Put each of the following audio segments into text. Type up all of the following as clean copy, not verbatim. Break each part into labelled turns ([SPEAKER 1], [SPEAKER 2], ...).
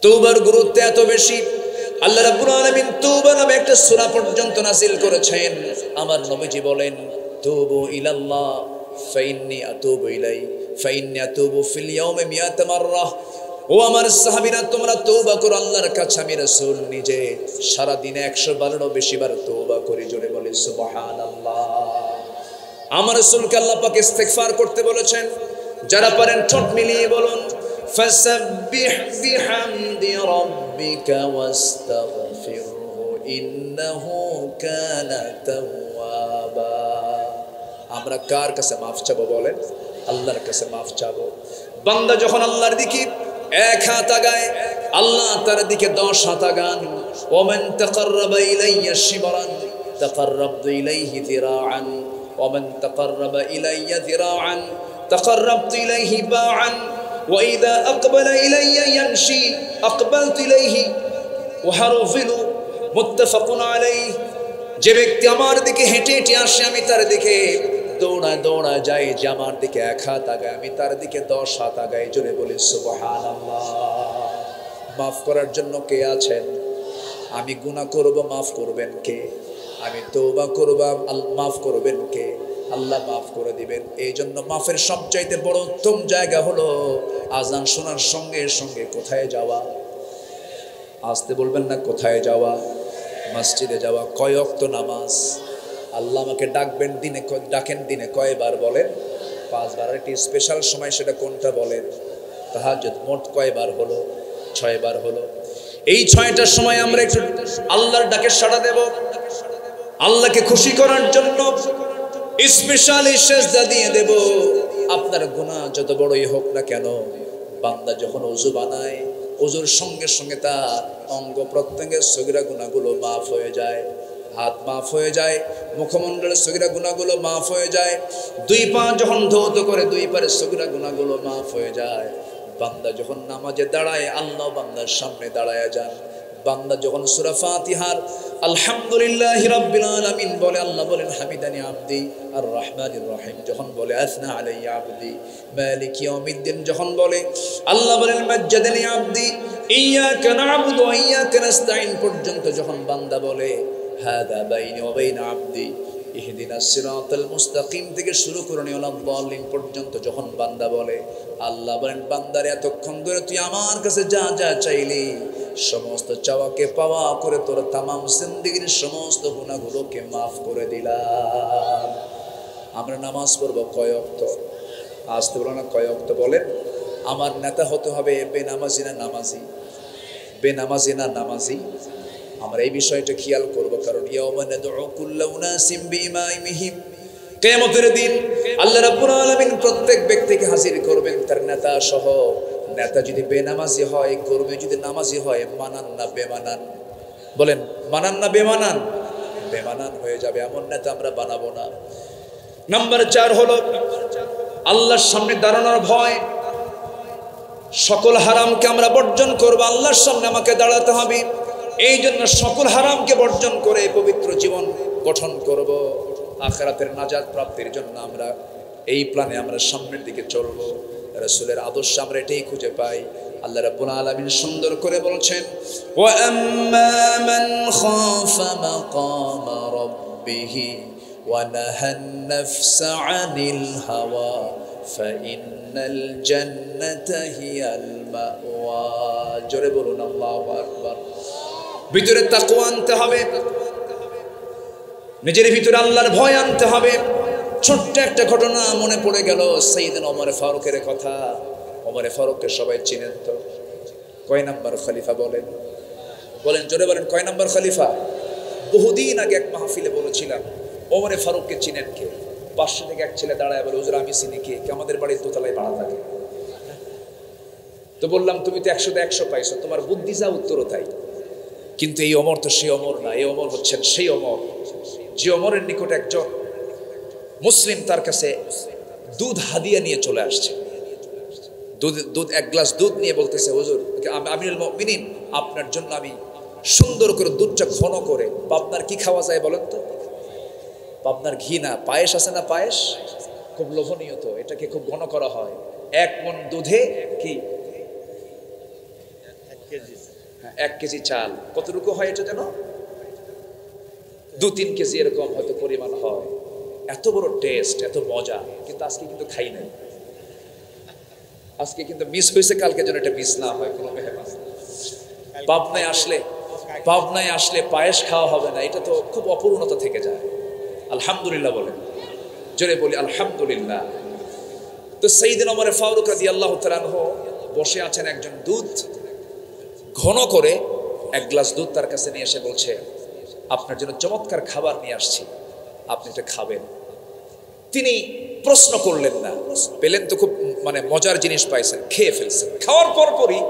[SPEAKER 1] তওবার গুরুত্ব এত বেশি, আল্লাহ রাব্বুল আলামিন তওবা নামে একটা সূরা পর্যন্ত নাযিল করেছেন। আমার নবীজি বলেন, তুবু ইলাল্লাহ ফাইন্নী আতুবু ইলাই ফাইন্নী আতুবু ফিল ইয়াউমি মিয়াত মাররাহ। ও আমার সাহাবীরা, তোমরা তওবা করো, আল্লাহর কাছে আমি রাসূল নিজে সারা দিনে 100 বারেরও বেশি বার তওবা করি। জোরে বলি সুবহানাল্লাহ। আমার রাসূলকে আল্লাহ পাক ইস্তিগফার করতে বলেছেন। যারা পারেন ঠোঁট মিলিয়ে বলুন, ফাসাব্বিহ বিহামদি রাব্বিকা ওয়াস্তাগফিরহু ইন্নাহু কানা তাওয়াবা। আমরা কার কাছে মাফ চাবো বলেন? আল্লাহর কাছে মাফ চাবো। বান্দা যখন আল্লাহর দিকে এক হাত আগায়, আল্লাহ তার দিকে 10 হাত আগান। ওমান তাকাররাবা ইলাইয়া শিবরান তাকাররাবতু ইলাইহি যিরাআন ওমান তাকাররাবা ইলাইয়া যিরাআন তাকাররাবতু ইলাইহি বাআন ওয়া ইযা আকবালা ইলাইয়া ইয়ামশি আকবালতু ইলাইহি ওয়া হারফিলু মুত্তাফাকুন আলাইহি। যে ব্যক্তি আমার দিকে হেঁটে হেঁটে আসে, আমি তার দিকে দৌড়ায় দৌড়ায় যাই। যে আমার দিকে 1 হাত আগায়, আমি তার দিকে 10 হাত আগাই। জোরে বলি সুবহানাল্লাহ। মাফ করার জন্য কে আছেন? আমি গুনাহ করব, মাফ করবেন কে? আমি তওবা করব, মাফ করবেন কে? আল্লাহ মাফ করে দিবেন। এই জন্য মাফের সবচাইতে বড় উত্তম জায়গা হলো আজান শোনার সঙ্গে সঙ্গে কোথায় যাওয়া? আসতে বলবেন না, কোথায় যাওয়া? মসজিদে যাওয়া। কয় ওয়াক্ত নামাজ? আল্লাহ আমাকে ডাকবেন দিনে, ডাকেন দিনে কয়বার বলেন? 5 বার। একটি স্পেশাল সময়, সেটা কোনটা বলেন? তাহাজ্জুদ। মোট কয়বার হলো? 6 বার হলো। এই 6টার সময় আমরা একটু আল্লাহর ডাকে সাড়া দেব। আল্লাহকে খুশি করার জন্য স্পেশালি সেজদা দিয়ে দেব। আপনার গুনাহ যত বড়ই হোক না কেন, বান্দা যখন ওযু বানায়, ওযুর সঙ্গে সঙ্গে তার অঙ্গ প্রত্যঙ্গের সগীরা গুনাহগুলো মাফ হয়ে যায়। হাত মাফ হয়ে যায়, মুখমণ্ডলের সগীরা গুনাহগুলো মাফ হয়ে যায়। 2 পা যখন ধৌত করে, 2 পায়ের সগীরা গুনাহগুলো মাফ হয়ে যায়। বান্দা যখন নামাজে দাঁড়ায়, আল্লাহ বান্দার সামনে দাঁড়ায়া যান। বান্দা যখন সূরা ফাতিহার আলহামদুলিল্লাহি রাব্বিল আলামিন বলে, আল্লাহ বলেন হামিদানি আবদি। আর রহমানির রহিম যখন বলে, আসনা আলাইয়া আবদি। মালিকি ইয়াউমিদ্দিন যখন বলে, আল্লাহ বলেন মাজ্জাদানি আবদি। ইয়্যাকা না'বুদু ওয়া ইয়্যাকা নাস্তাঈন পর্যন্ত যখন বান্দা বলে, হাদা বাইনি ওয়া বাইনা আবদি ইহদিনাস সিরাতাল মুস্তাকিম থেকে শুরু করে ওয়ালাদ-দাল্লিন পর্যন্ত যখন বান্দা বলে, আল্লাহ বলেন বান্দারে এতক্ষণ ধরে তুই আমার কাছে যা যা চাইলি, সমস্ত চাওয়াকে পাওয়া করে তোর তামাম জিন্দেগীর সমস্ত গুনাহগুলোকে মাফ করে দিলাম। আমরা নামাজ পড়ব কয় ওয়াক্ত? আসতে বলো না, কয় ওয়াক্ত বলেন? আমার নেতা হতে হবে বেনামাজি না নামাজি? বেনামাজি না নামাজি? আমরা এই বিষয়টা খেয়াল করব, কারণ ইয়াউমা নাদউ কুল্লা উনাসিম বিইমামিহিম, কিয়ামতের দিন আল্লাহ রাব্বুল আলামিন প্রত্যেক ব্যক্তিকে হাজির করবেন তার নেতা সহ। নেতা যদি বেনামাজি হয়, কর্মী যদি নামাজি হয়, মানান না বেমানান? বলেন, মানান না বেমানান? বেমানান হয়ে যাবে, এমন নেতা আমরা বানাবো না। নাম্বার 4 হলো আল্লাহর সামনে দাঁড়ানোর ভয়। সকল হারামকে আমরা বর্জন করব। আল্লাহর সামনে আমাকে দাঁড়াতে হবে, এই জন্য সকল হারামকে বর্জন করে পবিত্র জীবন গঠন করব। আখিরাতের নাজাত প্রাপ্তির জন্য আমরা এই প্ল্যানে আমরা সামনের দিকে চলব। রাসূলের আদর্শ আমরা এটাই খুঁজে পাই। আল্লাহ রাব্বুল আলামিন সুন্দর করে বলছেন, ওয়া আম্মা মান খাফা মাকামা রাব্বিহি ওয়া নাহান নাফসা আনিল হাওয়া ফাইন্নাল জান্নাতা হিয়াল মাওয়া। জোরে বলুন আল্লাহু আকবার। ভিতরে তাকওয়া আনতে হবে, নিজের ভিতরে আল্লাহর ভয় আনতে হবে। ছোট্ট একটা ঘটনা মনে পড়ে গেল, সাইয়েদনা ওমর ফারুকের কথা। ওমর ফারুককে সবাই চিনেন তো? কয় নাম্বার খলিফা বলেন? বলেন, জোরে বলেন, কয় নাম্বার খলিফা? বহুদিন আগে এক মাহফিলে বলেছিলাম, ওমর ফারুককে চিনেন কে? 500 থেকে এক ছেলে দাঁড়ায় বলে, হুজুর আমি চিনি। কে? আমাদের বাড়ির দোতলায় ভাড়া থাকে। তো বললাম, তুমি তো 100তে 100 পাইছো, তোমার বুদ্ধি যা উত্তরও তাই। কিন্তু এই ওমর তো সেই ওমর না। এই ওমর হচ্ছেন সেই ওমর যে ওমরের নিকট একজন মুসলিম তার কাছে দুধ হাদিয়া নিয়ে চলে আসছে। দুধ 1 গ্লাস দুধ নিয়ে বলতেছে, হুজুর আমিরুল মুমিনিন, আপনার জন্য আমি সুন্দর করে দুধটা ঘন করে, পাবনার কি খাওয়া যায় বলেন তো? পাবনার ঘি না, পায়েস আছে না? পায়েস খুব লোভনীয়, তো এটাকে খুব ঘন করা হয়। 1 মণ দুধে কি 1 কেজি চাল কতটুকু হয় এটা জানো? 2-3 কেজি এরকম হয়তো পরিমাণ হয়। এত বড় টেস্ট, এত মজা, কিন্তু আজকে কিন্তু খাই নাই। আজকে কিন্তু মিস হয়েছে, কালকে যেন এটা মিস না হয় কোনো মেহমান। পাবনায় আসলে পায়েস খাওয়া হবে না, এটা তো খুব অপূর্ণতা থেকে যায়। আলহামদুলিল্লাহ বলেন, জোরে বলি আলহামদুলিল্লাহ। তো সাইয়েদনা ওমর ফারুক রাদিয়াল্লাহু তাআলা আনহু বসে আছেন, একজন দুধ ঘন করে 1 গ্লাস দুধ তার কাছে নিয়ে এসে বলছে, আপনার জন্য চমৎকার খাবার নিয়ে আসছি, আপনি এটা খাবেন। তিনি প্রশ্ন করলেন না, পেলেন তো খুব মজার জিনিস পাইছেন, খেয়ে ফেলছেন। খাওয়ার পরপরই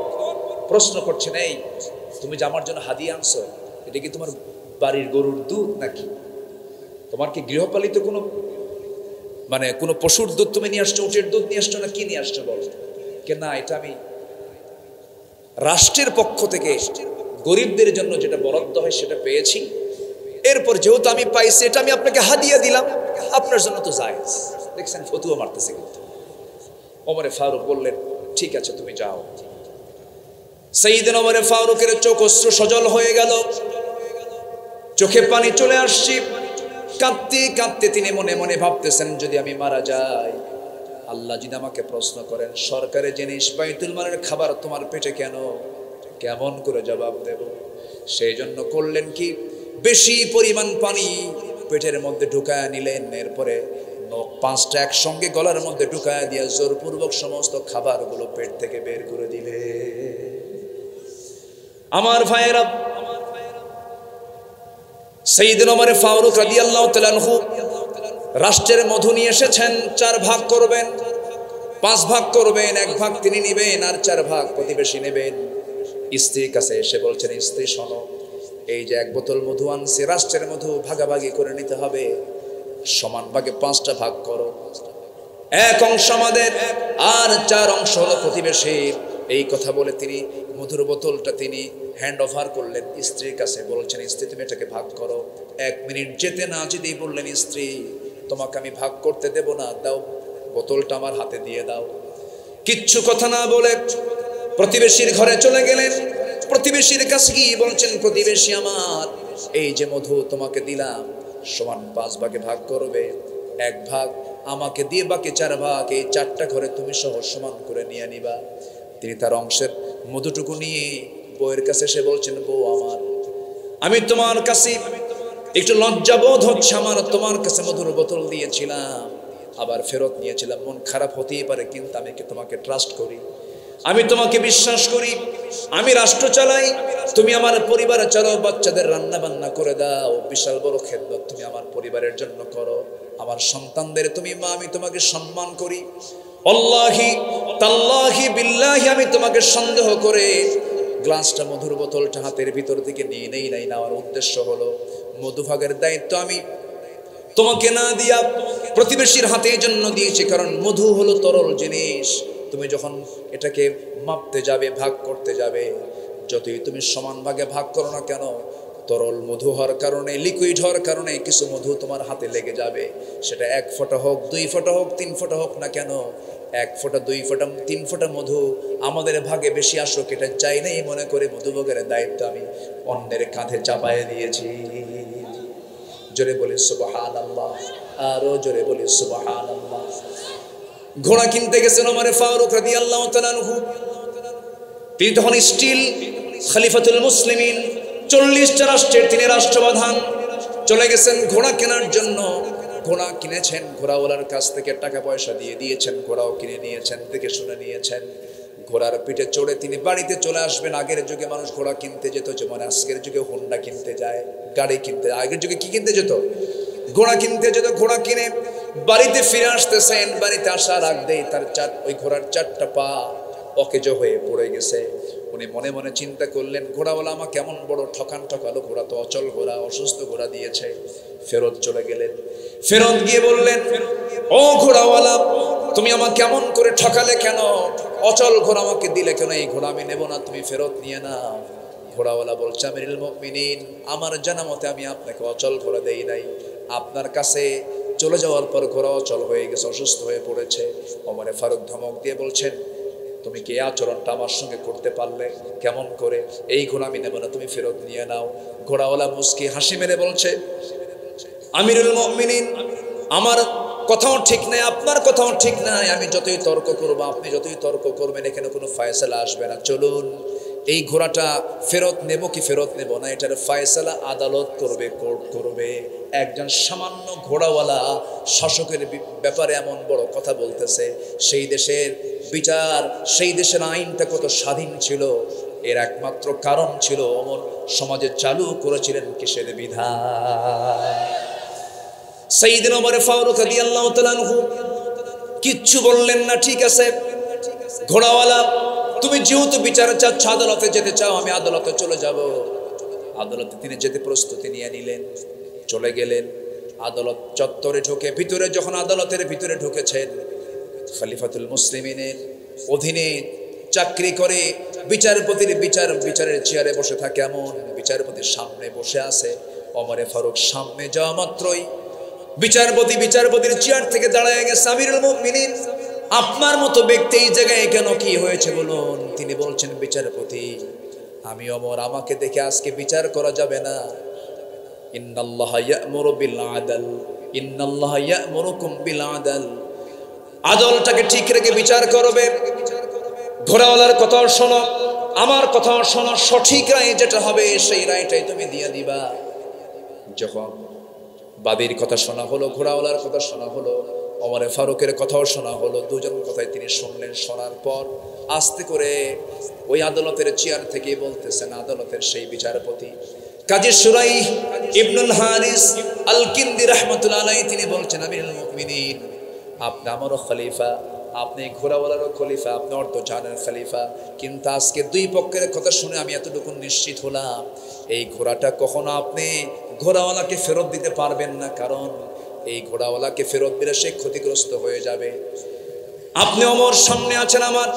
[SPEAKER 1] প্রশ্ন করছেন, এই তুমি যে আমার জন্য হাদিয়া আনছো, এটা কি তোমার বাড়ির গরুর দুধ নাকি? তোমার কি গৃহপালিত কোনো পশুর দুধ তুমি নিয়ে আসছো, উটের দুধ নিয়ে আসছো, না কি নিয়ে আসছো বলো? কে না, এটা আমি রাষ্ট্রের পক্ষ থেকে গরিবদের জন্য যেটা বরাদ্দ হয় সেটা পেয়েছি। এরপর যেহেতু আমি পাইছি, এটা আমি আপনাকে হাদিয়া দিলাম, আপনার জন্য তো জায়েজ। দেখছেন ফতুয়া মারতেছে। কিন্তু ওমর ফারুক বললেন, ঠিক আছে তুমি যাও। সাইয়েদনা ওমর ফারুকের চোখ অশ্রু সজল হয়ে গেল, চোখে পানি চলে আসছে। কাঁদতে কাঁদতে তিনি মনে মনে ভাবতেছেন, যদি আমি মারা যাই, আল্লাহ যদি আমাকে প্রশ্ন করেন, সরকারের জিনিস বাইতুল মালের খাবার তোমার পেটে কেন, কেমন করে জবাব দেব? সেই জন্য করলেন কি, বেশি পরিমাণ পানি পেটের মধ্যে ঢুকায় নিলেন। এরপরে নখ 5টা একসঙ্গে গলার মধ্যে ঢুকায় দিয়ে জোরপূর্বক সমস্ত খাবারগুলো পেট থেকে বের করে দিলে। আমার ভাইয়েরা, সাইয়েদনা ওমর ফারুক রাদিয়াল্লাহু তাআলা আনহু রাষ্ট্রের মধু নিয়ে এসেছেন। 4 ভাগ করবেন, 5 ভাগ করবেন, 1 ভাগ তিনি নেবেন আর 4 ভাগ প্রতিবেশী নেবেন। স্ত্রীর কাছে এসে বলছেন, স্ত্রী শোনো, এই যে 1 বোতল মধু আনছি, রাষ্ট্রের মধু ভাগাভাগি করে নিতে হবে, সমান ভাগে 5টা ভাগ করো। 1 অংশ আমাদের আর 4 অংশ হলো প্রতিবেশীর। এই কথা বলে তিনি মধুর বোতলটা তিনি হ্যান্ড ওভার করলেন স্ত্রীর কাছে। বলছেন, স্ত্রী তুমি এটাকে ভাগ করো। 1 মিনিট যেতে না যেতেই বললেন, স্ত্রী তোমাকে আমি ভাগ করতে দেব না, দাও বোতলটা আমার হাতে দিয়ে দাও। কিচ্ছু কথা না বলে প্রতিবেশীর ঘরে চলে গেলেন। প্রতিবেশীর কাছে গিয়ে বলছেন, প্রতিবেশী আমার, এই যে মধু তোমাকে দিলাম, সমান 5 ভাগে ভাগ করবে। 1 ভাগ আমাকে দিয়ে বাকি 4 ভাগ এই 4টা ঘরে তুমি সহ সমান করে নিয়ে নিবা। তিনি তার অংশের মধুটুকু নিয়ে বউয়ের কাছে এসে বলছেন, বউ আমার, আমি তোমার কাছে একটু লজ্জাবোধ হচ্ছে, আমার তোমার কাছে মধুর বোতল দিয়েছিলাম, আবার ফেরত নিয়েছিলাম, মন খারাপ হতেই পারে, কিন্তু আমি তোমাকে ট্রাস্ট করি, আমি তোমাকে বিশ্বাস করি, আমি রাষ্ট্র চালাই, তুমি আমার পরিবার চালাও, বাচ্চাদের রান্না বান্না করে দাও, বিশাল বড় খেদমত তুমি আমার পরিবারের জন্য করো, আমার সন্তানদের তুমি মা, আমি তোমাকে সম্মান করি। আল্লাহি তাল্লাহি বিল্লাহি আমি তোমাকে সন্দেহ করে গ্লাসটা মধুর বোতলটা হাতের ভিতর থেকে নিয়ে নেই নাই। নেওয়ার উদ্দেশ্য হলো মধুভাগের দায়িত্ব আমি তোমাকে না দিয়া প্রতিবেশীর হাতে জন্য দিয়েছি, কারণ মধু হলো তরল জিনিস। তুমি যখন এটাকে মাপতে যাবে, ভাগ করতে যাবে, যতই তুমি সমান ভাগে ভাগ করো না কেন, তরল মধু হওয়ার কারণে, লিকুইড হওয়ার কারণে কিছু মধু তোমার হাতে লেগে যাবে। সেটা 1 ফোঁটা হোক, 2 ফোঁটা হোক, 3 ফোঁটা হোক না কেন, 1 ফোঁটা, 2 ফোঁটা, 3 ফোঁটা মধু আমাদের ভাগে বেশি আসুক, এটা চাই নাই মনে করে মধুভাগের দায়িত্ব আমি অন্যের কাঁধে চাপায় দিয়েছি। জোরে বলি সুবহানাল্লাহ, আরো জোরে বলি সুবহানাল্লাহ। ঘোড়া কিনতে গেছেন ওমর ফারুক রাদিয়াল্লাহু তাআলা আনহু। তিনি তখন স্টিল খলিফাতুল মুসলিমিন, 40টা রাষ্ট্রের তিনি রাষ্ট্রপ্রধান। চলে গেছেন ঘোড়া কেনার জন্য। ঘোড়া কিনেছেন, ঘোড়াওয়ালার কাছ থেকে টাকা পয়সা দিয়ে দিয়েছেন, ঘোড়াও কিনে নিয়েছেন, দেখে শুনে নিয়েছেন। ঘোড়ার পিঠে চড়ে তিনি বাড়িতে চলে আসবেন। আগের যুগে মানুষ ঘোড়া কিনতে যেত, যেমন আজকের যুগে হোন্ডা কিনতে যায়, গাড়ি কিনতে। আগের যুগে কি কিনতে যেত? ঘোড়া কিনতে যেত। ঘোড়া কিনে বাড়িতে ফিরে আসতেছেন। বাড়িতে আসার আগ দিয়ে তার ওই ঘোড়ার 4টা পা অকেজ হয়ে পড়ে গেছে। উনি মনে মনে চিন্তা করলেন, ঘোড়াওয়ালা আমাকে কেমন বড় ঠকান ঠকালো, ঘোড়া তো অচল ঘোড়া, অসুস্থ ঘোড়া দিয়েছে। ফেরত চলে গেলেন। ফেরত গিয়ে বললেন, ও ঘোড়াওয়ালা, তুমি আমাকে কেমন করে ঠকালে কেন? অচল ঘোড়া আমাকে দিলে কেন? এই ঘোড়া আমি নেব না, তুমি ফেরত নিয়ে নাও। ঘোড়াওয়ালা বলছে, আমিরুল মুমিনিন, আমার জানা মতে আমি আপনাকে অচল ঘোড়া দেই নাই, আপনার কাছে চলে যাওয়ার পর ঘোড়া অচল হয়ে গেছে, অসুস্থ হয়ে পড়েছে। ওমর ফারুক ধমক দিয়ে বলছেন, তুমি কি এই আচরণটা আমার সঙ্গে করতে পারলে? কেমন করে? এই ঘোড়া আমি নেব না, তুমি ফেরত নিয়ে নাও। ঘোড়াওয়ালা মুস্কি হাসি মেরে বলছে, আমিরুল মুমিনিন, আমার কথাও ঠিক নাই, আপনার কথাও ঠিক নাই। আমি যতই তর্ক করবো, আপনি যতই তর্ক করবেন, এখানে কোনো ফয়সালা আসবে না। চলুন, এই ঘোড়াটা ফেরত নেব কি ফেরত নেব না, এটার ফয়সালা আদালত করবে, কোর্ট করবে। একজন সামান্য ঘোড়াওয়ালা শাসকের ব্যাপারে এমন বড় কথা বলতেছে। সেই দেশের বিচার, সেই দেশের আইনটা কত স্বাধীন ছিল, এর একমাত্র কারণ ছিল ওমর সমাজে চালু করেছিলেন কিসের বিধান। সাইয়েদনা ওমর ফারুক রাদিয়াল্লাহু তাআলা আনহু কিচ্ছু বললেন না। ঠিক আছে ঘোড়াওয়ালা, তুমি যেহেতু বিচার চাচ্ছ, আদালতে যেতে চাও, আমি আদালতে চলে যাব। আদালতে তিনি যেতে প্রস্তুতি নিয়ে নিলেন, চলে গেলেন। আদালত চত্বরে ঢুকে ভিতরে, যখন আদালতের ভিতরে ঢুকেছেন, খলিফাতুল মুসলিমিনের অধীনে চাকরি করে বিচারপতির বিচারের চেয়ারে বসে থাকে, এমন বিচারপতির সামনে বসে আছে। ওমর ফারুক সামনে যাওয়া মাত্রই বিচারপতির চেয়ার থেকে দাঁড়ায় গেছে। আমিরুল মুমিনিন, আপনার মতো ব্যক্তি এই জায়গায় কেন, কি হয়েছে বলুন? তিনি বলছেন, বিচারপতি, আমি ওমর, আমাকে দেখে আজকে বিচার করা যাবে না। ইন্নাল্লাহা ইয়া'মুরু বিল আদল, ইন্নাল্লাহা ইয়া'মুরুকুম বিল আদল। আদলটাকে ঠিক রেখে বিচার করবে। ঘোড়াওয়ালার কথাও শোনো, আমার কথাও শোনো, সঠিক রায় যেটা হবে সেই রায়টাই তুমি দিয়ে দিবা। যখন বাদীর কথা শোনা হলো, ঘোড়াওয়ালার কথা শোনা হলো, ওমর ফারুকের কথাও শোনা হলো, দুজন কথাই তিনি শুনলেন। শোনার পর আস্তে করে ওই আদালতের চেয়ার থেকে বলতেছেন, আদালতের সেই বিচারপতি কাজী শুরাইহ ইবনুল হারিস আল কিন্দি রাহমাতুল্লাহ আলাইহি, তিনি বলছেন, আমিরুল মুমিনিন, আপনি আমারও খলিফা, আপনি ঘোড়াওয়ালারও খলিফা, আপনি অর্ধজাহানের খলিফা। কিন্তু আজকে দুই পক্ষের কথা শুনে আমি এতটুকু নিশ্চিত হলাম, এই ঘোড়াটা কখনো আপনি ঘোড়াওয়ালাকে ফেরত দিতে পারবেন না, কারণ এই ঘোড়াওয়ালাকে ফেরত দিলে সে ক্ষতিগ্রস্ত হয়ে যাবে। আপনি ওমর সামনে আছেন আমার,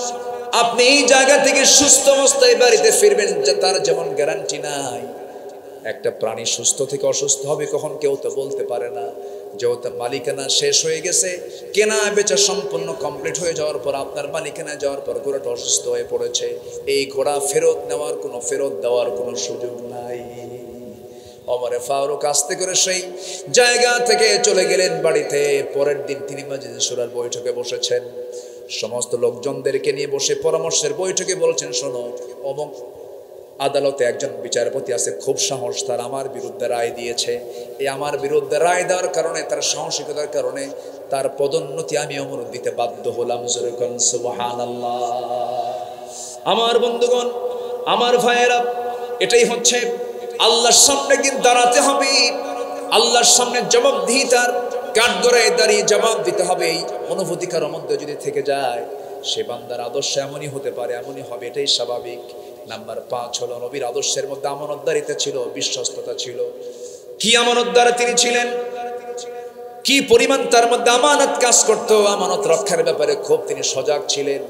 [SPEAKER 1] আপনি এই জায়গা থেকে সুস্থ অবস্থায় বাড়িতে ফিরবেন, তার যেমন গ্যারান্টি নাই। একটা প্রাণী সুস্থ থেকে অসুস্থ হবে কখন কেউ তো বলতে পারে না। যেহেতু মালিকানা শেষ হয়ে গেছে, কেনা বেচা সম্পূর্ণ কমপ্লিট হয়ে যাওয়ার পর, আপনার মালিকানা যাওয়ার পর ঘোড়াটা অসুস্থ হয়ে পড়েছে, এই ঘোড়া ফেরত দেওয়ার কোনো সুযোগ নাই। ওমর ফারুক আস্তে করে সেই জায়গা থেকে চলে গেলেন বাড়িতে। পরের দিন তিনি মাজলিসে শুরার বৈঠকে বসেছেন, সমস্ত লোকজনদেরকে নিয়ে বসে পরামর্শের বৈঠকে বলছেন, শোনো, অমুক আদালতে একজন বিচারপতি আছে, খুব সাহস, তার আমার বিরুদ্ধে রায় দিয়েছে। এই আমার বিরুদ্ধে রায় দেওয়ার কারণে, তার সাহসিকতার কারণে তার পদোন্নতি আমি ওমর দিতে বাধ্য হলাম। সুবহানাল্লাহ। আমার বন্ধুগণ, আমার ভাইয়েরা, এটাই হচ্ছে আল্লাহর সামনে কিন্তু দাঁড়াতে হবে, আল্লাহর সামনে জবাবদিহিতার কাঠগড়ায় দাঁড়িয়ে জবাব দিতে হবে। এই অনুভূতি কারো মধ্যে যদি থেকে যায়, সে বান্দার আদর্শ এমনই হতে পারে, এমনই হবে, এটাই স্বাভাবিক। নাম্বার 5 হলো, নবীর আদর্শের মধ্যে আমানতদারিতা ছিল, বিশ্বস্ততা ছিল। কি আমানতদার তিনি ছিলেন, কি পরিমাণ তার মধ্যে আমানত কাজ করতো, আমানত রক্ষার ব্যাপারে খুব তিনি সজাগ ছিলেন।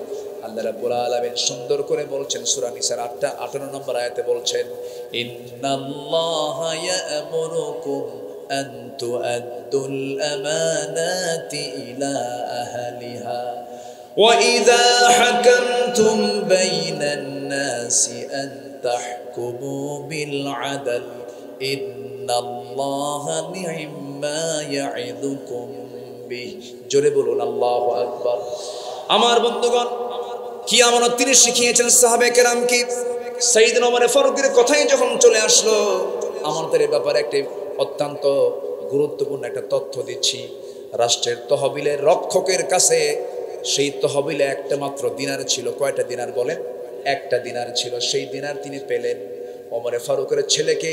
[SPEAKER 1] আল্লাহ রাব্বুল আলামিন সুন্দর করে বলছেন, সূরা নিসার 58 নম্বর আয়াতে বলছেন, ইন্নাল্লাহা ইয়া'মুরুকুম আন তুআদ্দুল আমানাতি ইলা আহলিহা ওয়া ইযা হাকামতুম বাইনান নাসি আন তাহকুমু বিল আদল ইন্নাল্লাহা নি'মা ইয়া'iদুকুম বিহি। জোরে বলুন আল্লাহু আকবার। আমার বন্ধুগণ, কি আমানত তিনি শিখিয়েছেন সাহাবে কেরামকে। সাইয়েদনা ওমর ফারুকের কথাই যখন চলে আসলো, আমানতের ব্যাপারে একটি অত্যন্ত গুরুত্বপূর্ণ একটা তথ্য দিচ্ছি। রাষ্ট্রের তহবিলের রক্ষকের কাছে সেই তহবিলে একটা মাত্র দিনার ছিল। কয়টা দিনার বলেন? একটা দিনার ছিল। সেই দিনার তিনি পেলেন। ওমর ফারুকের ছেলেকে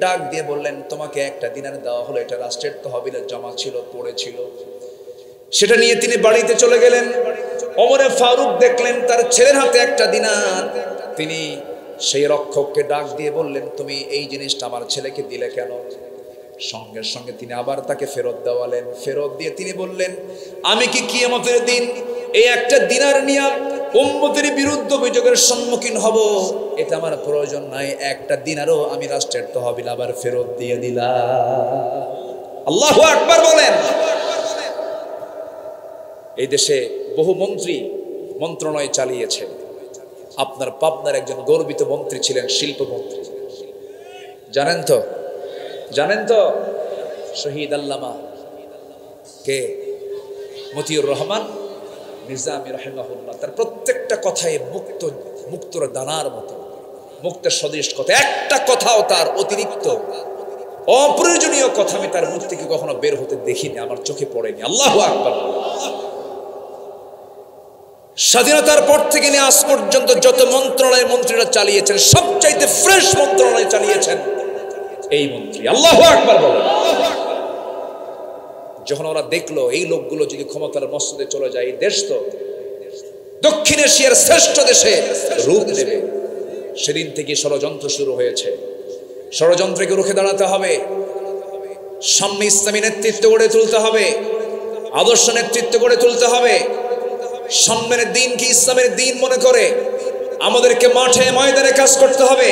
[SPEAKER 1] ডাক দিয়ে বললেন, তোমাকে একটা দিনার দেওয়া হলো, এটা রাষ্ট্রের তহবিলে জমা ছিল, পড়েছিল। সেটা নিয়ে তিনি বাড়িতে চলে গেলেন। ওমর ফারুক দেখলেন তার ছেলের হাতে একটা দিনার। তিনি সেই রক্ষককে ডাক দিয়ে বললেন, তুমি এই জিনিসটা আমার ছেলেকে দিলে কেন? সঙ্গে সঙ্গে তিনি আবার তাকে ফেরত দেওয়ালেন। ফেরত দিয়ে তিনি বললেন, আমি কি কিয়ামতের দিন এই একটা দিনার নিয়ে উম্মতের বিরুদ্ধে অভিযোগের সম্মুখীন হব? এটা আমার প্রয়োজন নাই। একটা দিনারও আমি রাষ্ট্রের তহবিল আবার ফেরত দিয়ে দিলাম। আল্লাহু আকবার বলেন। এই দেশে বহু মন্ত্রী মন্ত্রণালয় চালিয়েছেন। আপনার পাবনার একজন গর্বিত মন্ত্রী ছিলেন, শিল্পমন্ত্রী। জানেন তো? জানেন তো? শহীদ আল্লামা কে? মতিউর রহমান নিজামী রাহিমাহুল্লাহ। তার প্রত্যেকটা কথায় মুক্তর দানার মতো, মুক্তের সদৃশ কথা। একটা কথাও তার অতিরিক্ত অপ্রয়োজনীয় কথা আমি তার মুখ থেকে কখনো বের হতে দেখিনি, আমার চোখে পড়েনি। আল্লাহু আকবার। স্বাধীনতার পর থেকে নিয়ে আজ পর্যন্ত যত মন্ত্রণালয়ের মন্ত্রীরা চালিয়েছেন, সবচাইতে ফ্রেশ মন্ত্রণালয় চালিয়েছেন এই মন্ত্রী। আল্লাহু আকবার বলেন। যখন ওরা দেখলো এই লোকগুলো যদি ক্ষমতার মসনদে চলে যায়, এই দেশ তো দক্ষিণ এশিয়ার শ্রেষ্ঠ দেশে রূপ নেবে, সেদিন থেকে ষড়যন্ত্র শুরু হয়েছে। ষড়যন্ত্রকে রুখে দাঁড়াতে হবে, সামনে ইসলামী নেতৃত্ব গড়ে তুলতে হবে, আদর্শ নেতৃত্ব গড়ে তুলতে হবে। সামনের দিনকে ইসলামের দিন মনে করে আমাদেরকে মাঠে ময়দানে কাজ করতে হবে,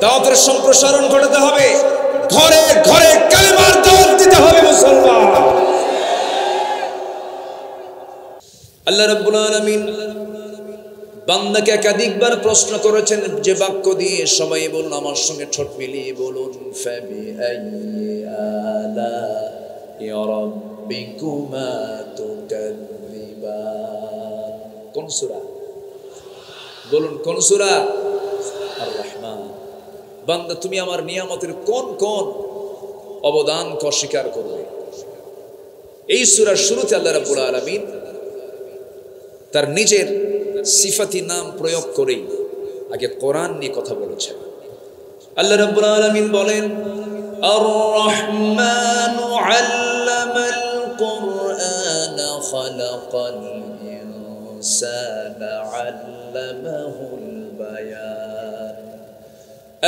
[SPEAKER 1] দাওয়াতের সম্প্রসারণ ঘটাতে হবে, ঘরে ঘরে কালেমার দাওয়াত দিতে হবে মুসলমান। আল্লাহ রাব্বুল আলামিন বান্দাকে একাধিকবার প্রশ্ন করেছেন, যে বাক্য দিয়ে সবাই বলুন, আমার সঙ্গে ঠোঁট মিলিয়ে বলুন, ফাবিআইয়ি আলাই রাব্বিকুমা তুকাযযিবান। কোন সূরা? বলুন কোন সূরা? আর রহমান। বান্দা তুমি আমার নিয়ামতের কোন কোন অবদানকে অস্বীকার করবে? এই সূরার শুরুতে আল্লাহ রাব্বুল আলামিন তার নিজের সিফাতি নাম প্রয়োগ করেই আগে কোরআন নিয়ে কথা বলেছেন। আল্লাহ রাব্বুল আলামিন বলেন, আর রহমানু আল্লামাল কুরআনা খালাকাল ইনসানা আল্লামাহুল বায়ান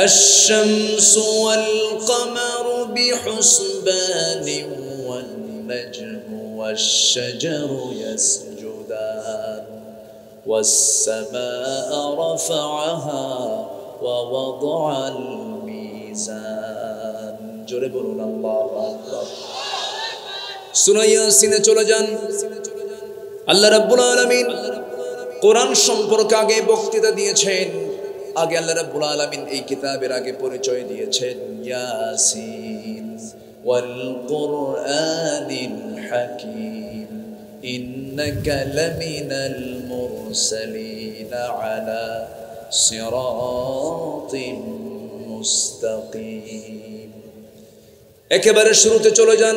[SPEAKER 1] আশ-শামসু ওয়াল কামারু বিহুসবানিন ওয়ান নাজমু ওয়াশ-শাজারু ইয়াসজুদান والسماء رفعها ووضع الميزان। জোরে বলুন আল্লাহু আকবার। সূরা ইয়াসিনে চলে যান। আল্লাহ রাব্বুল আলামিন কোরআন সম্পর্কে আগে বক্তৃতা দিয়েছেন। আগে আল্লাহ রাব্বুল আলামিন এই কিতাবের আগে পরিচয় দিয়েছেন, ইয়াসিন ওয়াল কুরআনিল হাকীম ইন্নাকা লামিনাল মুরসালিনা আলা সিরাতিম মুস্তাকিম। একেবারে শুরুতে চলে যান।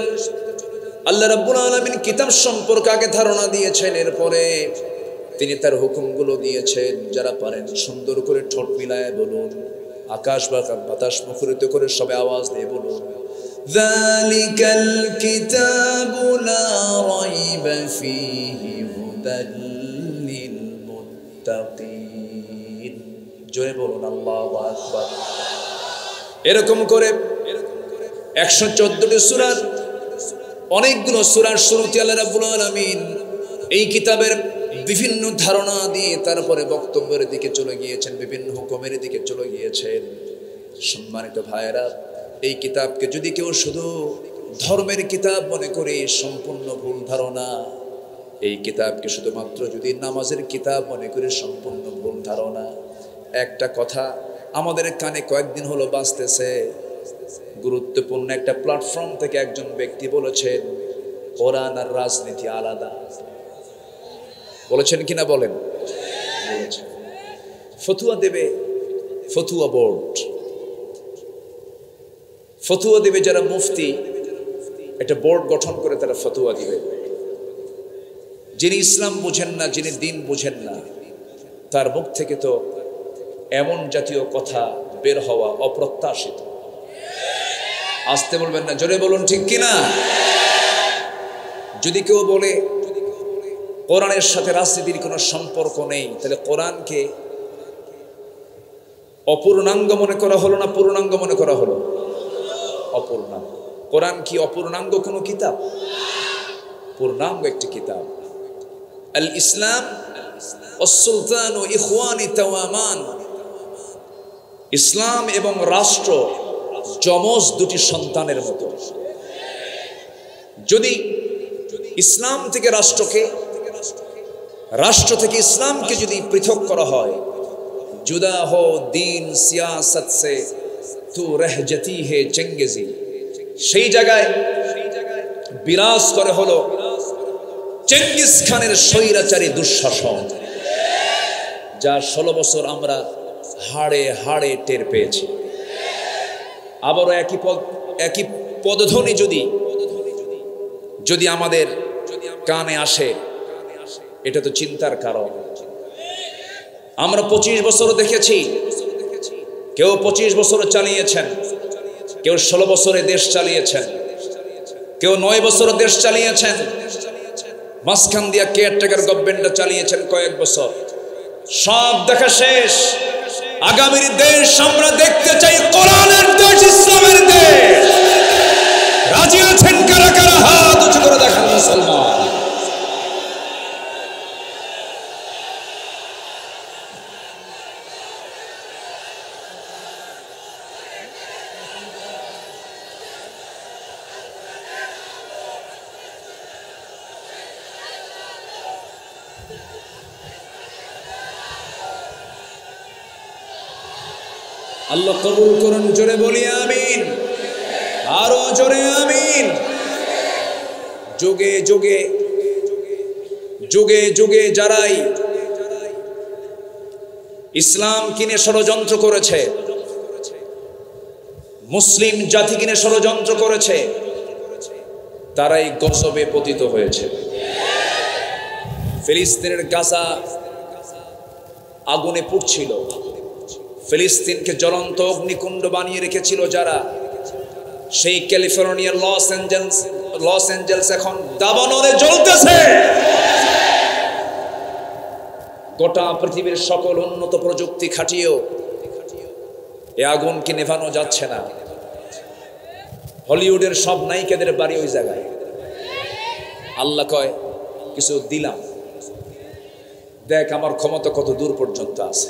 [SPEAKER 1] আল্লাহ রাব্বুল আলামিন কিতাব সম্পর্কে আগে ধারণা দিয়েছেন, এরপরে তিনি তার হুকুমগুলো দিয়েছেন। যারা পারেন সুন্দর করে ঠোঁট মিলায় বলুন, আকাশ বাতাস মুখরিত করে সবে আওয়াজ দিয়ে বলুন, যালিকাল কিতাবু লা রাইবা ফীহি হুদাল লিল মুত্তাকিন। জোরে বলুন আল্লাহু আকবার। এরকম করে 114টি সূরার অনেকগুলো সূরার শুরুতে আল্লাহ রাব্বুল আলামিন এই কিতাবের বিভিন্ন ধারণা দিয়ে তারপরে বক্তব্যের দিকে চলে গিয়েছেন, বিভিন্ন হুকুমের দিকে চলে গিয়েছেন। সম্মানিত ভাইয়েরা, এই কিতাবকে যদি কেউ শুধু ধর্মের কিতাব মনে করে, সম্পূর্ণ ভুল ধারণা। এই কিতাবকে শুধুমাত্র যদি নামাজের কিতাব মনে করে, সম্পূর্ণ ভুল ধারণা। একটা কথা আমাদের কানে কয়েকদিন হলো বাজতেছে, গুরুত্বপূর্ণ একটা প্ল্যাটফর্ম থেকে একজন ব্যক্তি বলেছেন, কোরআন আর রাজনীতি আলাদা। বলেছেন কিনা বলেন? বলেছেন। ফতুয়া দেবে ফতুয়া বোর্ড, ফতুয়া দেবে যারা মুফতি, একটা বোর্ড গঠন করে তারা ফতুয়া দিবে। যিনি ইসলাম বুঝেন না, যিনি দিন বুঝেন না, তার মুখ থেকে তো এমন জাতীয় কথা বের হওয়া অপ্রত্যাশিত। আসতে বলবেন না, জোরে বলুন ঠিক কিনা। যদি কেউ বলে কোরআনের সাথে রাজনীতির কোনো সম্পর্ক নেই, তাহলে কোরআনকে অপূর্ণাঙ্গ মনে করা হলো না পূর্ণাঙ্গ মনে করা হলো? অপূর্ণাঙ্গ। কোরআন কি অপূর্ণাঙ্গ কোনো কিতাব? পূর্ণাঙ্গ একটি কিতাব। আল ইসলাম ওয়াস সুলতান ইখওয়ানি তাওয়ামান। ইসলাম এবং রাষ্ট্র যমজ দুটি সন্তানের মতো। যদি ইসলাম থেকে রাষ্ট্রকে, রাষ্ট্র থেকে ইসলামকে যদি পৃথক করা হয়, জুদা হো দিন সিয়াসত সে তু রহ জতি হে চেঙ্গেজি, সেই জায়গায় বিরাজ করে হলো চেঙ্গিস খানের স্বৈরাচারী দুঃশাসন, যা 16 বছর আমরা হাড়ে হাড়ে টের পেয়েছি। আবারও একই পদধ্বনি যদি আমাদের কানে আসে, এটা তো চিন্তার কারণ। আমরা 25 বছর দেখেছি, কেউ 25 বছর চালিয়েছেন, কেউ 16 বছরে দেশ চালিয়েছেন, কেউ 9 বছর দেশ চালিয়েছেন, মাঝখান দিয়া কেয়ারটেকার গভর্নমেন্টটা চালিয়েছেন কয়েক বছর। সব দেখা শেষ। আগামীর দেশ আমরা দেখতে চাই কোরআনের দেশ, ইসলামের দেশ। রাজি আছেন কারা কারা? হাত উঁচু করে দেখান মুসলমান। আল্লাহ কবুল করুন, জোরে বলি আমিন, আরো জোরে আমিন। যুগে যুগে যুগে যুগে যারাই ইসলাম কিনে ষড়যন্ত্র করেছে, মুসলিম জাতি কিনে ষড়যন্ত্র করেছে, তারাই গজবে পতিত হয়েছে। ফিলিস্তিনের গাজা আগুনে পুড়ছিল, ফিলিস্তিনকে জ্বলন্ত অগ্নিকুণ্ড বানিয়ে রেখেছিল যারা, সেই ক্যালিফোর্নিয়ার লস অ্যাঞ্জেলস এখন দাবানলে জ্বলতেছে। গোটা পৃথিবীর সকল উন্নত প্রযুক্তি খাটিয়েও এ আগুনকে নেভানো যাচ্ছে না। হলিউডের সব নায়িকাদের বাড়ি ওই জায়গায়। আল্লাহ কয় কিছু দিলাম, দেখ আমার ক্ষমতা কত দূর পর্যন্ত আছে।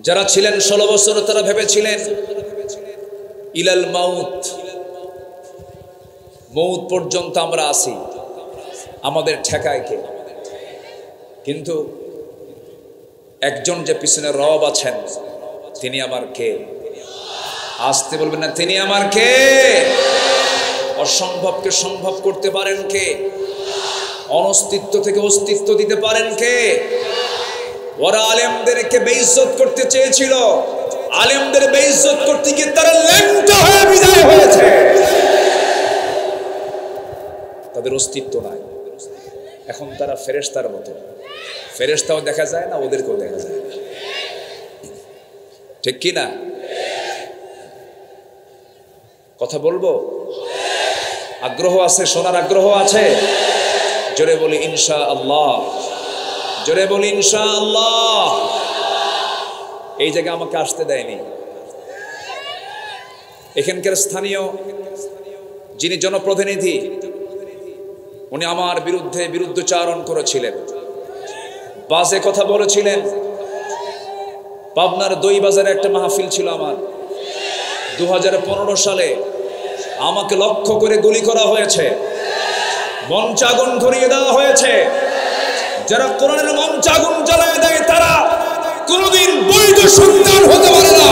[SPEAKER 1] যারা ছিলেন 16 বছর, তারা ভেবেছিলেন ইলাল মাউত, মৌত পর্যন্ত আমরা আছি, আমাদের ঠেকায় কে? কিন্তু একজন যে পিছনে রব আছেন, তিনি আমার কে? আসতে বলবেন না, তিনি আমার কে? অসম্ভবকে সম্ভব করতে পারেন কে? অনস্তিত্ব থেকে অস্তিত্ব দিতে পারেন কে? ওরা আলেমদেরকে বেইজ্জত করতে চেয়েছিল, আলেমদের বেইজ্জত করতে গিয়ে তারা ল্যাংটা হয়ে বিদায় হয়েছে। তাদের অস্তিত্ব নাই। এখন তারা ফেরেশতার মতো। ফেরেশতাও দেখা যায় না, ওদেরকেও দেখা যায় না। ঠিক কি না? কথা বলবো? আগ্রহ আছে, শোনার আগ্রহ আছে? জোরে বলি ইনশাআল্লাহ, জোরে বলি ইনশাআল্লাহ। এই জায়গায় আমাকে আসতে দেয়নি। এখানকার স্থানীয় যিনি জনপ্রতিনিধি, উনি আমার বিরুদ্ধে বিরুদ্ধচারণ করেছিলেন, বাজে কথা বলেছিলেন। পাবনার দই বাজারে একটা মাহফিল ছিল আমার, 2015 সালে আমাকে লক্ষ্য করে গুলি করা হয়েছে, মঞ্চে আগুন ধরিয়ে দেওয়া হয়েছে। যারা কোরআনের মঞ্চে আগুন জ্বালায় দেয়, তারা কোনদিন বৈধ সন্তান হতে পারে না।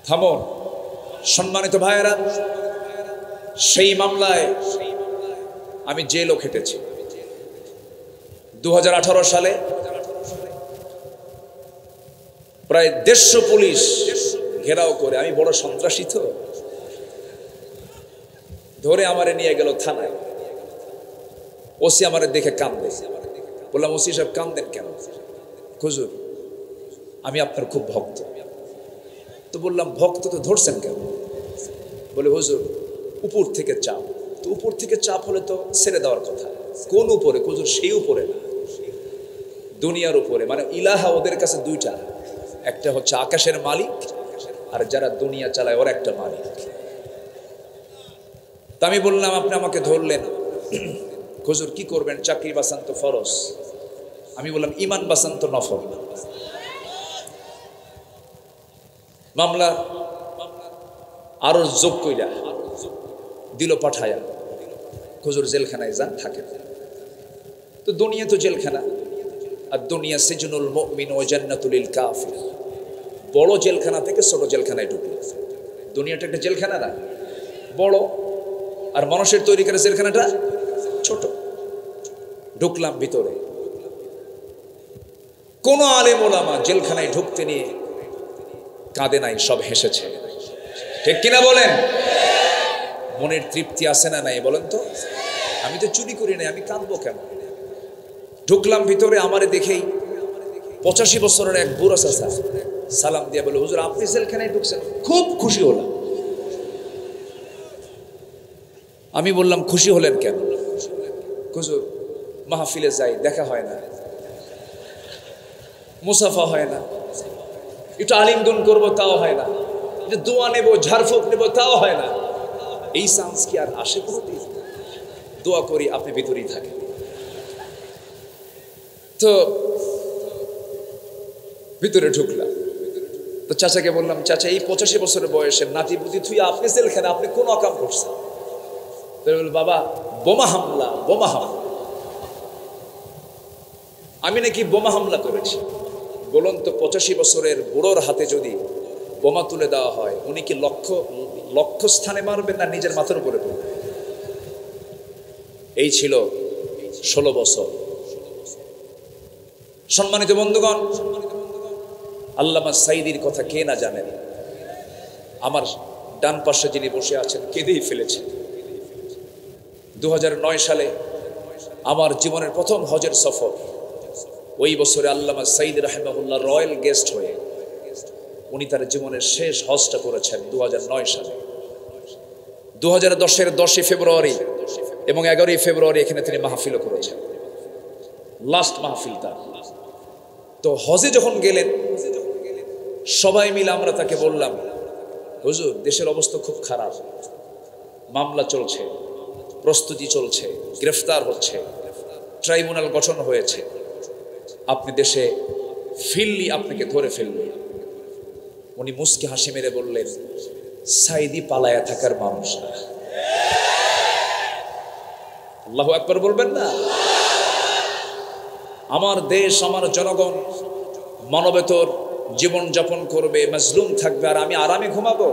[SPEAKER 1] থামুন সম্মানিত ভাইয়েরা, সেই মামলায় আমি জেলও খেটেছি। 2018 সালে প্রায় 150 পুলিশ ঘেরাও করে, আমি বড় সন্ত্রাসী তো, ধরে আমারে নিয়ে গেল থানায়। ওসি আমারে দেখে কান্দে। বললাম, ওসি সাহেব কান্দেন কেন? হুজুর আমি আপনার খুব ভক্ত। তো বললাম, ভক্ত তো ধরছেন কেন? বলে, হুজুর উপর থেকে চাপ। তো উপর থেকে চাপ হলে তো ছেড়ে দেওয়ার কথা। কোন উপরে? হুজুর সেই উপরে না, দুনিয়ার উপরে। মানে ইলাহা ওদের কাছে দুইটা, একটা হচ্ছে আকাশের মালিক, আর যারা দুনিয়া চালায় ওর একটা মালিক। তা আমি বললাম, আপনি আমাকে ধরলেন, হুজুর কি করবেন? চাকরি বাঁচান তো ফরজ। আমি বললাম, ইমান বাঁচান তো নফল। মামলা আরো যোগ কইরা দিল পাঠায়া, হুজুর জেলখানায় যান, থাকেন। তো দুনিয়া তো জেলখানা, আর দুনিয়া সিজনুল মুমিন ওয়া জান্নাতুল লিল কাফির। বড় জেলখানা থেকে ছোট জেলখানায় ঢুকলো। দুনিয়াটা একটা জেলখানা না, বড়, আর মানুষের তৈরি করে জেলখানাটা ছোট। ঢুকলাম ভিতরে, কোন আলেম ওলামা জেলখানায় ঢুকতে নিয়ে কাঁদে নাই, সব হেসেছে। ঠিক কিনা বলেন? মনের তৃপ্তি আছে না নাই বলেন তো? আমি তো চুরি করি নাই, আমি কাঁদবো কেন? ঢুকলাম ভিতরে, আমারে দেখেই 85 বছরের এক বুড়া চাচা সালাম দিয়ে বলে, হুজুর আপনি জেলখানায় ঢুকছেন, খুব খুশি হলাম। আমি বললাম, খুশি হলেন কেন? হুজুর মাহফিলে যাই, দেখা হয় না, মুসাফা হয় না, একটু আলিঙ্গন করবো তাও হয় না, যে দোয়া নেবো, ঝাড়ফুঁক নেবো তাও হয় না। এই চান্স কি আর আসে কোনোদিন? দোয়া করি আপনি ভিতরেই থাকেন। তো ভিতরে ঢুকলাম, তো চাচাকে বললাম, চাচা এই 85 বছরের বয়সের নাতি বুদ্ধি থুই আপনি জেলখানে, আপনি কোন অকাম করছেন? বলল, বাবা বোমা হামলা, বোমা হামলা। আমি নাকি বোমা হামলা করেছি? বলুন তো 85 বছরের বুড়োর হাতে যদি বোমা তুলে দেওয়া হয়, উনি কি লক্ষ্য স্থানে মারবেন না নিজের মাথার উপরে পড়বে? এই ছিল 16 বছর। সম্মানিত বন্ধুগণ, আল্লামা সাঈদীর কথা কে না জানেন? আমার ডান পাশে যিনি বসে আছেন কেঁদেই ফেলেছেন। 2009 সালে আমার জীবনের প্রথম হজের সফর। ওই বছরে আল্লামা সাঈদী রাহিমাহুল্লাহ রয়্যাল গেস্ট হয়ে উনি তার জীবনের শেষ হজটা করেছেন 2009 সালে। 2010-এর 10 ফেব্রুয়ারি এবং 11 ফেব্রুয়ারি এখানে তিনি মাহফিলও করেছেন, লাস্ট মাহফিল তার। তো হজে যখন গেলেন, সবাই মিলে আমরা তাকে বললাম, হুজুর দেশের অবস্থা খুব খারাপ, মামলা চলছে, প্রস্তুতি চলছে, গ্রেফতার হচ্ছে, ট্রাইব্যুনাল গঠন হয়েছে, আপনি দেশে ফিরলি আপনাকে ধরে ফেলবে। উনি মুস্কি হাসি মেরে বললেন, সাঈদী পালায়া থাকার মানুষ না। আল্লাহু আকবার বলবেন না? আমার দেশ, আমার জনগণ মানবেতর জীবন যাপন করবে, মাজলুম থাকবে, আর আমি আরামে ঘুমাবো?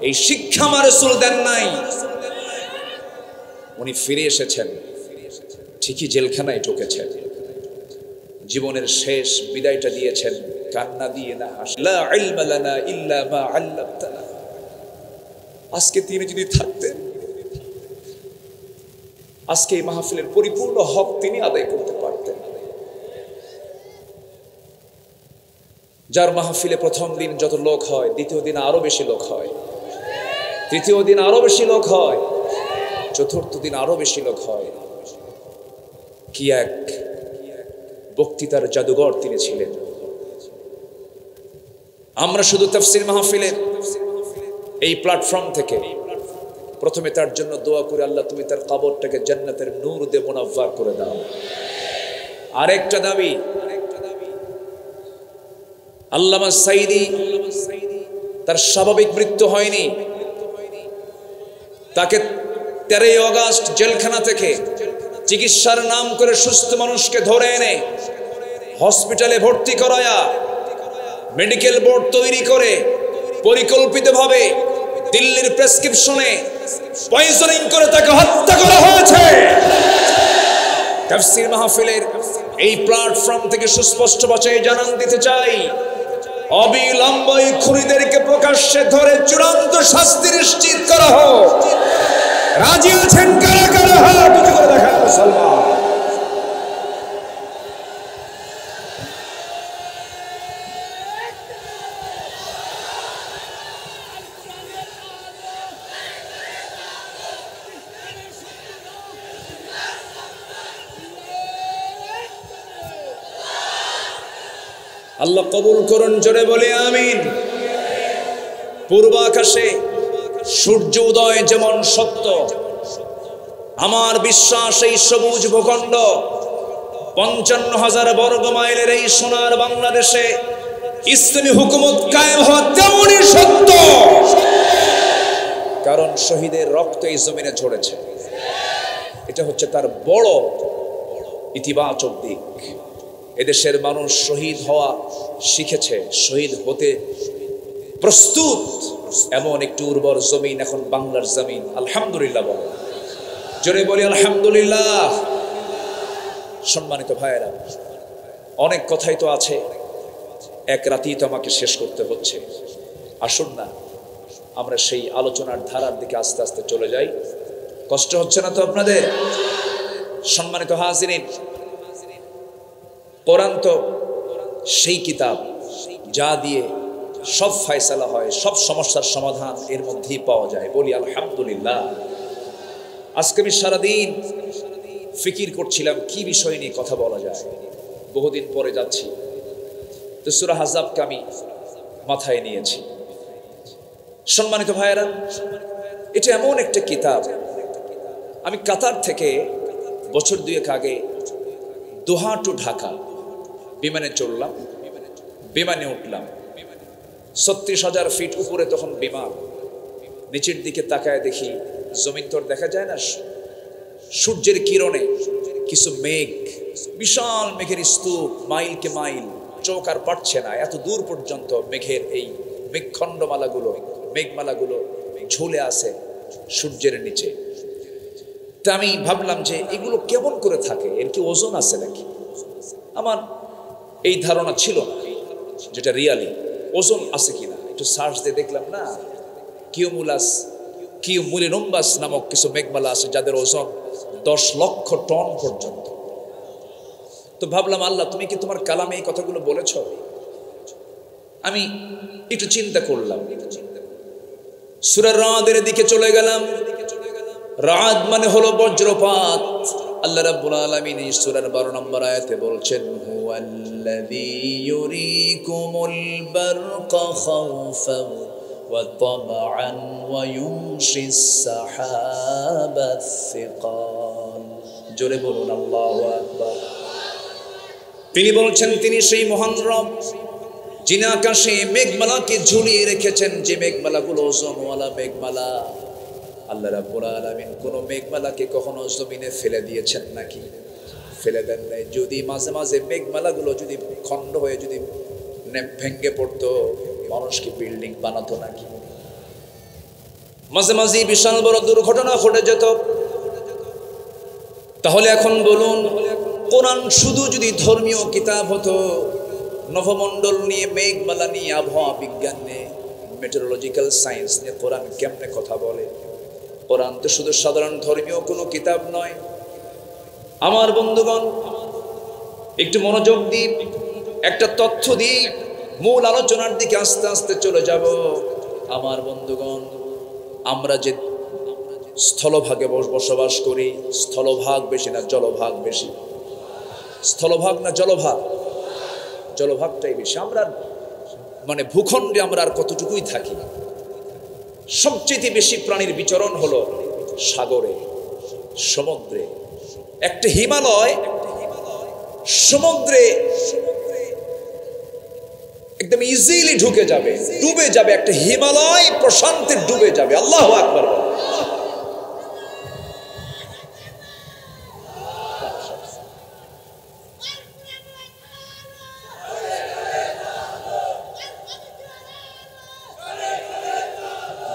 [SPEAKER 1] এই শিক্ষা আমার রাসূল দেন নাই। উনি ফিরে এসেছেন, ঠিকই জেলখানায় ঢুকেছেন, জীবনের শেষ বিদায়টা দিয়েছেন কান্না দিয়ে না হাসি। লা ইলমা লানা ইল্লা মা আল্লামতানা। আজকে তিনি যদি থাকতেন, আজকে এই মাহফিলের পরিপূর্ণ হক তিনি আদায় করতে পারতেন। যার মাহফিলে প্রথম দিন যত লোক হয়, দ্বিতীয় দিন আরো বেশি লোক হয়, তৃতীয় দিন আরো বেশি লোক হয়, চতুর্থ দিন আরো বেশি লোক হয়। কি এক বক্তৃতার জাদুঘর তিনি ছিলেন। আমরা শুধু তাফসীর মাহফিলের এই প্ল্যাটফর্ম থেকে প্রথমে তার জন্য দোয়া করে, আল্লাহ তুমি তার কবরটাকে জান্নাতের নূর দিয়ে মুনাফফার করে দাও। আরেকটা দাবি, আল্লামা সাঈদী তার স্বাভাবিক মৃত্যু হয়নি, তাকে 13 আগস্ট জেলখানা থেকে চিকিৎসার নাম করে সুস্থ মানুষকে ধরে এনে হসপিটালে ভর্তি করায়া মেডিকেল বোর্ড তৈরি করে পরিকল্পিতভাবে দিল্লির প্রেসক্রিপশনে পয়জনিং করে তাকে হত্যা করা হয়েছে। তাফসীর মাহফিলের এই প্ল্যাটফর্ম থেকে সুস্পষ্ট ভাষায় জানান দিতে চাই, অবিলম্বে খুনিদেরকে প্রকাশ্যে ধরে চূড়ান্ত শাস্তি নিশ্চিত করা হোক। রাজি আছেন কারা কারা? হাত উঁচু করে দেখান মুসলমান। আল্লাহ কবুল করুন, জোরে বলে আমিন। পূর্ব আকাশে সূর্য উদয় যেমন সত্য, আমার বিশ্বাস এই সবুজ ভূখণ্ড 55,000 বর্গ মাইলের এই সোনার বাংলাদেশে ইসলামী হুকুমত কায়েম হওয়া তেমনই সত্য, কারণ শহীদের রক্ত এই জমিনে ঝরেছে। এটা হচ্ছে তার বড় ইতিবাচক দিক। এদেশের মানুষ শহীদ হওয়া শিখেছে, শহীদ হতে প্রস্তুত। এমন একটি উর্বর জমিন এখন বাংলার জমিন। আলহামদুলিল্লাহ বল, জোরে বলি আলহামদুলিল্লাহ। সম্মানিত ভাইয়েরা, অনেক কথাই তো আছে, এক রাতেই তো আমাকে শেষ করতে হচ্ছে। আসুন না আমরা সেই আলোচনার ধারার দিকে আস্তে আস্তে চলে যাই। কষ্ট হচ্ছে না তো আপনাদের? সম্মানিত হাজিরিন, কোরআন তো সেই কিতাব যা দিয়ে সব ফয়সালা হয়, সব সমস্যার সমাধান এর মধ্যেই পাওয়া যায়। বলি আলহামদুলিল্লাহ। আজকে আমি সারাদিন ফিকির করছিলাম কি বিষয় নিয়ে কথা বলা যায়। বহুদিন পরে যাচ্ছি তো সূরা আহজাবকে আমি মাথায় নিয়েছি। সম্মানিত ভাইয়েরা, এটা এমন একটা কিতাব, আমি কাতার থেকে বছর দুয়েক আগে দোহা টু ঢাকা বিমানে চড়লাম, বিমানে উঠলাম। ৩৬,০০০ ফিট উপরে তখন বিমান। নিচের দিকে তাকায় দেখি জমিন তো দেখা যায় না, সূর্যের কিরণে কিছু মেঘ, বিশাল মেঘের স্তূপ, মাইলকে মাইল, চোখ আর পাচ্ছে না, এত দূর পর্যন্ত মেঘের এই মেঘখণ্ডমালাগুলো, মেঘমালাগুলো ঝুলে আছে সূর্যের নিচে। তা আমি ভাবলাম যে এগুলো কেমন করে থাকে, এর কি ওজন আছে নাকি? আমার এই ধারণা ছিল না যেটা রিয়ালি ওজন আছে কিনা। একটু সার্চ দিয়ে দেখলাম না, কিউমুলিনুম্বাস নামক কিছু মেঘমালা আছে যাদের ওজন 10 লক্ষ টন পর্যন্ত। তো ভাবলাম, আল্লাহ তুমি কি তোমার কালামে এই কথাগুলো বলেছ? আমি একটু চিন্তা করলাম, সূরা রাদের দিকে চলে গেলাম। রাদ মানে হলো বজ্রপাত। আল্লাহ রাব্বুল আলামিন এই সূরার 12 নম্বর আয়াতে বলছেন, হুয়াল্লাযী ইউরিকুমুল বারকা খাওফান ওয়া তামআন ওয়া ইউনশিস সাহাবাস সিকাল। জোরে বলুন আল্লাহু আকবার। তিনি বলছেন, তিনি সেই মহান রব যিনি আকাশে মেঘমালাকে ঝুলিয়ে রেখেছেন, যে মেঘমালাগুলো ওজনওয়ালা মেঘমালা। আল্লাহ রাব্বুল আলামিন কোন মেঘমালাকে কখনো জমিনে ফেলে দিয়েছেন নাকি? ফেলে দেন নাই। যদি মাঝে মাঝে মেঘমালাগুলো যদি খণ্ড হয়ে যদি ভেঙে পড়তো, মানুষ কি বিল্ডিং বানাতো নাকি? মাঝে মাঝে বিশাল বড় দুর্ঘটনা ঘটে যেত। তাহলে এখন বলুন, কোরআন শুধু যদি ধর্মীয় কিতাব হতো, নভমণ্ডল নিয়ে, মেঘমালা নিয়ে, আবহাওয়া বিজ্ঞান নিয়ে, মেটেরোলজিক্যাল সায়েন্স নিয়ে কোরআন কেমনে কথা বলে? কোরআন তো শুধু সাধারণ ধর্মীয় কোনো কিতাব নয়। আমার বন্ধুগণ, একটু মনোযোগ দিই, একটা তথ্য দিই, মূল আলোচনার দিকে আস্তে আস্তে চলে যাব। আমার বন্ধুগণ, আমরা যে স্থলভাগে বসবাস করি, স্থলভাগ বেশি না জলভাগ বেশি? স্থলভাগ না জলভাগ? জলভাগটাই বেশি। আমরা মানে ভূখণ্ডে আমরা আর কতটুকুই থাকি। সবচেয়ে বেশি প্রাণীর বিচরণ হলো সাগরে, সমুদ্রে। একটা হিমালয় সমুদ্রে একদম ইজিলি ঢুকে যাবে, ডুবে যাবে। একটা হিমালয় প্রশান্তে ডুবে যাবে। আল্লাহু আকবার।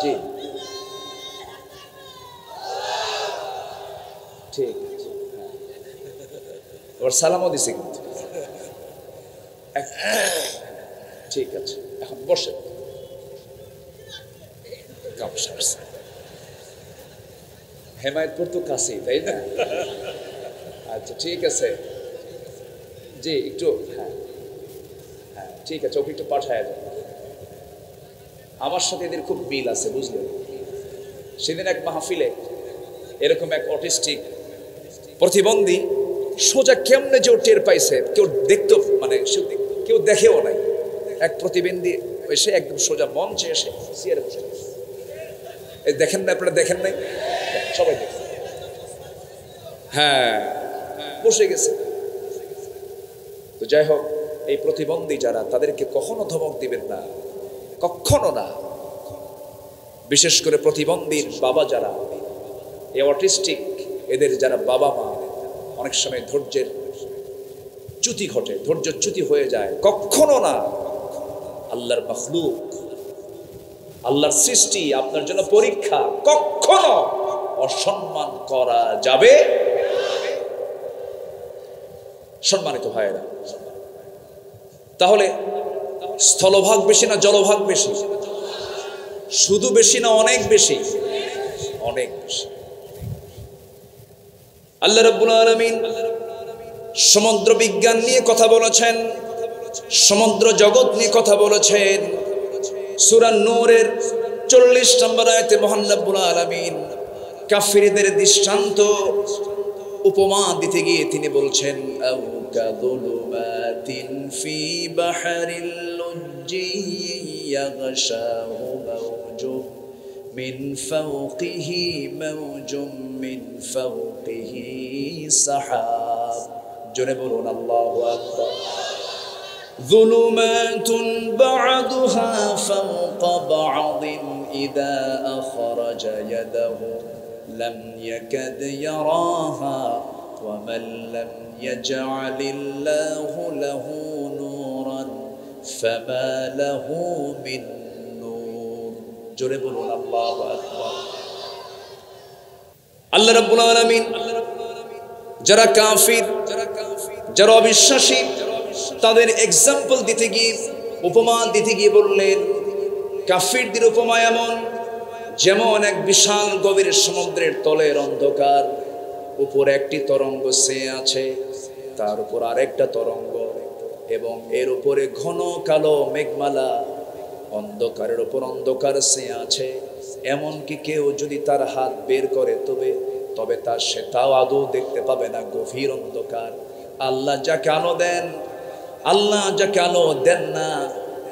[SPEAKER 1] জি ঠিক আছে, ওর সালামও দিছে কিন্তু। ঠিক আছে, এখন বসে। হেমায়তপুর তো কাছেই, তাই না? আচ্ছা ঠিক আছে, জি একটু, হ্যাঁ হ্যাঁ ঠিক আছে, ওকে একটু পাঠায় দেন। আমার সাথে এদের খুব মিল আছে, বুঝলেন? সেদিন এক মাহফিলে এরকম এক অটিস্টিক প্রতিবন্ধী সোজা কেমনে যে টের পাইছে, কেউ দেখতো, মানে কেউ দেখেও নাই। এক প্রতিবন্ধী এসে একদম সোজা মঞ্চে এসে চেয়ারে বসে। দেখেন না আপনারা? দেখেন নাই? সবাই দেখেন। হ্যাঁ, বসে গেছে। তো যাই হোক, এই প্রতিবন্ধী যারা, তাদেরকে কখনো ধমক দিবেন না, কখনো না। বিশেষ করে প্রতিবন্ধীর বাবা যারা, এই অটিস্টিক, এদের যারা বাবা মা, অনেক সময় ধৈর্যের চ্যুতি ঘটে, ধৈর্যচ্যুতি হয়ে যায়। কখনো না। আল্লাহর মাখলুক, আল্লাহর সৃষ্টি, আপনার জন্য পরীক্ষা, কখনো অসম্মান করা যাবে। সম্মানিত ভাইয়েরা, তাহলে স্থলভাগ বেশি না জলভাগ বেশি? শুধু বেশি না অনেক বেশি? অনেক বেশি। আল্লাহ রাব্বুল আলামিন সমুদ্র বিজ্ঞান নিয়ে কথা বলেছেন, সমুদ্র জগৎ নিয়ে কথা বলেছেন। সূরা নূরের 40 নম্বর আয়াতে মহান রব্বুল আলামিন কাফিরদের দৃষ্টান্ত উপমা দিতে গিয়ে তিনি বলছেন, আও কাযুলুমাতিন ফি বাহরিল লুজ্জি ইয়াগশাহু মাওজুম মিন ফাওকিহি মাওজুম মিন ফাওকিহি সাহাব। জোরে বলুন আল্লাহু আকবার। যুলুমাতুন বা'দুহা ফাওকা বা'দিন ইযা আখরাজা ইয়াদাহু لم يكد يراها ومن لم يجعل الله له نورا فما له من نور। জোরে বলুন আল্লাহু আকবার। আল্লাহ রাব্বুল আলামিন যারা কাফির, যারা অবিশ্বাসী, তাদের এক্সাম্পল দিতে গিয়ে, উপমা দিতে গিয়ে বললেন, কাফিরদের উপমা এমন যেমন এক বিশাল গভীর সমুদ্রের তলের অন্ধকার, উপরে একটি তরঙ্গ চেয়ে আছে, তার উপর আরেকটা তরঙ্গ, এবং এর উপরে ঘন কালো মেঘমালা, অন্ধকারের উপর অন্ধকার চেয়ে আছে। এমনকি কেউ যদি তার হাত বের করে তবে তার সেটাও আদৌ দেখতে পাবে না, গভীর অন্ধকার। আল্লাহ যাকে আলো দেন, আল্লাহ যাকে আলো দেন না,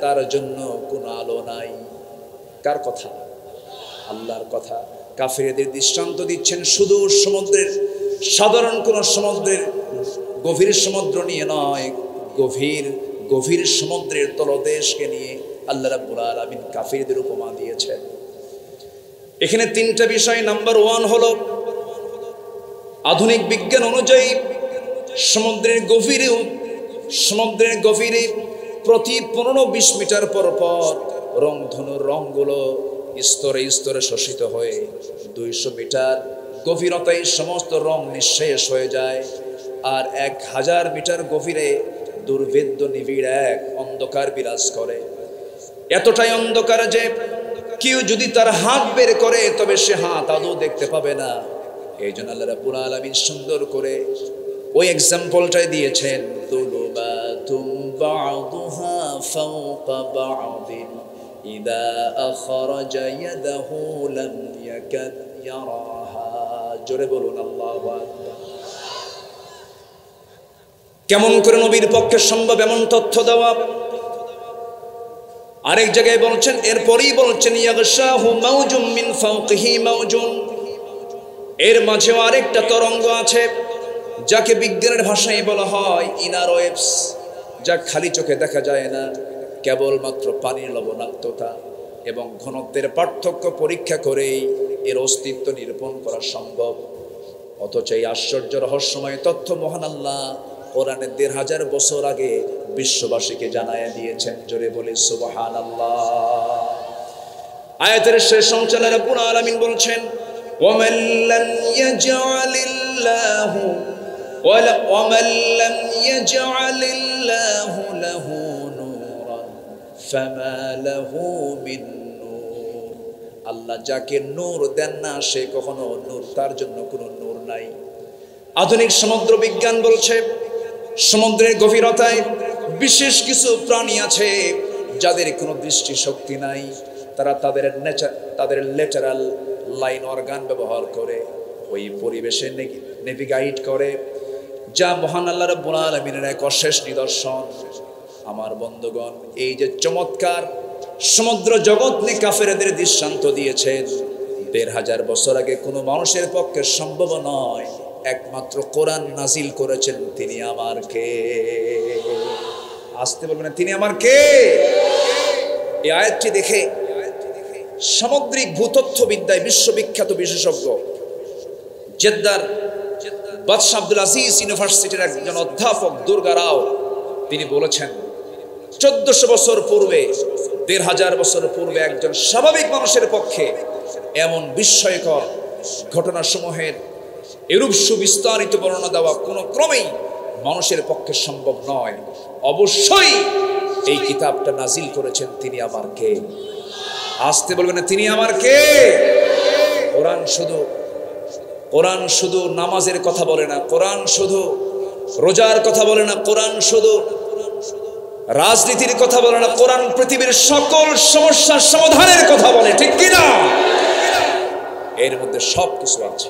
[SPEAKER 1] তার জন্য কোনো আলো নাই। কার কথা? আল্লাহর কথা। কাফিরদের দৃষ্টান্ত দিচ্ছেন শুধু সমুদ্রের, সাধারণ কোন সমুদ্রের, গভীর সমুদ্র নিয়ে নয়, গভীর সমুদ্রের তলদেশকে নিয়ে আল্লাহ রাব্বুল আলামিন কাফিরদের উপমা দিয়েছেন। এখানে তিনটা বিষয়। নাম্বার 1 হলো, আধুনিক বিজ্ঞান অনুযায়ী সমুদ্রের গভীরে প্রতি 15-20 মিটার পর পর রংধনুর রংগুলো স্তরে স্তরে শোষিত হয়ে 200 মিটার গভীরতায় সমস্ত রং নিঃশেষ হয়ে যায়। আর 1000 মিটার গভীরে দুর্ভেদ্য নিবিড় এক অন্ধকার বিরাজ করে। এতটাই অন্ধকার যে কেউ যদি তার হাত বের করে তবে সে হাত আদৌ দেখতে পাবে না। এই জন্য আল্লাহ রাব্বুল আলামিন সুন্দর করে ওই এক্সাম্পলটাই দিয়েছেন, যুলুমাতুম বা'দুহা ফাওকা বা'দিন ইযা আখরাজা ইয়াদাহু লাম ইয়াকাদ ইয়ারাহা। জোরে বলুন আল্লাহু আকবার। কেমন করে নবীর পক্ষে সম্ভব এমন তথ্য দেওয়া? আরেক জায়গায় বলছেন, এরপরই বলছেন, ইয়াগশাহু মাওজুম মিন ফাওকিহি মাওজুন। এর মাঝেও আরেকটা তরঙ্গ আছে, যাকে বিজ্ঞানের ভাষায় বলা হয় ইনার ওয়েভস, যা খালি চোখে দেখা যায় না। কেবলমাত্র পানির লবণাক্ততা এবং ঘনত্বের পার্থক্য পরীক্ষা করেই এর অস্তিত্ব নিরূপণ করা সম্ভব। অথচ এই আশ্চর্য রহস্যময় তথ্য মহান আল্লাহ কোরআনে 1500 বছর আগে বিশ্ববাসীকে জানায়া দিয়েছেন। জোরে বলি সুবহানাল্লাহ। আয়াতের শেষ অংশে আল্লাহ রাব্বুল আলামিন বলছেন, ومن لم يجعل الله له نورا فما له من نور। আল্লাহ যাকে নূর দেন না, সে কখনো নূর, তার জন্য কোনো নূর নাই। আধুনিক সমুদ্র বিজ্ঞান বলছে, সমুদ্রের গভীরতায় বিশেষ কিছু প্রাণী আছে যাদের কোনো দৃষ্টি শক্তি নাই। তারা তাদের ল্যাটারাল লাইন অর্গান ব্যবহার করে ওই পরিবেশে নেভিগেট করে, যা মহান আল্লাহ রাব্বুল আলামিনের এক অশেষ নিদর্শন। আমার বন্ধুগণ, এই যে চমৎকার সমুদ্র জগৎ নিয়ে কাফেরদের দৃষ্টান্ত দিয়েছেন, 1500 বছর আগে কোনো মানুষের পক্ষে সম্ভব নয়। একমাত্র কোরআন নাজিল করেছেন তিনি আমার কে? আসতে বলবেন না তিনি আমার কে? এই আয়াতটি দেখে সামুদ্রিক ভূতত্ত্ববিদ্যায় বিশ্ববিখ্যাত বিশেষজ্ঞ জেদ্দার বাদশাহ আব্দুল আজিজ ইউনিভার্সিটির একজন অধ্যাপক দুর্গা রাও তিনি বলেছেন 1400 বছর পূর্বে 1500 বছর পূর্বে একজন স্বাভাবিক মানুষের পক্ষে এমন বিস্ময়কর ঘটনাসমূহের এরূপ সুবিস্তারিত বর্ণনা দেওয়া কোনো ক্রমেই মানুষের পক্ষে সম্ভব নয়। অবশ্যই এই কিতাবটা নাজিল করেছেন তিনি আমার কে? আসতে বলবেন না তিনি আমার কে? কোরআন শুধু নামাজের কথা বলে না, কোরআন শুধু রোজার কথা বলে না, কোরআন শুধু রাজনীতির কথা বলে না, কোরআন পৃথিবীর সকল সমস্যার সমাধানের কথা বলে, ঠিক কি না? এর মধ্যে সব কিছু আছে।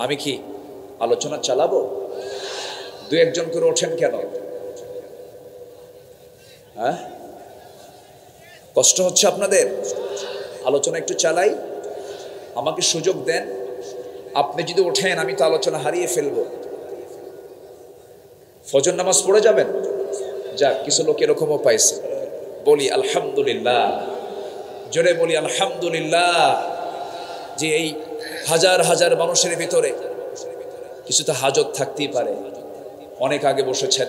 [SPEAKER 1] আমি কি আলোচনা চালাবো? দু একজন করে ওঠেন কেন? হ্যাঁ, কষ্ট হচ্ছে আপনাদের? আলোচনা একটু চালাই, আমাকে সুযোগ দেন। আপনি যদি ওঠেন আমি তো আলোচনা হারিয়ে ফেলবো। ফজর নামাজ পড়ে যাবেন? যাক, কিছু লোক এরকমও পাইছে। বলি আলহামদুলিল্লাহ, জোরে বলি আলহামদুলিল্লাহ। যে এই হাজার হাজার মানুষের ভিতরে কিছুটা হাজত থাকতেই পারে। অনেক আগে বসেছেন,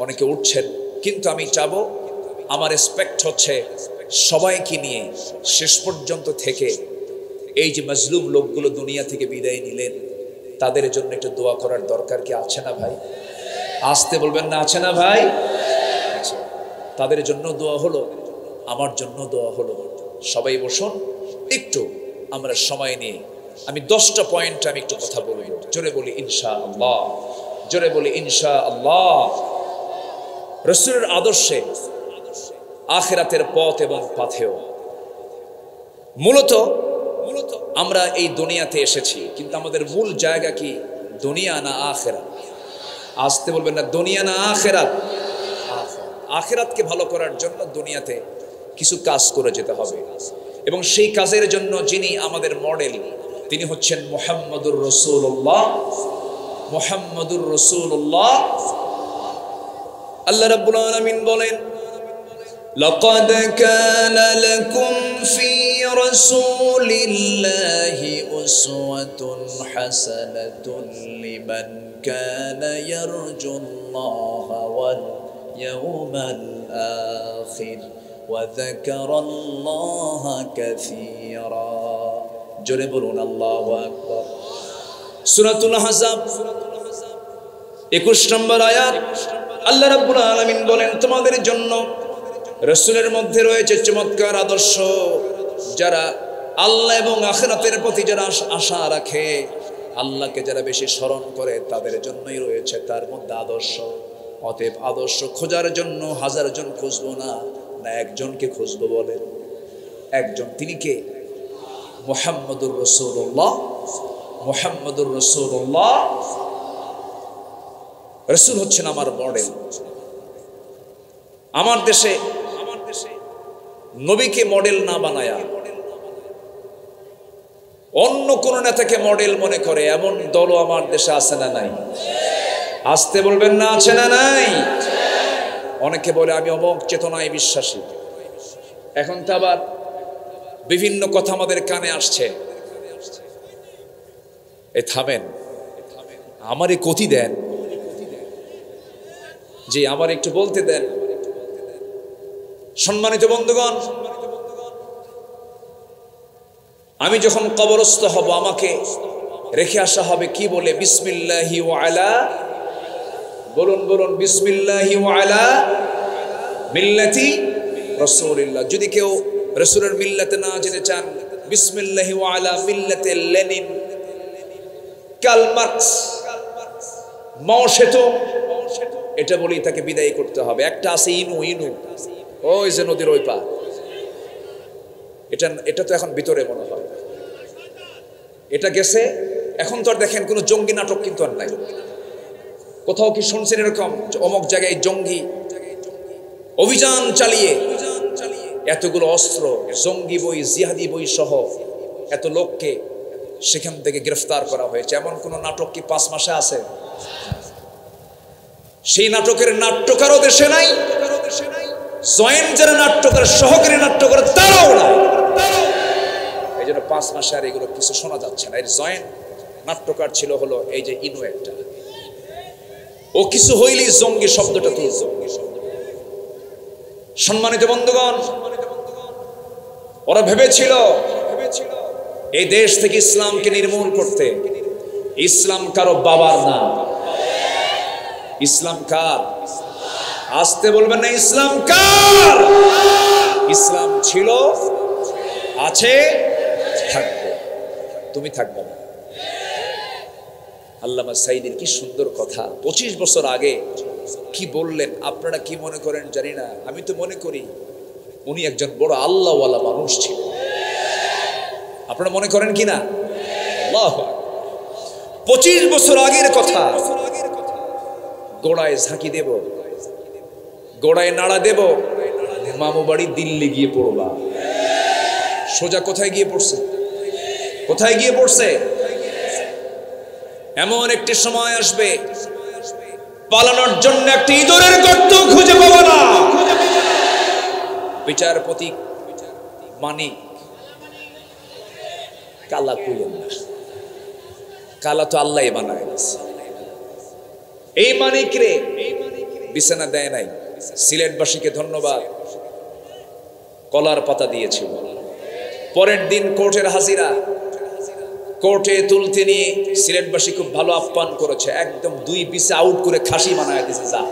[SPEAKER 1] অনেকে উঠছেন, কিন্তু আমি চাবো, আমার রেসপেক্ট হচ্ছে সবাইকে নিয়ে শেষ পর্যন্ত থেকে এই যে মজলুম লোকগুলো দুনিয়া থেকে বিদায় নিলেন তাদের জন্য একটু দোয়া করার দরকার কি আছে না ভাই? আসতে বলবেন না আছে না ভাই? তাদের জন্য দোয়া হলো, আমার জন্য দোয়া হলো। সবাই বসুন, একটু আমরা সময় নিয়ে আমি 10টা পয়েন্ট আমি একটু কথা বলব। জোরে বলি ইনশাআল্লাহ, জোরে বলি ইনশাআল্লাহ। রাসূলের আদর্শে আখিরাতের পথ এবং পাথেও মূলত আমরা এই দুনিয়াতে এসেছি, কিন্তু আমাদের মূল জায়গা কি দুনিয়া না আখিরাত? আসতে বলবেন না দুনিয়া না আখিরাত? আখিরাতকে ভালো করার জন্য দুনিয়াতে কিছু কাজ করে যেতে হবে, এবং সেই কাজের জন্য যিনি আমাদের মডেল তিনি হচ্ছেন মুহাম্মদুর রাসূলুল্লাহ। মুহাম্মদুর রাসূলুল্লাহ। আল্লাহ রাব্বুল আলামিন বলেন, লাকাদ কানা লাকুম ফি রাসূলিল্লাহি উসওয়াতুন হাসানাতুন লিমান কানা ইয়ারজুল্লাহা ওয়াল ইয়াওমাল আখির ওয়া যাকারাল্লাহা কাসীরা। জোরে বলুন আল্লাহু আকবার। সূরাতুল আহজাব 21 নম্বর আয়াত। আল্লাহ রাব্বুল আলামিন বলেন, তোমাদের জন্য রাসূলের মধ্যে রয়েছে চমৎকার আদর্শ। যারা আল্লাহ এবং আখিরাতের প্রতি যারা আশা রাখে, আল্লাহকে যারা বেশি স্মরণ করে, তাদের জন্যই রয়েছে তার মধ্যে আদর্শ। অতএব আদর্শ খোঁজার জন্য 1000 জন খুঁজবো না, একজনকে খুঁজবো। বলেন একজন, তিনি কে? মুহাম্মদুর রাসূলুল্লাহ। মুহাম্মদুর রাসূলুল্লাহ। রাসূল হচ্ছেন আমার মডেল। আমার দেশে নবীকে মডেল না বানায়া অন্য কোন নেতাকে মডেল মনে করে এমন দলও আমার দেশে আছে না নাই? আসতে বলবেন না আছে না নাই? অনেকে বলে আমি অমোক চেতনায় বিশ্বাসী। এখন তো আবার বিভিন্ন কথা আমাদের কানে আসছে। এই থামেন, আমারে কতি দেন, জি আমার একটু বলতে দেন। সম্মানিত বন্ধুগণ, আমি যখন কবরস্থ হব আমাকে রেখে আসা হবে কি বলে? বিসমিল্লাহি ওয়া আলা, বলুন বলুন, বিসমিল্লাহি ওয়া আলা মিল্লাতি রাসূলিল্লাহ। যদি কেউ রাসূলের মিল্লাতে না যেতে চান, বিসমিল্লাহি ওয়া আলা মিল্লাতে লেনিন, কার্ল মার্কস, মাও সেতু, এটা বলেই তাকে বিদায় করতে হবে। একটা আছে ইনু, ওই যে নদীর ওই পা, এটা তো এখন ভিতরে মনে হয় এটা গেছে। এখন তো আর দেখেন কোনো জঙ্গি নাটক কিন্তু আর নাই। কোথাও কি শুনছেন এরকম অমুক জায়গায় জঙ্গি অভিযান চালিয়ে এতগুলো অস্ত্র, জঙ্গি বই, জিহাদি বই সহ এত লোককে সেখান থেকে গ্রেফতার করা হয়েছে? এমন কোন নাটক কি 5 মাসে আছে? সেই নাটকের নাট্যকারও দেশে নাই, জয়েন্ট যারা নাট্যকার সহকারী নাট্যকার তারাও নাই। এই জন্য 5 মাসে আর এগুলো কিছু শোনা যাচ্ছে না। এর জয়েন্ট নাট্যকার ছিল হলো এই যে ইনু একটা, ও কিছু হইলেই জঙ্গি শব্দটা তুলছ। সম্মানিত বন্ধুগণ, ওরা ভেবেছিল এই দেশ থেকে ইসলামকে নির্মূল করতে। ইসলাম কারো বাবার না, ইসলাম কার? আসতে বলবেন না, ইসলাম কার? ইসলাম ছিল, আছে, থাকবে। তুমি থাকবে না। আল্লামা সাইদির কি সুন্দর কথা, 25 বছর আগে কি বললেন। আপনারা কি মনে করেন জানি না, আমি তো মনে করি উনি একজন বড় আল্লাহওয়ালা মানুষ ছিলেন। আপনারা মনে করেন কি না? আল্লাহ, 25 বছর আগের কথা। গোড়ায় ঝাঁকি দেব, গোড়ায় নাড়া দেব, মামু বাড়ি দিল্লি গিয়ে পড়বা। সোজা কোথায় গিয়ে পড়ছে? কোথায় গিয়ে পড়ছে? এমন একটি সময় আসবে পালানোর জন্য একটি ইঁদুরের গর্ত খুঁজে পাবো না। বিচারপতি মানিক কালা কইলেন না, কালা তো আল্লাহ বানায়। এই মানিক রে বিছানা দেয় নাই। সিলেটবাসীকে ধন্যবাদ, কলার পাতা দিয়েছিল। পরের দিন কোর্টের হাজিরা, কোর্টে তুলতে নিয়ে সিলেটবাসী খুব ভালো আপ্যায়ন করেছে। একদম 2 পিসে আউট করে খাসি বানায় দিয়েছে। যা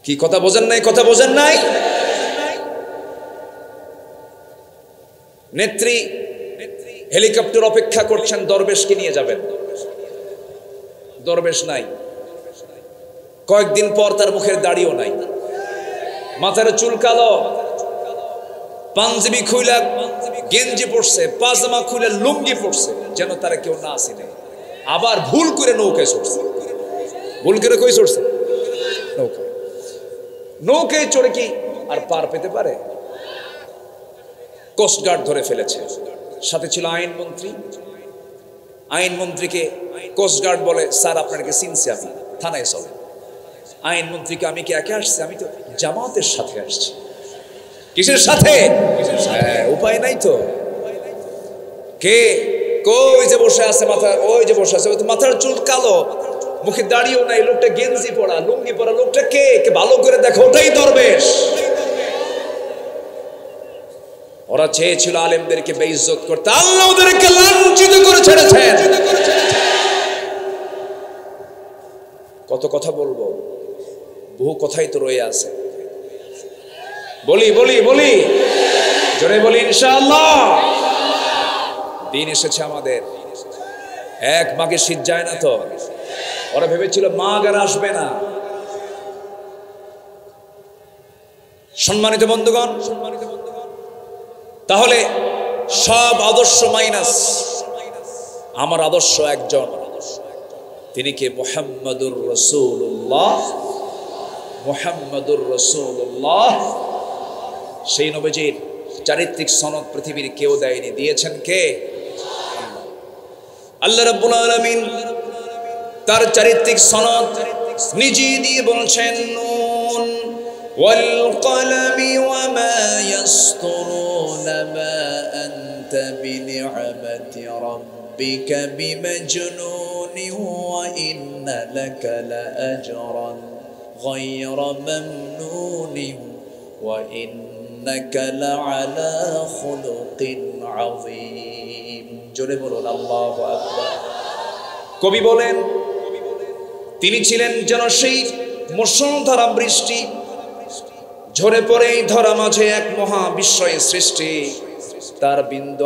[SPEAKER 1] কি কথা বোঝেন নাই? কথা বোঝেন নাই? নেত্রী হেলিকপ্টার অপেক্ষা করছেন, দরবেশকে নিয়ে যাবেন। দরবেশ নাই। কয়েকদিন পর তার মুখের দাড়িও নাই, মাথার চুল কালো, পাঞ্জাবি খুইলা গেঞ্জি পড়ছে, পাজামা খুলে লুঙ্গি পড়ছে, যেন তারা কেউ না আসে নাই। আবার ভুল করে নৌকায় চড়ছে। ভুল করে কই চড়ছে? নৌকায়। নৌকায় চড়ে কি আর পার পেতে পারে? কোস্টগার্ড ধরে ফেলেছে। সাথে ছিল আইনমন্ত্রী। আইনমন্ত্রীকে কোস্টগার্ড বলে, স্যার আপনাকে চিনছি আমি, থানায় চলে। আইনমন্ত্রীকে, আমি কি একে আসছি? আমি তো জামাতের সাথে আসছি। কিসের সাথে? উপায় নাই তো। কে? কই যে বসে আছে মাথা, ওই যে বসে আছে, মাথার চুল কালো, মুখে দাড়িও নাই, লোকটা গেঞ্জি পরা, লুঙ্গি পরা। লোকটা কে? ভালো করে দেখো, ওটাই দরবেশ। ওরা চেয়েছিল আলেমদেরকে বেইজ্জত করতে, আল্লাহ ওদেরকে লাঞ্ছিত করে ছেড়েছেন। কত কথা বলবো, বহু কথাই তো রয়ে আছে। বলি বলি বলি, জোরে বলি ইনশাআল্লাহ। দিন এসেছে আমাদের। এক মাঘে শীত যায় না তো। ওরা ভেবেছিল মাঘ আর আসবে না। সম্মানিত বন্ধুগণ, তাহলে সব আদর্শ মাইনাস, আমার আদর্শ একজন, তিনি কে? মুহাম্মাদুর রাসূলুল্লাহ। মুহাম্মাদুর রাসূলুল্লাহ। সেই নবীজির চারিত্রিক সনদ পৃথিবীর কেউ দেয়নি। দিয়েছেন কে? আল্লাহ রাব্বুল আলামিন তার চারিত্রিক সনদ নিজে দিয়ে বলছেন, নুন ওয়াল কলমি ওয়া মা ইয়াসতুরুনা মা আনতা বিনি'মাতি রাব্বিকা বিমাজনুন ওয়া ইন্না লাকা লাআজরান গায়রা মামনুন ওয়া ইন্নাকা লাআলা খুলুকিন আযীম। জোরে বলুন আল্লাহু আকবার। কবি বলেন, তিনি ছিলেন যেন সেই মুষলধারা বৃষ্টি, ঝরে পড়ে ধরা মাঝে এক মহাবিস্ময়ের সৃষ্টি। তার বিন্দু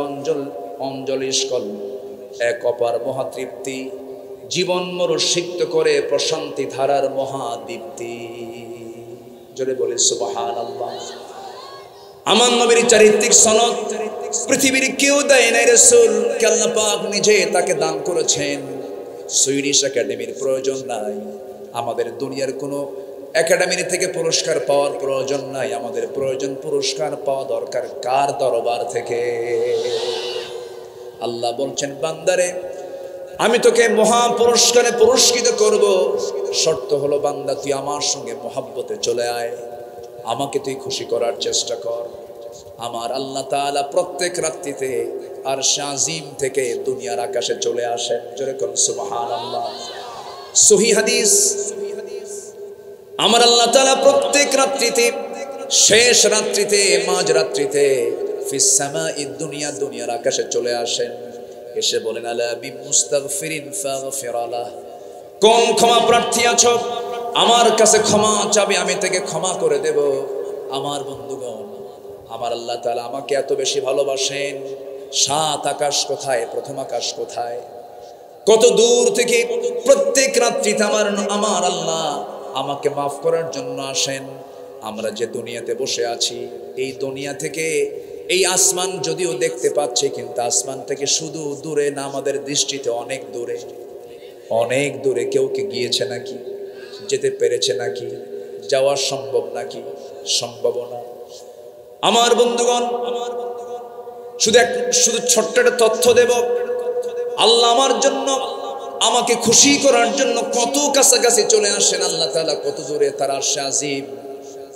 [SPEAKER 1] অঞ্জলিস্কল এক অপার মহাতৃপ্তি, জীবন মরু সিক্ত করে প্রশান্তি ধারার মহাদীপ্তি। জোরে বলে সুবহানাল্লাহ। আমার নবীর চারিত্রিক সনদ পৃথিবীর কেউ দেয় নাই। রাসূল কে আল্লাহ পাক নিজে তাকে দান করেছেন। সুইডিশ একাডেমির প্রয়োজন নাই, আমাদের দুনিয়ার কোনো একাডেমির থেকে পুরস্কার পাওয়ার প্রয়োজন নাই। আমাদের প্রয়োজন পুরস্কার পাওয়া দরকার কার দরবার থেকে? আল্লাহ বলছেন, বান্দারে আমি তোকে মহা পুরস্কারে পুরস্কৃত করব, শর্ত হলো বান্দা তুই আমার সঙ্গে মহাব্বতে চলে আয়, আমাকে তুই খুশি করার চেষ্টা কর। আমার আল্লাহ তাআলা প্রত্যেক রাত্রিতে আরশে আজিম থেকে দুনিয়ার আকাশে চলে আসেন। জোরে কোন সুবহানাল্লাহ। সহিহ হাদিস, আমার আল্লাহ তাআলা প্রত্যেক রাত্রিতে, শেষ রাত্রিতে, মাঝ রাত্রিতে ফিস সামাঈদ দুনিয়া, দুনিয়ার আকাশে চলে আসেন। এসে বলেন আলা বিমুস্তাগফিরিন ফাগফির লাহ, কোন ক্ষমা প্রার্থী আছো আমার কাছে ক্ষমা চাবে, আমি তাকে ক্ষমা করে দেব। আমার বন্ধুগণ, আমার আল্লাহ তাআলা আমাকে এত বেশি ভালোবাসেন, সাত আকাশ কোথায়, প্রথম আকাশ কোথায়, কত দূর থেকে প্রত্যেক রাত্রিতে আমার আল্লাহ আমাকে মাফ করার জন্য আসেন। আমরা যে দুনিয়াতে বসে আছি, এই দুনিয়া থেকে এই আসমান যদিও দেখতে পাচ্ছি, কিন্তু আসমান থেকে শুধু দূরে না, আমাদের দৃষ্টিতে অনেক দূরে, অনেক দূরে। কেউ কি গিয়েছে নাকি? যেতে পেরেছে নাকি? যাওয়া সম্ভব নাকি? সম্ভব না। আমার বন্ধুগণ, শুধু ছোট্ট একটা তথ্য দেব। আল্লাহ আমার জন্য, আমাকে খুশি করার জন্য কত কাছাকাছি চলে আসেন আল্লাহ তাআলা, কত দূরে তার আরশে আজিম।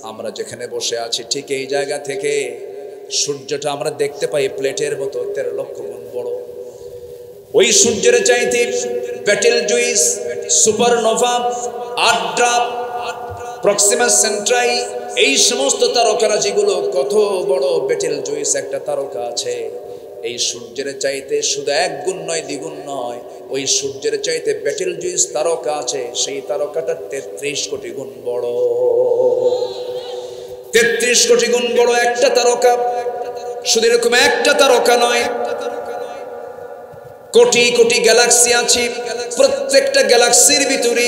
[SPEAKER 1] আমরা যেখানে বসে আছি ঠিক এই জায়গা থেকে সূর্যটা আমরা দেখতে পাই প্লেটের মতো 13 লক্ষ গুণ বড়। ওই সূর্যের চাইতে Betelgeuse, supernova, Ardra, Proxima Centauri, এই সমস্ত তারকারাজিগুলো কত বড়। ব্যাটেল জুইস একটা তারকা আছে, এই সূর্যের চাইতে শুধু এক গুণ নয়, দ্বিগুণ নয়, ওই সূর্যের চাইতে ব্যাটেল জুইস তারকা আছে, সেই তারকাটা 33 কোটি গুণ বড়। 33 কোটি গুণ বড় একটা তারকা। শুধু এরকম একটা তারকা নয়, কোটি কোটি গ্যালাক্সি আছে। প্রত্যেকটা গ্যালাক্সির ভিতরে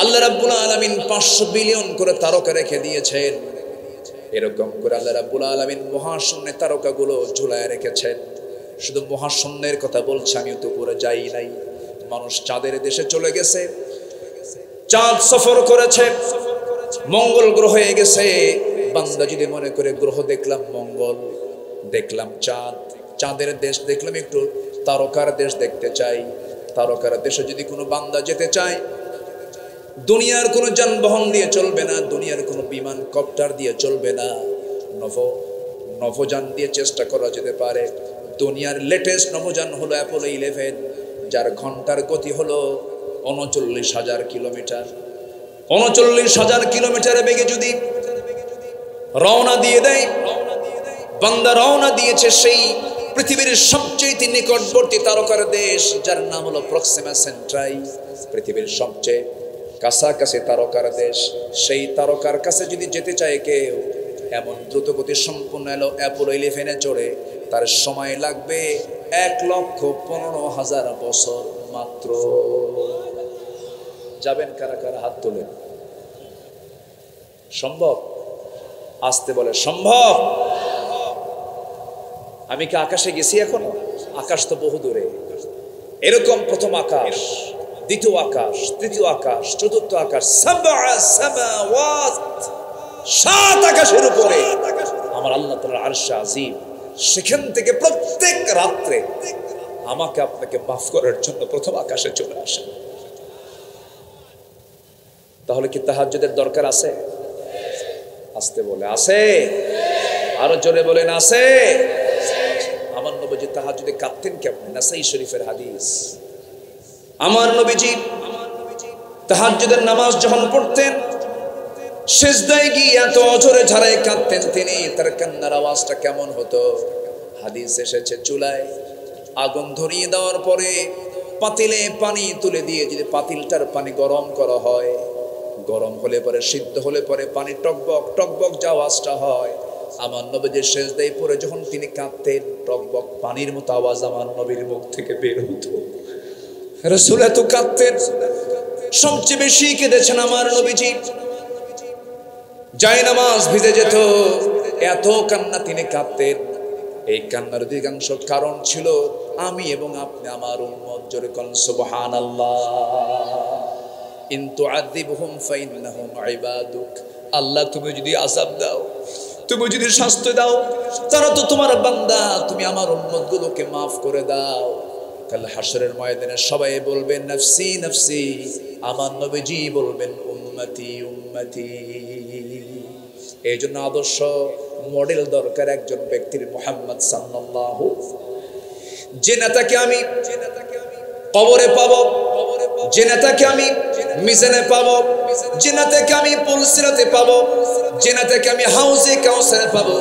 [SPEAKER 1] আল্লাহ রাব্বুল আলামিন 500 বিলিয়ন করে তারকা রেখে দিয়েছেন। এরকম করে আল্লাহ রাব্বুল আলামিন মহাশূন্যে তারকাগুলো ঝুলায় রেখেছেন। শুধু মহাশূন্যের কথা বলছি, আমি তো উপরে যাই নাই। মানুষ চাঁদের দেশে চলে গেছে, চাঁদ সফর করেছে, মঙ্গল গ্রহে গেছে। বান্দা যদি মনে করে গ্রহ দেখলাম মঙ্গল, দেখলাম চাঁদ, চাঁদের দেশ দেখলাম, একটু তারকার দেশ দেখতে চাই, তারকার দেশে যদি কোনো বান্দা যেতে চায়, দুনিয়ার কোনো যানবাহন দিয়ে চলবে না, দুনিয়ার কোনো বিমান কপ্টার দিয়ে চলবে না, নভোযান দিয়ে চেষ্টা করা যেতে পারে। দুনিয়ার লেটেস্ট নভোযান হলো অ্যাপোলো 11, যার ঘন্টার গতি হলো 39,000 কিলোমিটার। 39,000 কিলোমিটারে বেগে যদি রওনা দিয়ে দেয়, বান্দা রওনা দিয়েছে সেই পৃথিবীর সবচেয়ে নিকটবর্তী তারকার দেশ, যার নাম হলো প্রক্সিমা সেন্ট্রাই। পৃথিবীর সবচেয়ে কাছাকাছি তারকার দেশ, সেই তারকার কাছে যদি যেতে চায় কেউ, এমন দ্রুতগতি সম্পন্ন অ্যাপোলো 11 চড়ে তার সময় লাগবে 1,15,000 বছর মাত্র। যাবেন কারা কারা? হাত তোলেন। সম্ভব? আসতে বলে সম্ভব। আমি কি আকাশে গেছি এখনো? আকাশ তো বহু দূরে। এরকম প্রথম আকাশ, দ্বিতীয় আকাশ, তৃতীয় আকাশ, চতুর্থ আকাশ, 7 আকাশের উপরে আমার আল্লাহ তাআলার আরশে আজিম। সেখান থেকে প্রত্যেক রাত্রে আমাকে আপনাকে মাফ করার জন্য প্রথম আকাশে চলে আসেন। তাহলে কি তাহাজ্জুদের দরকার আছে? আসতে বলে আছে, আরো জোরে বলেন আছে। আমার নবীজি তাহাজ্জুদে কাঁদতেন কেমন? নাসাই শরীফের হাদিস। আমার নবীজি তাহাজ্জুদের নামাজ যখন পড়তেন, সিজদায় গিয়ে এত জোরে ঝাড়ায় কাঁদতেন তিনি, তার কান্নার আওয়াজটা কেমন হতো? হাদিস এসেছে, চুলায় আগুন ধরিয়ে দেওয়ার পরে পাতিলে পানি তুলে দিয়ে যদি পাতিলটার পানি গরম করা হয়, গরম হলে পরে, সিদ্ধ হলে পরে পানি টকবক টকবক যে আওয়াজটা হয়, আমার নবীজির সিজদায় পড়ে যখন তিনি কাঁদতেন, টকবক পানির মতো আওয়াজ আমার নবীর মুখ থেকে বের হতো। রাসূল এত কাঁদতেন, সবচেয়ে বেশি কেঁদেছেন আমার নবীজি। জায়নামাজ ভিজে যেত, এত কান্না তিনি কাঁদতেন। এই কান্নার অধিকাংশ কারণ ছিল আমি এবং আপনি, আমার উম্মত। জোরে কোন সুবহানাল্লাহ। ইন তুআযিবহুম ফাইন্নাহুম ইবাদুক। আল্লাহ তুমি যদি আযাব দাও, তুমি যদি শাস্তি দাও, তারা তো তোমার বান্দা, তুমি আমার উম্মতগুলোকে মাফ করে দাও। কাল হাসরের ময়দানে সবাই বলবেন নফসি নফসি, আমার নবীজি বলবেন উম্মতি উম্মতি। এই জন্য আদর্শ মডেল দরকার একজন ব্যক্তির, মুহাম্মদ সাল্লাল্লাহু। যে নেতাকে আমি কবরে পাবো, যে নেতাকে আমি মিজানে পাবো, যে নেতাকে আমি পুলসিরাতে পাবো, যে নেতাকে আমি হাউজে কাউসারে পাবো,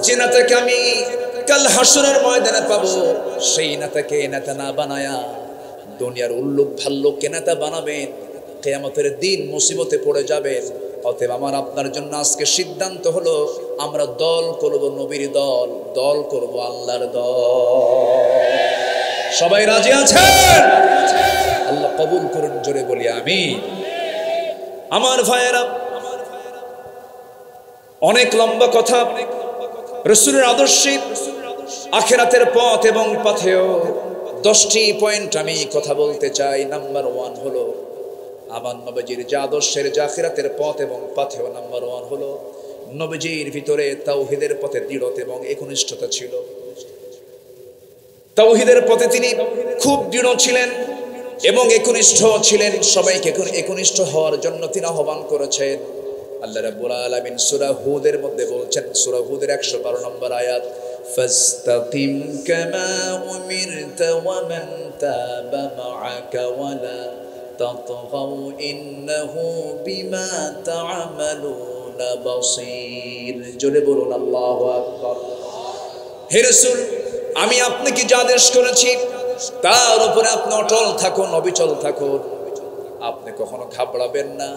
[SPEAKER 1] যে নেতাকে আমি কাল হাসরের ময়দানে পাবো, সেই নেতাকে নেতা না বানায়া দুনিয়ার উল্লুক ভাল্লুককে নেতা বানাবেন, কিয়ামতের দিন মুসিবতে পড়ে যাবেন। অতএব আমার আপনার জন্য আজকে সিদ্ধান্ত হলো আমরা দল করব নবীর দল, দল করব আল্লাহর দল। সবাই রাজি আছেন? আল্লাহ কবুল করুন, জোরে বলি আমিন। আমার ভাইয়েরা, অনেক লম্বা কথা, রাসূলের আদর্শে আখিরাতের পথ এবং পথেও 10টি পয়েন্ট আমি কথা বলতে চাই। নাম্বার 1 হলো আমার নবীজির যে আদর্শের যে আখিরাতের পথ এবং পথেও নাম্বার 1 হলো নবীজির ভিতরে তাওহীদের পথে দৃঢ়তা এবং একনিষ্ঠতা ছিল। তাওহীদের পথে তিনি খুব দৃঢ় ছিলেন এবং একনিষ্ঠ ছিলেন। সবাইকে একনিষ্ঠ হওয়ার জন্য তিনি আহ্বান করেছেন। আল্লাহ রাব্বুল আলামিন সূরা হুদের মধ্যে বলছেন, সূরা হুদের 112 নম্বর আয়াত, ফাস্তাকিম কামা উমিরতা ওয়া মান তাবা মাআকা ওয়া লা তাতগাউ ইন্নাহু বিমা তা'মালুনা বাসীর। জোরে বলুন আল্লাহু আকবার। হে রাসূল, আমি আপনাকে যা আদেশ করেছি তার উপরে আপনি অটল থাকুন, অবিচল থাকুন। আপনি কখনো ঘাবড়াবেন না,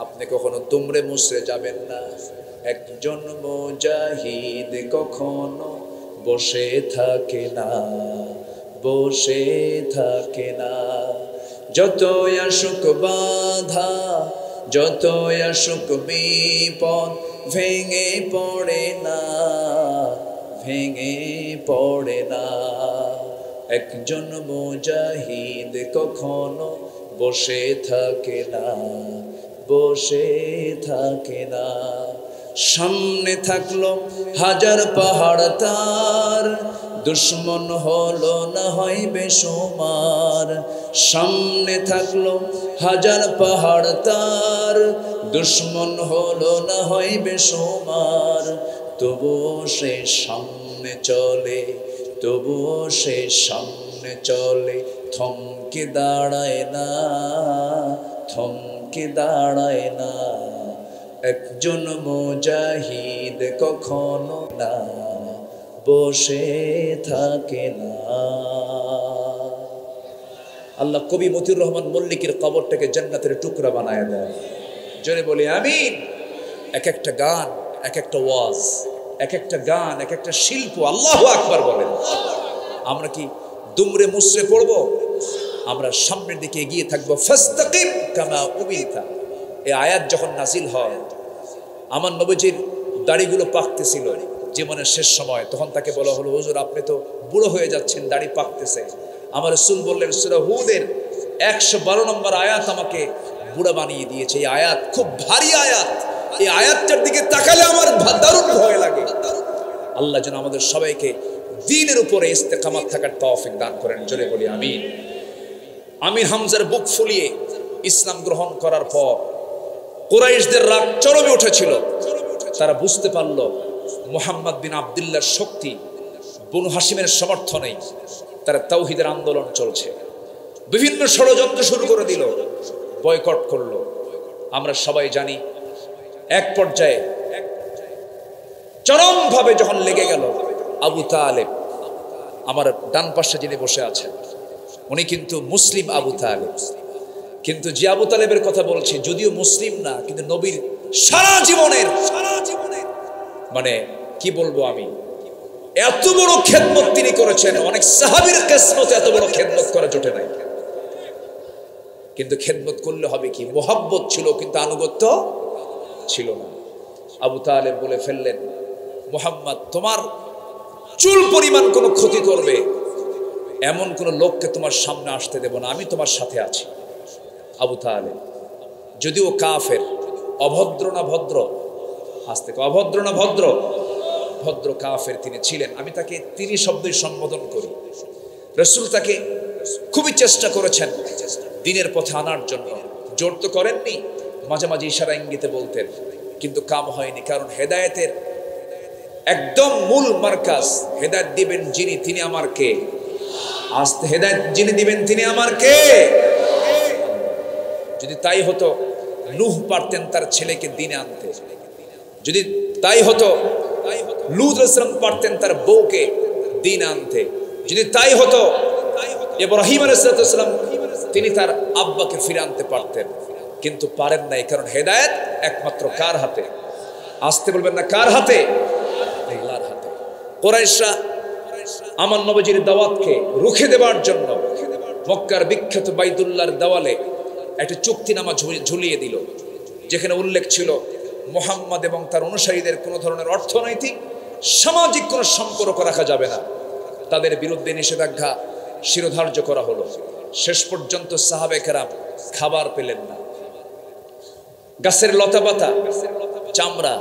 [SPEAKER 1] আপনি কখনো দুমড়ে মুচড়ে যাবেন না। একজন মুজাহিদ কখনো বসে থাকে না, বসে থাকে না। যতই আসুক বাধা, যতই আসুক বিপদ, ভেঙে পড়ে না, ভেঙে পড়ে না। একজন মুজাহিদ কখনো বসে থাকে না, বসে থাকে না। সামনে থাকলো হাজার পাহাড় তার, দুশ্মন হলো না হয় বেসুমার। সামনে থাকলো হাজার পাহাড় তার, দুশ্মন হলো না হয় বেসুমার। তবুও সে সামনে চলে, তবুও সে সামনে চলে, থমকে দাঁড়ায় না, থমকে দাঁড়ায় না। একজন মুজাহিদ কখনো না বসে থাকে না। আল্লাহ কবি মতিউর রহমান মল্লিকের কবরটাকে জান্নাতের টুকরা বানায় দেয়। জোরে বলি আমিন। এক একটা গান, এক একটা ওয়াজ, এক একটা গান, এক একটা শিল্প। আল্লাহু আকবার বলেন। আমরা কি দুমড়ে মুচড়ে পড়বো? আমরা সামনের দিকে এগিয়ে থাকবো। ফাস্তাকিম কামা উমিরতা। এই আয়াত যখন নাজিল হয়, আমার নবীজির দাড়িগুলো পাকতেছিল জীবনের শেষ সময়। তখন তাকে বলা হলো, হুজুর আপনি তো বুড়ো হয়ে যাচ্ছেন, দাড়ি পাকতেছে। আমার রাসূল বললেন, সূরা হুদের 112 নম্বর আয়াত আমাকে বুড়া বানিয়ে দিয়েছে। এই আয়াত খুব ভারী আয়াত। এই আয়াতটার দিকে তাকালে আমার দারুণ ভয় লাগে। আল্লাহ যেন আমাদের সবাইকে দ্বীনের উপরে ইস্তেকামাত থাকার তৌফিক দান করেন। জোরে বলি আমিন। আমির হামজার বুক ফুলিয়ে ইসলাম গ্রহণ করার পর কুরাইশদের রাগ চরমে উঠেছিল। তারা বুঝতে পারল মুহাম্মদ বিন আব্দুল্লাহর শক্তি, বনু হাশিমের সমর্থনে তারা তাওহীদের আন্দোলন চলছে। বিভিন্ন ষড়যন্ত্র শুরু করে দিল, বয়কট করলো। আমরা সবাই জানি এক পর্যায়ে চরমভাবে যখন লেগে গেল, আবু তালেব, আমার ডান পাশে যিনি বসে আছেন, উনি কিন্তু মুসলিম আবু তালেব। কিন্তু যে আবু তালেবের কথা বলছি, যদিও মুসলিম না, কিন্তু নবীর সারা জীবনের মানে কি বলবো আমি, এত বড় খেদমত তিনি করেছেন। অনেক সাহাবীর কিসমতে এত বড় খেদমত করা জোটে নাই। কিন্তু খেদমত করলে হবে কি, মোহাব্বত ছিল কিন্তু আনুগত্য ছিল না। আবু তালেব বলে ফেললেন, মুহাম্মদ তোমার চুল পরিমাণ কোনো ক্ষতি করবে এমন কোন লোককে তোমার সামনে আসতে দেব না, আমি তোমার সাথে আছি। আবু তালেব যদিও কাফের, অভদ্র না ভদ্র, আজ থেকে অভদ্র না ভদ্র, ভদ্র কাফের তিনি ছিলেন। আমি তাকে তিনি শব্দই সম্বোধন করি। রাসূল তাকে খুবই চেষ্টা করেছেন দিনের পথে আনার জন্য। জোর তো করেননি, মাঝে মাঝে ইশারা ইঙ্গিতে বলতেন, কিন্তু কাম হয়নি। কারণ হেদায়েতের একদম মূল মার্কাজ, হেদায়েত দিবেন যিনি, তিনি আমার কে? আস্তে হেদায়েত যিনি দিবেন তিনি আমার কে? যদি তাই হতো নূহ পারতেন তার ছেলেকে দিনে আনতে, যদি তাই হতো লূত আলাইহিস সালাম পারতেন তার বউকে দিন আনতে, যদি তাই হতো ইব্রাহিম আলাইহিস সালাম তিনি তার আব্বাকে ফিরে আনতে পারতেন, কিন্তু পারেন নাই। কারণ হেদায়েত একমাত্র কার হাতে? আসতে বলবেন না, কার হাতে? আল্লাহর হাতে। কুরাইশরা আমার নবীজির দাওয়াতকে রুখে দেওয়ার জন্য মক্কার বিখ্যাত বাইতুল্লাহর দেওয়ালে একটা চুক্তিনামা ঝুলিয়ে দিল, যেখানে উল্লেখ ছিল মুহাম্মদ এবং তার অনুসারীদের কোনো ধরনের অর্থনৈতিক সামাজিক কোনো সম্পর্ক রাখা যাবে না। তাদের বিরুদ্ধে নিষেধাজ্ঞা শিরোধার্য করা হলো। শেষ পর্যন্ত সাহাবে কেরাম খাবার পেলেন না। গাছের লতাপাতা, চামড়া,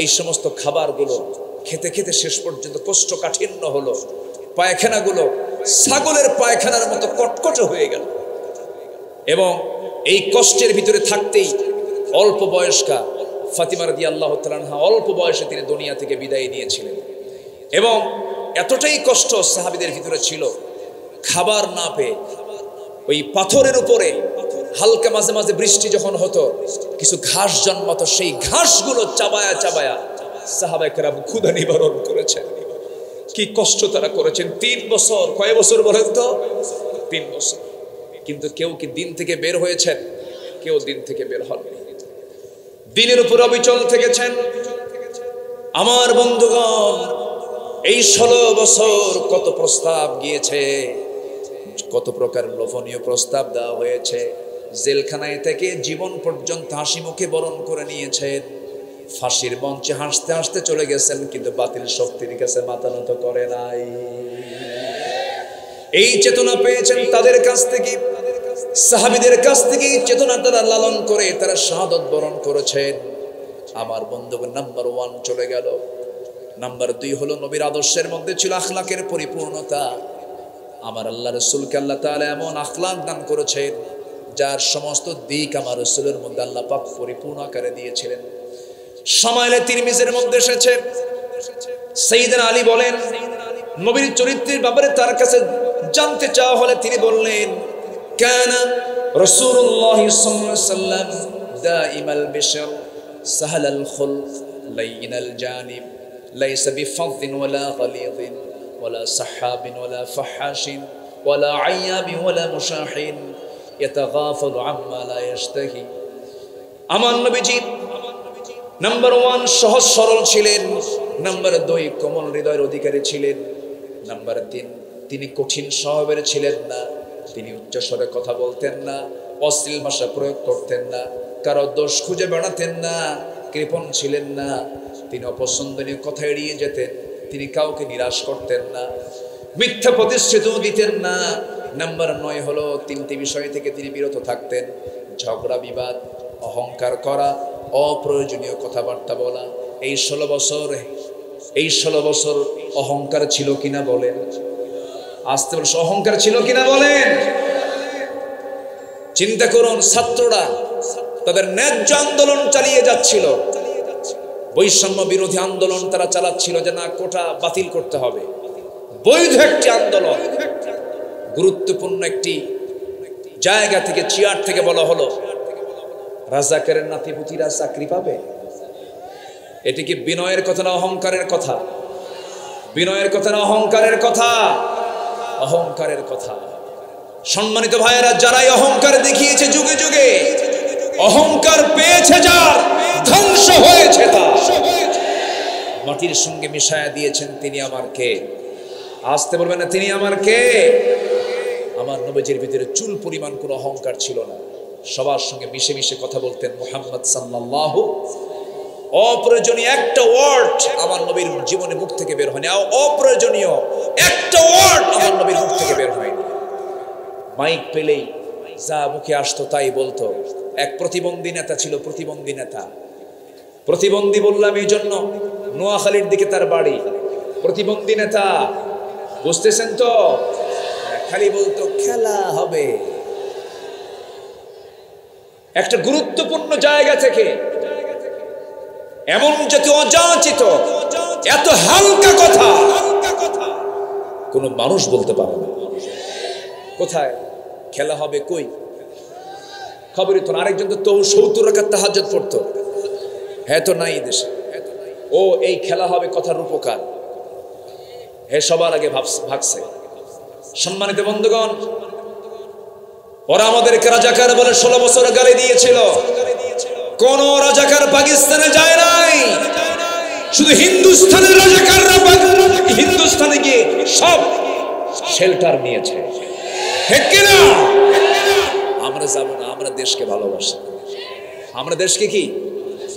[SPEAKER 1] এই সমস্ত খাবারগুলো খেতে খেতে শেষ পর্যন্ত কোষ্ঠকাঠিন্য হলো। পায়খানাগুলো ছাগলের পায়খানার মতো কটকটে হয়ে গেল। এবং এই কষ্টের ভিতরে থাকতেই অল্প বয়স্কা ফাতিমা রাদিয়াল্লাহু তাআলা আনহা অল্প বয়সে তিনি দুনিয়া থেকে বিদায় নিয়েছিলেন। এবং এতটাই কষ্ট সাহাবীদের ভিতরে ছিল, খাবার না পেয়ে ওই পাথরের উপরে হালকা মাঝে মাঝে বৃষ্টি যখন হতো কিছু ঘাস জন্মাতো, সেই ঘাসগুলো চাবায়া চাবায়া সাহাবায়ে কেরাম ক্ষুধা নিবারণ করেছেন। কি কষ্ট তারা করেছেন 3 বছর। কয় বছর বলেন তো? 3 বছর। কিন্তু কেউ কি দিন থেকে বের হয়েছেন? কেউ দিন থেকে বের হননি। দিনের উপর অবিচল থেকেছেন। আমার বন্ধুগণ, এই 16 বছর কত প্রস্তাব গিয়েছে, কত প্রকার লোভনীয় প্রস্তাব দেওয়া হয়েছে। জেলখানায় থেকে জীবন পর্যন্ত হাসি মুখে বরণ করে নিয়েছেন। ফাঁসির মঞ্চে হাসতে হাসতে চলে গেছেন, কিন্তু বাতিল শক্তির কাছে মাথা নত করে নাই। এই চেতনা পেয়েছেন তাদের কাছ থেকে, সাহাবীদের কাছ থেকে। চেতনা তারা লালন করে তারা শাহাদত বরণ করেছেন। আমার বন্ধুগণ, নাম্বার 1 চলে গেল। নাম্বার 2 হলো নবীর আদর্শের মধ্যে ছিল আখলাকের পরিপূর্ণতা। আমার আল্লাহ রাসূলকে আল্লাহ তাআলা এমন আখলাক দান করেছেন যার সমস্ত দিক আমার রাসূলের মধ্যে আল্লাহ পাক পরিপূর্ণ আকারে দিয়েছিলেন। শামাইলে তিরমিজির মধ্যে এসেছে, সাইয়েদনা আলী বলেন, নবীর চরিত্রের ব্যাপারে তার কাছে জানতে চাওয়া হলে তিনি বললেন, কানা রাসূলুল্লাহ সাল্লাল্লাহু আলাইহি ওয়াসাল্লাম দাইমাল বিশর সাহালাল খুলক লাইনাল জানিব লাইসা বিফাদ্দিন ওয়ালা গালিযিন ওয়ালা সাহাবিন ওয়ালা ফাহাশিন ওয়ালা আইয়াবি ওয়ালা মুশাহিন ইয়াতাগাফালু আম্মা লা ইয়াশতাহি। আমার নবীজি নাম্বার 1 সহজ সরল ছিলেন। নাম্বার 2 কোমল হৃদয়ের অধিকারী ছিলেন। নাম্বার 3 তিনি কঠিন স্বভাবের ছিলেন না। তিনি উচ্চস্বরে কথা বলতেন না, অশ্লীল ভাষা প্রয়োগ করতেন না, কারো দোষ খুঁজে বেড়াতেন না, কৃপণ ছিলেন না। তিনি অপছন্দনীয় কথা এড়িয়ে যেতেন। তিনি কাউকে নিরাশ করতেন না, মিথ্যা প্রতিশ্রুতিও দিতেন না। নাম্বার 9 হলো 3টি বিষয় থেকে তিনি বিরত থাকতেন: ঝগড়া বিবাদ, অহংকার করা, অপ্রয়োজনীয় কথাবার্তা বলা। এই 16 বছর অহংকার ছিল কিনা বলেন? আসতে বলছে, অহংকার ছিল কিনা বলেন? চিন্তা করুন, ছাত্ররা তাদের ন্যায্য আন্দোলন চালিয়ে যাচ্ছিল, বৈষম্য বিরোধী আন্দোলন তারা চালাচ্ছিল যে না, কোটা বাতিল করতে হবে, বৈধ একটি আন্দোলন। গুরুত্বপূর্ণ একটি জায়গা থেকে, চেয়ার থেকে বলা হলো, রাজাকারের নাতিপুতিরা চাকরি পাবে। এটি কি বিনয়ের কথা না অহংকারের কথা? বিনয়ের কথা না অহংকারের কথা? অহংকারের কথা। সম্মানিত ভাইয়েরা, যারাই অহংকার দেখিয়েছে যুগে যুগে, অহংকার পেয়েছে যার, ধ্বংস হয়েছে তার। মাটির সঙ্গে মিশায়া দিয়েছেন তিনি আমার কে? আসতে বলবেন না, তিনি আমার কে? আমার নবীজির ভিতরে চুল পরিমাণ কোনো অহংকার ছিল না। সবার সঙ্গে মিশে মিশে কথা বলতেন। মুহাম্মদ সাল্লাল্লাহু, অপ্রয়োজনীয় একটা ওয়ার্ড আমার নবীর জীবনে মুখ থেকে বের হয়নি। অপ্রয়োজনীয় একটা ওয়ার্ড আমার নবীর মুখ থেকে বের হয়নি। মাইক পেলেই যা মুখে আসতো তাই বলতো। এক প্রতিবন্ধী নেতা ছিল, প্রতিবন্ধী নেতা। প্রতিবন্ধী বললাম এই জন্য, নোয়াখালীর দিকে তার বাড়ি। প্রতিবন্ধী নেতা, বুঝতেছেন তো? খালি বলতো খেলা হবে। একটা গুরুত্বপূর্ণ জায়গা থেকে এমন যাতে অযাচিত এত হালকা কথা কোন মানুষ বলতে পারে না। কোথায় খেলা হবে? কই খবরই তো। আরেকজন তো 70 রাকাত তাহাজ্জুদ পড়তো, হ্যাঁ তো নাই দেশে। ও এই খেলা হবে কথার রূপকার, হে সবার আগে ভাগছে। সম্মানিত বন্ধুগণ, ওরা আমাদেরকে রাজাকার বলে 16 বছর গালি দিয়েছিল। কোন রাজাকার পাকিস্তানে যায় নাই, শুধু হিন্দুস্তানের রাজাকাররা হিন্দুস্তানে গিয়ে সব শেল্টার নিয়েছে। ঠিক কিনা? আমরা যাব না, আমরা দেশকে ভালোবাসি। আমরা দেশকে কি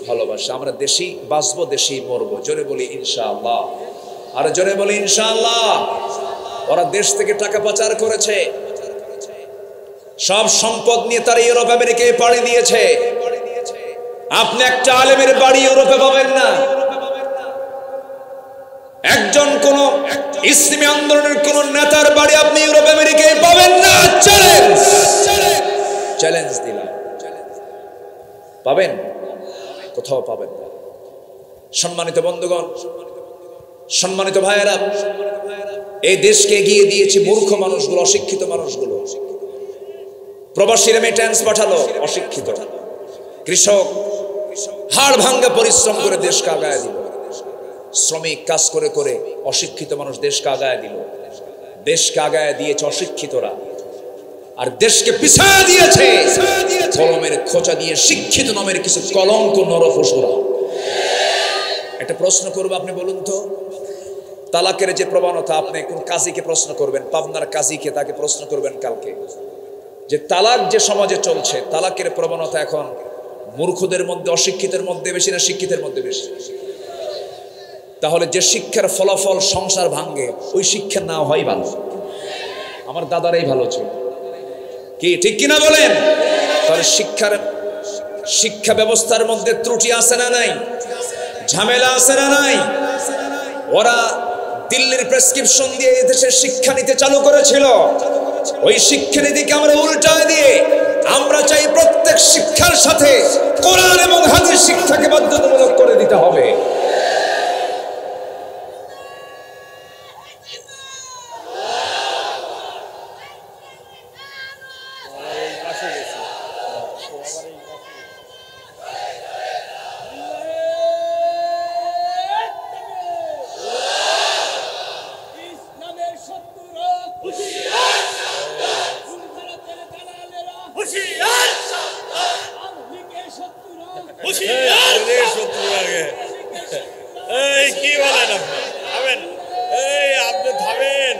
[SPEAKER 1] ভালোবাসি? আমরা দেশি বাঁচবো, দেশি মরবো। জোরে বলি ইনশাআল্লাহ, আর জোরে বলি ইনশাআল্লাহ। ওরা দেশ থেকে টাকা পাচার করেছে, সব সম্পদ নিয়ে তারা ইউরোপ আমেরিকায় পাড়ি দিয়েছে। আপনি একটা আলেমের বাড়ি ইউরোপে পাবেন না, একজন কোন ইসলামী আন্দোলনের কোন নেতার বাড়ি আপনি ইউরোপ আমেরিকায় পাবেন না। চ্যালেঞ্জ দিলাম, পাবেন? কোথাও পাবেন না। সম্মানিত বন্ধুগণ, সম্মানিত ভাইয়েরা, এই দেশকে এগিয়ে দিয়েছে মূর্খ মানুষগুলো, অশিক্ষিত মানুষগুলো। প্রবাসী রেমিট্যান্স পাঠালো, অশিক্ষিত। কৃষক হাড় ভাঙ্গা পরিশ্রম করে দেশকে আগায় দিল। শ্রমিক কাজ করে করে অশিক্ষিত মানুষ দেশকে আগায় দিল। দেশকে আগায় দিয়েছে অশিক্ষিতরা, আর দেশকে পিছায় দিয়েছে কলমের খোঁচা দিয়ে শিক্ষিত নামের কিছু কলঙ্ক নরপশুরা। একটা প্রশ্ন করবো, আপনি বলুন তো, তালাকের যে প্রবণতা, আপনি কোন কাজীকে প্রশ্ন করবেন, পাবনার কাজীকে, তাকে প্রশ্ন করবেন কালকে, যে তালাক যে সমাজে চলছে, তালাকের প্রবণতা এখন মূর্খদের মধ্যে, অশিক্ষিতের মধ্যে বেশি না শিক্ষিতের মধ্যে বেশি? তাহলে যে শিক্ষার ফলাফল সংসার ভাঙ্গে, ওই শিক্ষা না হয় ভালো। আমার দাদারাই ভালো ছিল, কি ঠিক কিনা বলেন? তাহলে শিক্ষা ব্যবস্থার মধ্যে ত্রুটি আছে না নাই? ঝামেলা আছে না নাই? ওরা দিল্লির প্রেসক্রিপশন দিয়ে এদেশের শিক্ষানীতি চালু করেছিল। ওই শিক্ষানীতিকে আমরা উল্টায় দিয়ে আমরা চাই প্রত্যেক শিক্ষার সাথে কোরআন এবং হাদিস শিক্ষাকে বাধ্যতামূলক করে দিতে হবে।
[SPEAKER 2] কি বলেন আপনি থামেন।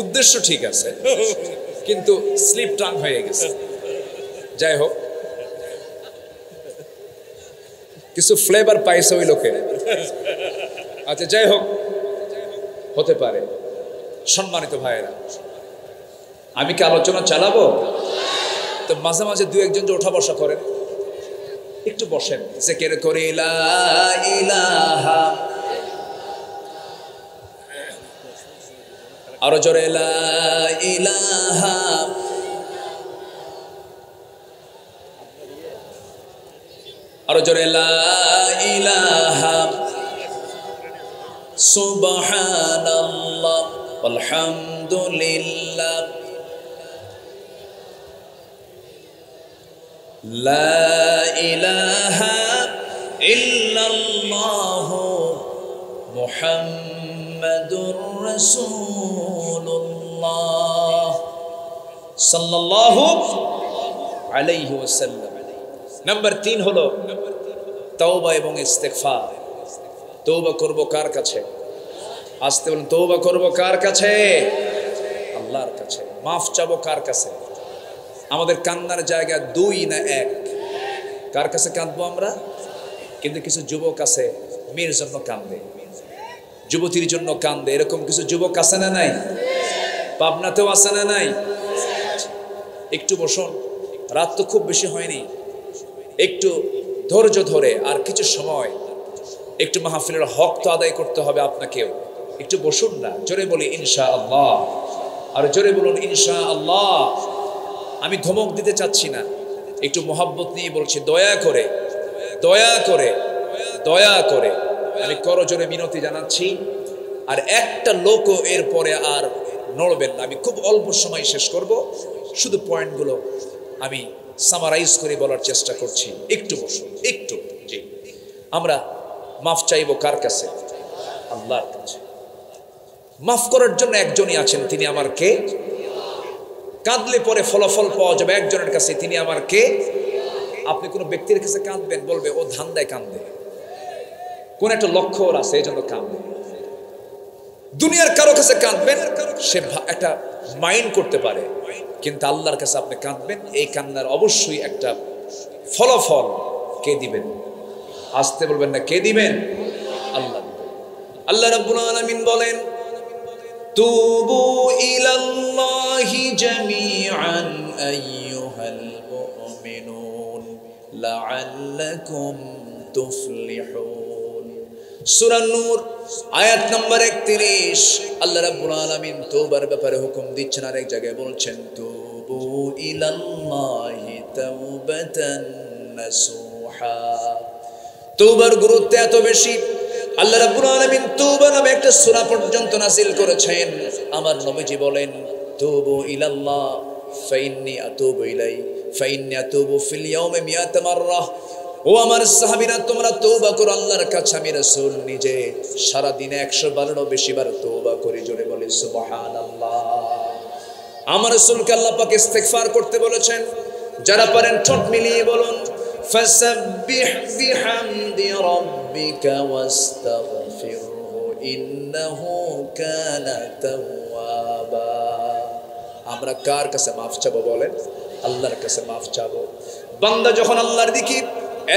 [SPEAKER 1] উদ্দেশ্য ঠিক আছে, কিন্তু স্লিপ টাং হয়ে গেছে। যাই হোক, কিছু ফ্লেভার পাইছে ওই লোকে। আচ্ছা, যাই হোক, হতে পারে। সম্মানিত ভাইয়েরা, আমি কি আলোচনা চালাবো? তো মাঝে মাঝে দু একজন যে ওঠা বসা করেন, একটু বসেন, জিকির করে লা ইলাহা, আরো জোরে লা ইলাহা, আরো জোরে লা ইলাহা, সুবহানাল্লাহ আলহামদুলিল্লাহ, লা ইলাহা ইল্লাল্লাহ মুহাম্মাদুর রাসূলুল্লাহ সাল্লাল্লাহু আলাইহি ওয়াসাল্লাম। নাম্বার 3 হলো তওবা এবং ইস্তেগফার। তওবা করব কার কাছে? আসতে বলেন, তওবা করব কার কাছে? আল্লাহর কাছে। মাফ চাবো কার কাছে? আমাদের কান্নার জায়গা 2 না 1? কার কাছে কাঁদবো আমরা? কিন্তু কিছু যুবক আছে মেয়ের জন্য কান্দে, যুবতীর জন্য কান্দে। এরকম কিছু যুবক আছে না নাই? পাবনাতেও আছে না নাই? একটু বসুন, রাত তো খুব বেশি হয়নি, একটু ধৈর্য ধরে আর কিছু সময় একটু মাহফিলের হক তো আদায় করতে হবে আপনাকেও। একটু বসুন না, জোরে বলি ইনশাআল্লাহ, আর জোরে বলুন ইনশাআল্লাহ। আমি ধমক দিতে চাচ্ছি না, একটু মোহাব্বত নিয়ে বলছি, দয়া করে দয়া করে দয়া করে আমি করজোরে মিনতি জানাচ্ছি। আর একটা লোকও এরপরে আর নড়বেন না। আমি খুব অল্প সময় শেষ করব, শুধু পয়েন্টগুলো আমি সামারাইজ করে বলার চেষ্টা করছি। একটু বসুন, একটু। জি, আমরা মাফ চাইবো কার কাছে? আল্লাহর কাছে। মাফ করার জন্য একজনই আছেন, তিনি আমার কে? কাঁদলে পরে ফলাফল পাওয়া যাবে একজনের কাছে, তিনি আমার কে? আপনি কোনো ব্যক্তির কাছে কাঁদবেন, বলবে ও ধান্দায় কাঁদবে, কোন একটা লক্ষ্য ওর আছে এই জন্য কাঁদবে। দুনিয়ার কারো কাছে কাঁদবেন, সে একটা মাইন্ড করতে পারে, কিন্তু আল্লাহর কাছে আপনি কাঁদবেন, এই কান্নার অবশ্যই একটা ফলাফল কে দিবেন? আসতে বলবেন না, কে দিবেন? আল্লাহ দিবেন। আল্লাহ রাব্বুল আলামিন বলেন, তুবু ইলাল্লাহি জামিআন আইয়ুহাল মুমিনুন লাআল্লাকুম তুফলিহুন। সূরা নূর আয়াত নম্বর 31। আল্লাহ রাব্বুল আলামিন তওবার ব্যাপারে হুকুম দিচ্ছেন, আর এক জায়গায় বলছেন, তুবু ইলাল্লাহি তাওবাতান নাসুহা। তওবার গুরুত্ব এত বেশি, আল্লাহ রাব্বুল আলামিন তওবা নামে একটা সূরা পর্যন্ত নাযিল করেছেন। আমার নবীজি বলেন, তুবু ইলাল্লাহ ফাইন্নী আতুবু ইলাই ফাইন্নী আতুবু ফিল ইয়াউমি মিয়াত মাররা। ও আমার সাহাবীরা, তোমরা তওবা করো আল্লাহর কাছে, আমি রাসূল নিজে সারা দিনে 100 বারেরও বেশি বার তওবা করি। জোরে বলি সুবহানাল্লাহ। আমার রাসূলকে আল্লাহ পাক ইস্তিগফার করতে বলেছেন। যারা পারেন ঠোঁট মিলিয়ে বলুন, ফাসাব্বিহ বিহামদি রাব্বিকা ওয়াস্তাগফিরহু ইন্নাহু কানা তাওয়াবা। আমরা কার কাছে মাফ চাবো বলেন? আল্লাহর কাছে মাফ চাবো। বান্দা যখন আল্লাহর দিকে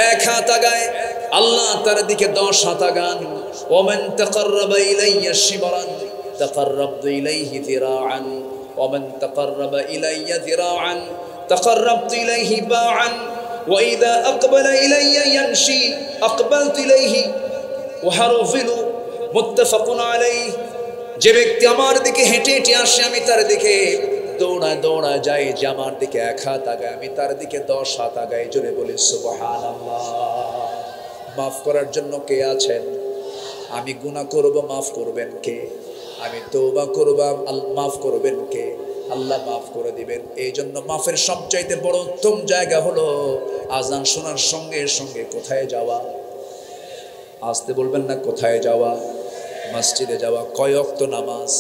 [SPEAKER 1] 1 হাত আগায়, আল্লাহ তার দিকে 10 হাত আগান। ওমান তাকাররাবা ইলাইয়া শিবরান তাকাররাবতু ইলাইহি যিরাআন ওমান তাকাররাবা ইলাইয়া যিরাআন তাকাররাবতু ইলাইহি বাআন وإذا أقبل إلي يمشي أقبلت إليه وحرفل متفق عليه। যে ব্যক্তি আমার দিকে হেঁটে হেঁটে আসে, আমি তার দিকে দৌড়ায় দৌড়ায় যাই। যে আমার দিকে 1 হাত আগায়, আমি তার দিকে 10 হাত আগাই। জোরে বলি সুবহানাল্লাহ। মাফ করার জন্য কে আছেন? আমি গুনাহ করব, মাফ করবেন কে? আমি তওবা করব, মাফ করবেন কে? আল্লাহ মাফ করে দিবেন। এই জন্য মাফের সবচাইতে বড় উত্তম জায়গা হলো আজান শোনার সঙ্গে সঙ্গে কোথায় যাওয়া? আসতে বলবেন না, কোথায় যাওয়া? মসজিদে যাওয়া। কয় ওয়াক্ত নামাজ?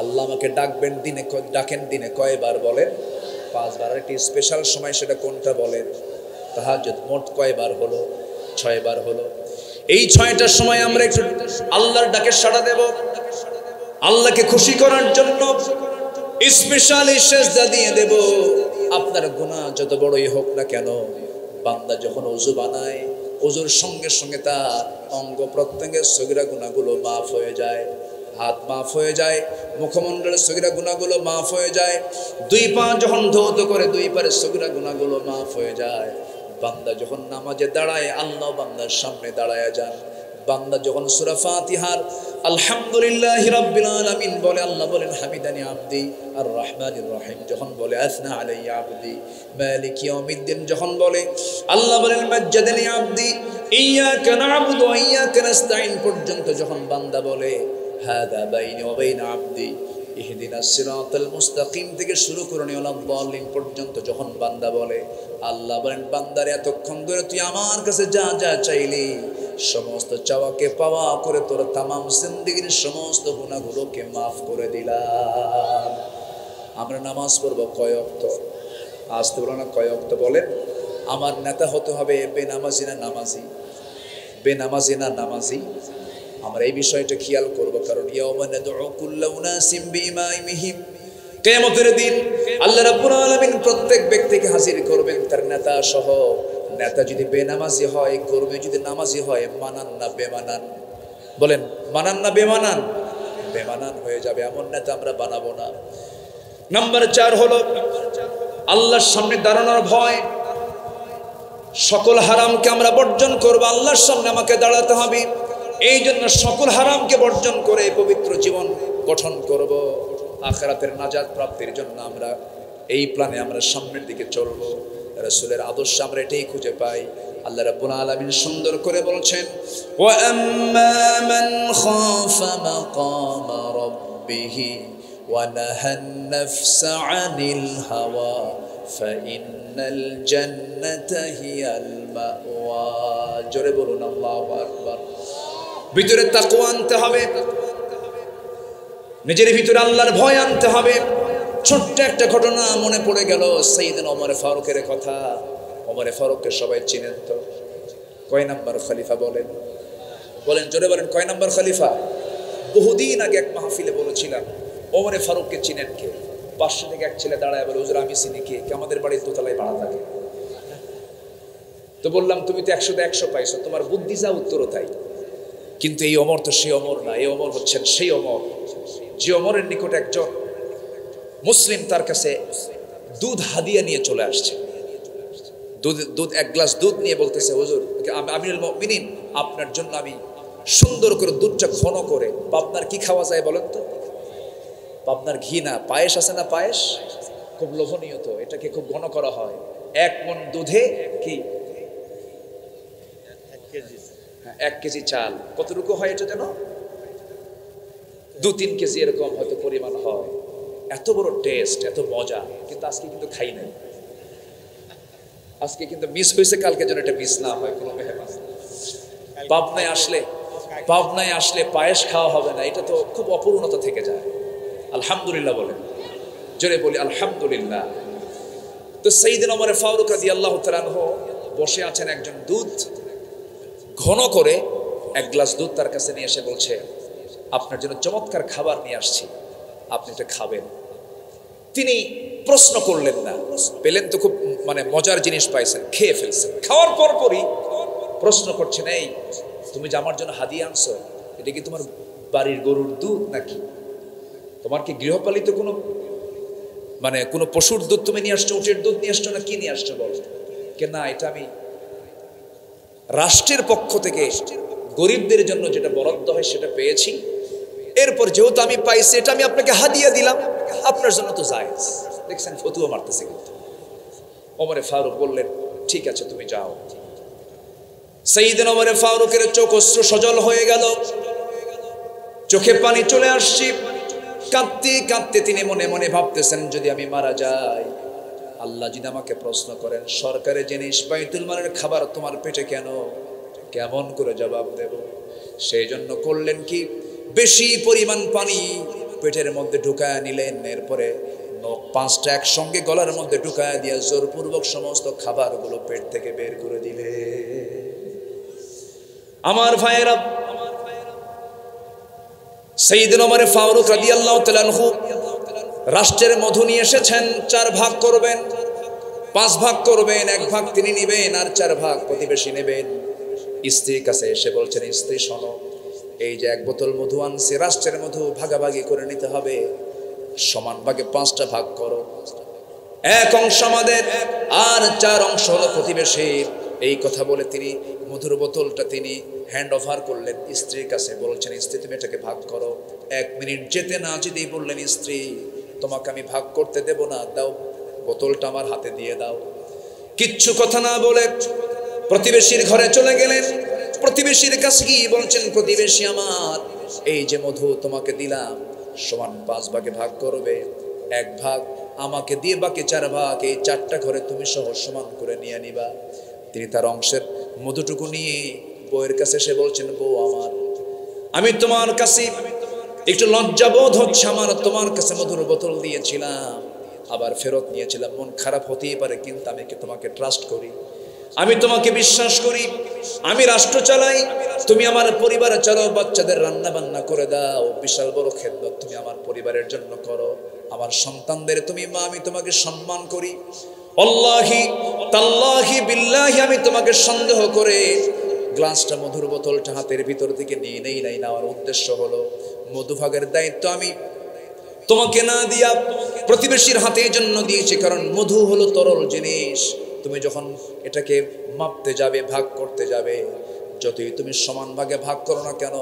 [SPEAKER 1] আল্লাহ আমাকে ডাকবেন দিনে, ডাকেন দিনে কয়বার বলেন? 5 বার। একটি স্পেশাল সময়, সেটা কোনটা বলেন? তাহাজ্জুদ। মোট কয়বার হলো? 6 বার হলো। এই 6টার সময় আমরা একটু আল্লাহর ডাকে সাড়া দেব, আল্লাহকে খুশি করার জন্য স্পেশালি সেজদা দিয়ে দেব। আপনার গুনাহ যত বড়ই হোক না কেন, বান্দা যখন ওযু বানায়, ওযুর সঙ্গে সঙ্গে তার অঙ্গ প্রত্যঙ্গের সগীরা গুনাহগুলো মাফ হয়ে যায়। হাত মাফ হয়ে যায়, মুখমণ্ডলের সগীরা গুনাহগুলো মাফ হয়ে যায়। 2 পা যখন ধৌত করে, 2 পায়ের সগীরা গুনাহগুলো মাফ হয়ে যায়। বান্দা যখন নামাজে দাঁড়ায়, আল্লাহ বান্দার সামনে দাঁড়ায়া যান। বান্দা যখন সূরা ফাতিহার আলহামদুলিল্লাহি রাব্বিল আলামিন বলে, আল্লাহ বলেন হামিদানি আবদি। আর রহমানির রহিম যখন বলে, আসনা আলাইয়া আবদি। মালিক ইয়াউমিদ্দিন যখন বলে, আল্লাহ বলেন মাজ্জাদানি আবদি। ইয়্যাকা না'বুদু ওয়া ইয়্যাকা নাস্তাঈন পর্যন্ত যখন বান্দা বলে, হাদা বাইনি ওয়া বাইনা আবদি ইহদিনাস সিরাতাল মুস্তাকিম থেকে শুরু করে ওয়ালাদ-দাল্লিন পর্যন্ত যখন বান্দা বলে, আল্লাহ বলেন বান্দারে এতক্ষণ ধরে তুই আমার কাছে যা যা চাইলি, সমস্ত চাওয়াকে পাওয়া করে তোর তামাম জিন্দেগীর সমস্ত গুনাহগুলোকে মাফ করে দিলাম। আমরা নামাজ পড়ব কয় ওয়াক্ত? আসতে বলো না, কয় ওয়াক্ত বলেন? আমার নেতা হতে হবে বেনামাজি না নামাজি? বেনামাজি না নামাজি? আমরা এই বিষয়টা খেয়াল করব, কারণ ইয়াউমা নাদউ কুল্লা উনাসিম বিইমামিহিম। কিয়ামতের দিন আল্লাহ রাব্বুল আলামিন প্রত্যেক ব্যক্তিকে হাজির করবেন তার নেতা সহ। নেতা যদি বেনামাজি হয়, কর্মী যদি নামাজি হয়, মানান না বেমানান? বলেন, মানান না বেমানান? বেমানান হয়ে যাবে, এমন নেতা আমরা বানাবো না। নাম্বার 4 হলো আল্লাহর সামনে দাঁড়ানোর ভয়। সকল হারামকে আমরা বর্জন করব, আল্লাহর সামনে আমাকে দাঁড়াতে হবে। এই জন্য সকল হারামকে বর্জন করে পবিত্র জীবন গঠন করব। আখিরাতের নাজাত প্রাপ্তির জন্য আমরা এই প্ল্যানে আমরা সামনের দিকে চলব। রাসূলের আদর্শ আমরা এটাই খুঁজে পাই। আল্লাহ রাব্বুল আলামিন সুন্দর করে বলছেন, ওয়া আম্মা মান খাফা মাকামা রাব্বিহি ওয়া নাহান নাফসা আনিল হাওয়া ফাইন্নাল জান্নাতা হিয়াল মাওয়া। জোরে বলুন আল্লাহু আকবার। ভিতরে তাকওয়া আনতে হবে, নিজের ভিতরে আল্লাহর ভয় আনতে হবে। ছোট্ট একটা ঘটনা মনে পড়ে গেল, সাইয়েদনা ওমর ফারুকের কথা। ওমর ফারুককে সবাই চিনেন তো? কয় নাম্বার খলিফা বলেন? বলেন, জোরে বলেন, কয় নাম্বার খলিফা? বহুদিন আগে এক মাহফিলে বলেছিলাম, ওমর ফারুককে চিনেন কে? পাশে থেকে এক ছেলে দাঁড়ায় বলে, হুজুর আমি চিনি। কে? আমাদের বাড়ির দোতলায় ভাড়া থাকে। তো বললাম, তুমি তো 100তে 100 পাইছো, তোমার বুদ্ধি যা উত্তরও তাই। কিন্তু এই ওমর তো সেই ওমর না। এই ওমর হচ্ছেন সেই ওমর যে ওমরের নিকট একজন মুসলিম তার কাছে দুধ হাদিয়া নিয়ে চলে আসছে। দুধ এক গ্লাস দুধ নিয়ে বলতেছে, হুজুর আমিরুল মুমিনিন, আপনার জন্য আমি সুন্দর করে দুধটা ঘন করে, পাবনার কি খাওয়া যায় বলেন তো? পাবনার ঘি না, পায়েস আছে না? পায়েস খুব লোভনীয়, তো এটাকে খুব ঘন করা হয়। 1 মণ দুধে কি 1 কেজি চাল। কতটুকু হয় এটা যেন? 2-3 কেজি এরকম হয়তো পরিমাণ হয়। এত বড় টেস্ট, এত মজা। কিন্তু আজকে কিন্তু খাই নাই। আজকে কিন্তু মিস হয়েছে, কালকে যেন এটা মিস না হয় কোনো মেহমান। পাবনায় আসলে পায়েস খাওয়া হবে না, এটা তো খুব অপূর্ণতা থেকে যায়। আলহামদুলিল্লাহ বলেন, জোরে বলি আলহামদুলিল্লাহ। তো সাইয়েদনা ওমর ফারুক রাদিয়াল্লাহু তাআলা আনহু বসে আছেন, একজন দুধ ঘন করে 1 গ্লাস দুধ তার কাছে নিয়ে এসে বলছে, আপনার জন্য চমৎকার খাবার নিয়ে আসছি, আপনি এটা খাবেন। তিনি প্রশ্ন করলেন না, পেলেন তো খুব মজার জিনিস পাইছেন, খেয়ে ফেলছেন। খাওয়ার পরপরই প্রশ্ন করছেন, এই তুমি যে আমার জন্য হাদিয়া আনছো, এটা কি তোমার বাড়ির গরুর দুধ নাকি? তোমার কি গৃহপালিত কোনো পশুর দুধ তুমি নিয়ে আসছো? উটের দুধ নিয়ে আসছো না কি নিয়ে আসছো? বল কে না, এটা আমি রাষ্ট্রের পক্ষ থেকে গরিবদের জন্য যেটা বরাদ্দ হয় সেটা পেয়েছি। এরপর যেহেতু আমি পাইছি, এটা আমি আপনাকে হাদিয়া দিলাম, আপনার জন্য তো জায়েজ। দেখছেন ফতুয়া মারতেছে। কিন্তু ওমর ফারুক বললেন, ঠিক আছে তুমি যাও। সাইয়েদনা ওমর ফারুকের চোখ অশ্রু সজল হয়ে গেল, চোখে পানি চলে আসছে। কাঁদতে কাঁদতে তিনি মনে মনে ভাবতেছেন, যদি আমি মারা যাই, আল্লাহ যদি আমাকে প্রশ্ন করেন, সরকারের জিনিস বাইতুল মালের খাবার তোমার পেটে কেন, কেমন করে জবাব দেব? সেই জন্য করলেন কি, বেশি পরিমাণ পানি পেটের মধ্যে ঢুকায় নিলেন। এরপরে 5টা একসঙ্গে গলার মধ্যে ঢুকায় দিয়ে জোরপূর্বক সমস্ত খাবারগুলো পেট থেকে বের করে দিলে। আমার ভাইয়েরা, সাইয়েদনা ওমর ফারুক রাদিয়াল্লাহু তাআলা আনহু রাষ্ট্রের মধু নিয়ে এসেছেন। 4 ভাগ করবেন, 5 ভাগ করবেন, 1 ভাগ তিনি নেবেন আর 4 ভাগ প্রতিবেশী নেবেন। স্ত্রীর কাছে এসে বলছেন, স্ত্রী শোনো, এই যে 1 বোতল মধু আনছে, রাষ্ট্রের মধু ভাগাভাগি করে নিতে হবে, সমান ভাগে 5টা ভাগ করো। 1 অংশ আমাদের আর 4 অংশ হলো প্রতিবেশীর। এই কথা বলে তিনি মধুর বোতলটা তিনি হ্যান্ড ওভার করলেন স্ত্রীর কাছে। বলছেন, স্ত্রী তুমি এটাকে ভাগ করো। 1 মিনিট যেতে না যেতেই বললেন, স্ত্রী তোমাকে আমি ভাগ করতে দেব না, দাও বোতলটা আমার হাতে দিয়ে দাও। কিচ্ছু কথা না বলে প্রতিবেশীর ঘরে চলে গেলেন। প্রতিবেশীর কাছে গিয়ে বলছেন, প্রতিবেশী আমার, এই যে মধু তোমাকে দিলাম, সমান 5 ভাগে ভাগ করবে। 1 ভাগ আমাকে দিয়ে বাকি 4 ভাগ এই 4টা ঘরে তুমি সহ সমান করে নিয়ে নিবা। তিনি তার অংশের মধুটুকু নিয়ে বউয়ের কাছে এসে বলছেন, বউ আমার, আমি তোমার কাছে একটু লজ্জা বোধ হচ্ছে, আমার তোমার কাছে মধুর বোতল দিয়েছিলাম, আবার ফেরত নিয়েছিলাম, মন খারাপ হতেই পারে, কিন্তু আমি তোমাকে ট্রাস্ট করি, আমি তোমাকে বিশ্বাস করি, আমি রাষ্ট্র চালাই, তুমি আমার পরিবারে চালাও, বাচ্চাদের রান্না বান্না করে দাও, বিশাল বড় খেদমত তুমি আমার পরিবারের জন্য করো, আমার সন্তানদের তুমি মা, আমি তোমাকে সম্মান করি। আল্লাহি তাল্লাহি বিল্লাহি আমি তোমাকে সন্দেহ করে গ্লাসটা মধুর বোতলটা হাতের ভিতর থেকে নিয়ে নেই নাই। নেওয়ার উদ্দেশ্য হলো মধুভাগের দায়িত্ব আমি তোমাকে না দিয়া প্রতিবেশীর হাতে জন্য দিয়েছি, কারণ মধু হলো তরল জিনিস, তুমি যখন এটাকে মাপতে যাবে, ভাগ করতে যাবে, যতই তুমি সমান ভাগে ভাগ করো না কেন,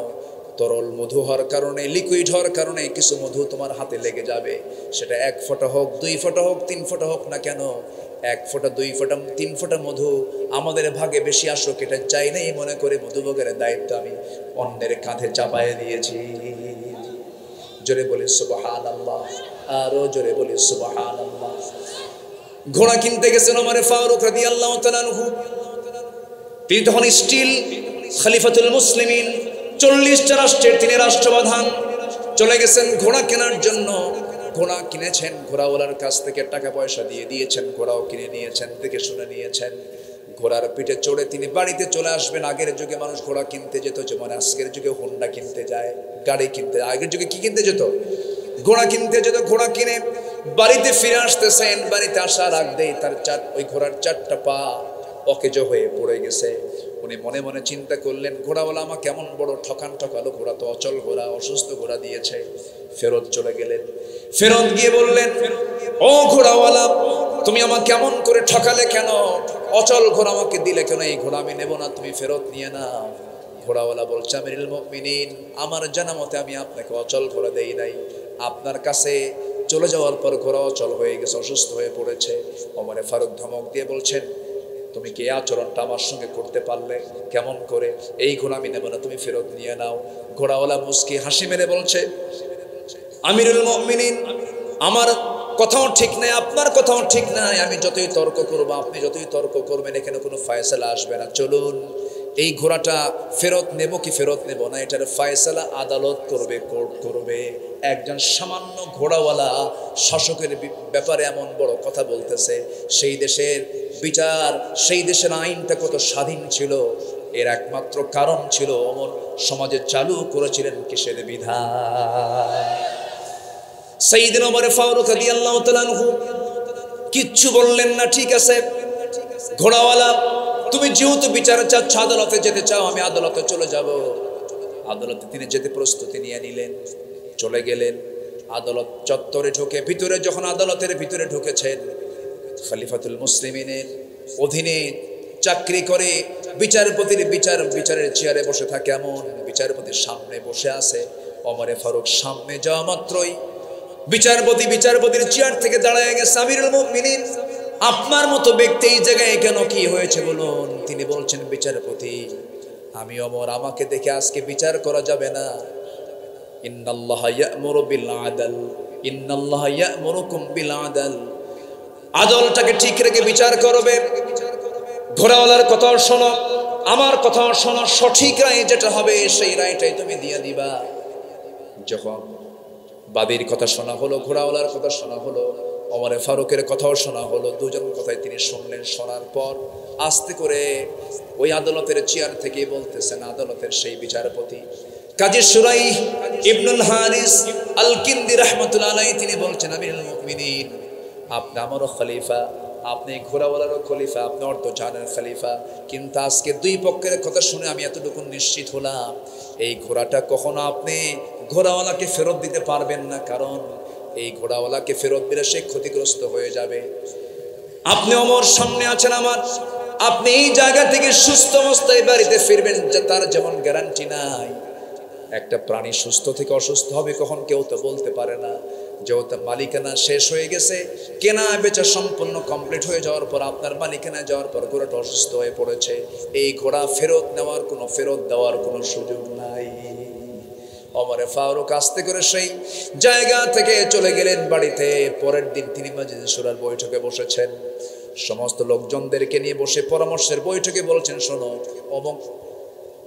[SPEAKER 1] তরল মধু হওয়ার কারণে, লিকুইড হওয়ার কারণে কিছু মধু তোমার হাতে লেগে যাবে। সেটা 1 ফোঁটা হোক, 2 ফোঁটা হোক, 3 ফোঁটা হোক না কেন, 1 ফোঁটা, 2 ফোঁটা, 3 ফোঁটা মধু আমাদের ভাগে বেশি আসুক এটা চাই নাই মনে করে মধুভোগের দায়িত্ব আমি অন্যের কাঁধে চাপায় দিয়েছি। জোরে বলি সুবহানাল্লাহ, আরো জোরে বলি সুবহানাল্লাহ। ঘোড়া কিনতে গেছেন ওমর ফারুক রাদিয়াল্লাহু তাআলা আনহু। তিনি তখন স্টিল খলিফাতুল মুসলিমিন, 40টা রাষ্ট্রের তিনি রাষ্ট্রপ্রধান। চলে গেছেন ঘোড়া কেনার জন্য। ঘোড়া কিনেছেন, ঘোড়াওয়ালার কাছ থেকে টাকা পয়সা দিয়ে দিয়েছেন, ঘোড়াও কিনে নিয়েছেন, দেখে শুনে নিয়েছেন। ঘোড়ার পিঠে চড়ে তিনি বাড়িতে চলে আসবেন। আগের যুগে মানুষ ঘোড়া কিনতে যেত, যেমন আজকের যুগে হোন্ডা কিনতে যায়, গাড়ি কিনতে যায়। আগের যুগে কি কিনতে যেত? ঘোড়া কিনতে যেত। ঘোড়া কিনে বাড়িতে ফিরে আসতেছেন। বাড়িতে আসার আগেই তার ওই ঘোড়ার 4টা পা অকেজো হয়ে পড়ে গেছে। উনি মনে মনে চিন্তা করলেন, ঘোড়াওয়ালা আমার কেমন বড় ঠকান ঠকালো, ঘোড়া তো অচল ঘোড়া, অসুস্থ ঘোড়া দিয়েছে। ফেরত চলে গেলেন। ফেরত গিয়ে বললেন, ও ঘোড়াওয়ালা, তুমি আমাকে কেমন করে ঠকালে কেন? অচল ঘোড়া আমাকে দিলে কেন? এই ঘোড়া আমি নেব না, তুমি ফেরত নিয়ে নাও। ঘোড়াওয়ালা বলছে, আমিরুল মুমিনিন, আমার জানা মতে আমি আপনাকে অচল ঘোড়া দেই নাই। আপনার কাছে চলে যাওয়ার পর ঘোড়া অচল হয়ে গেছে, অসুস্থ হয়ে পড়েছে। ওমর ফারুক ধমক দিয়ে বলছেন, তুমি কি আচরণটা আমার সঙ্গে করতে পারলে? কেমন করে? এই ঘোড়া আমি নেব না, তুমি ফেরত নিয়ে নাও। ঘোড়াওয়ালা মুস্কি হাসি মেরে বলছে, আমিরুল মুমিনিন, আমার কথাও ঠিক নাই, আপনার কথাও ঠিক নাই। আমি যতই তর্ক করবো, আপনি যতই তর্ক করবেন, এখানে কোনো ফয়সালা আসবে না। চলুন, এই ঘোড়াটা ফেরত নেব কি ফেরত নেব না, এটার ফয়সালা আদালত করবে, কোর্ট করবে। একজন সামান্য ঘোড়াওয়ালা শাসকের ব্যাপারে এমন বড় কথা বলতেছে। সেই দেশের বিচার, সেই দেশের আইনটা কত স্বাধীন ছিল, এর একমাত্র কারণ ছিল ওমর সমাজে চালু করেছিলেন কিসের বিধান। সাইয়েদনা ওমর ফারুক রাদিয়াল্লাহু তাআলা আনহু কিচ্ছু বললেন না। ঠিক আছে ঘোড়াওয়ালা, তুমি যেহেতু বিচার চাচ্ছ, আদালতে যেতে চাও, আমি আদালতে চলে যাব। আদালতে তিনি যেতে প্রস্তুতি নিয়ে নিলেন, চলে গেলেন। আদালত চত্বরে ঢুকে ভিতরে, যখন আদালতের ভিতরে ঢুকেছেন, খলিফাতুল মুসলিমিনের অধীনে চাকরি করে বিচারপতির বিচারের চেয়ারে বসে থাকে এমন বিচারপতির সামনে বসে আছে ওমর ফারুক। সামনে যাওয়া মাত্রই বিচারপতির চেয়ার থেকে দাঁড়ায় গেছে, আমিরুল মুমিনিন, আপনার মতো ব্যক্তি এই জায়গায় কেন, কি হয়েছে বলুন? তিনি বলছেন, বিচারপতি, আমি ওমর, আমাকে দেখে আজকে বিচার করা যাবে না। ইন্নাল্লাহা ইয়া'মুরু বিল আদল, ইন্নাল্লাহা ইয়া'মুরুকুম বিল আদল। আদলটাকে ঠিক রেখে বিচার করবে। ঘোড়াওয়ালার কথাও শোনো, আমার কথাও শোনো, সঠিক রায় যেটা হবে সেই রায়টাই তুমি দিয়ে দিবা। যখন বাদীর কথা শোনা হলো, ঘোড়াওয়ালার কথা শোনা হলো, ওমর ফারুকের কথাও শোনা হলো, দুজন কথাই তিনি শুনলেন। শোনার পর আস্তে করে ওই আদালতের চেয়ার থেকে বলতেছেন, আদালতের সেই বিচারপতি কাজী শুরাইহ ইবনুল হারিস আল কিন্দি রাহমাতুল্লাহ আলাইহি, তিনি বলছেন, আমিরুল মুমিনিন, আপনি আমারও খলিফা, আপনি ঘোড়াওয়ালারও খলিফা, আপনি অর্ধজাহানের খলিফা। কিন্তু আজকে দুই পক্ষের কথা শুনে আমি এতটুকু নিশ্চিত হলাম, এই ঘোড়াটা কখনো আপনি ঘোড়াওয়ালাকে ফেরত দিতে পারবেন না, কারণ এই ঘোড়াওয়ালাকে ফেরত দিলে সে ক্ষতিগ্রস্ত হয়ে যাবে। আপনি ওমর সামনে আছেন আমার, আপনি এই জায়গা থেকে সুস্থ অবস্থায় বাড়িতে ফিরবেন, তার যেমন গ্যারান্টি নাই। একটা প্রাণী সুস্থ থেকে অসুস্থ হবে কখন কেউ তো বলতে পারে না। যেহেতু মালিকানা শেষ হয়ে গেছে, কেনা বেচা সম্পূর্ণ কমপ্লিট হয়ে যাওয়ার পর, আপনার মালিকানা যাওয়ার পর ঘোড়াটা অসুস্থ হয়ে পড়েছে, এই ঘোড়া ফেরত দেওয়ার কোনো সুযোগ নাই। ওমর ফারুক আস্তে করে সেই জায়গা থেকে চলে গেলেন বাড়িতে। পরের দিন তিনি মাজলিসে শুরার বৈঠকে বসেছেন, সমস্ত লোকজনদেরকে নিয়ে বসে পরামর্শের বৈঠকে বলছেন, শোনো, অমুক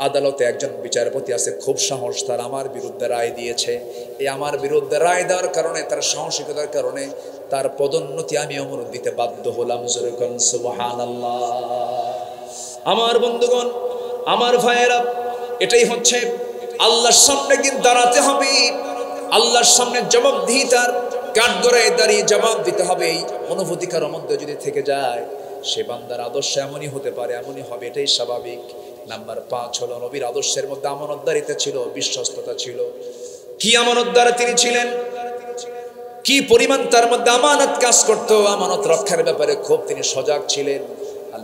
[SPEAKER 1] আদালতে একজন বিচারপতি আছে, খুব সাহস, তার আমার বিরুদ্ধে রায় দিয়েছে। এই আমার বিরুদ্ধে রায় দেওয়ার কারণে, তার সাহসিকতার কারণে তার পদোন্নতি আমি ওমর দিতে বাধ্য হলাম। সুবহানাল্লাহ। আমার বন্ধুগণ, আমার ভাইয়েরা, এটাই হচ্ছে আল্লাহর সামনে কিন্তু দাঁড়াতে হবে, আল্লাহর সামনে জবাবদিহিতার কাঠগড়ায় দাঁড়িয়ে জবাব দিতে হবে। এই অনুভূতি কারোর মধ্যে যদি থেকে যায়, সে বান্দার আদর্শ এমনই হতে পারে, এমনই হবে, এটাই স্বাভাবিক। নাম্বার 5 হলো, নবীর আদর্শের মধ্যে আমানতদারিতা ছিল, বিশ্বস্ততা ছিল। কি আমানতদার তিনি ছিলেন, কি পরিমাণ তার মধ্যে আমানত কাজ করতো, আমানত রক্ষার ব্যাপারে খুব তিনি সজাগ ছিলেন।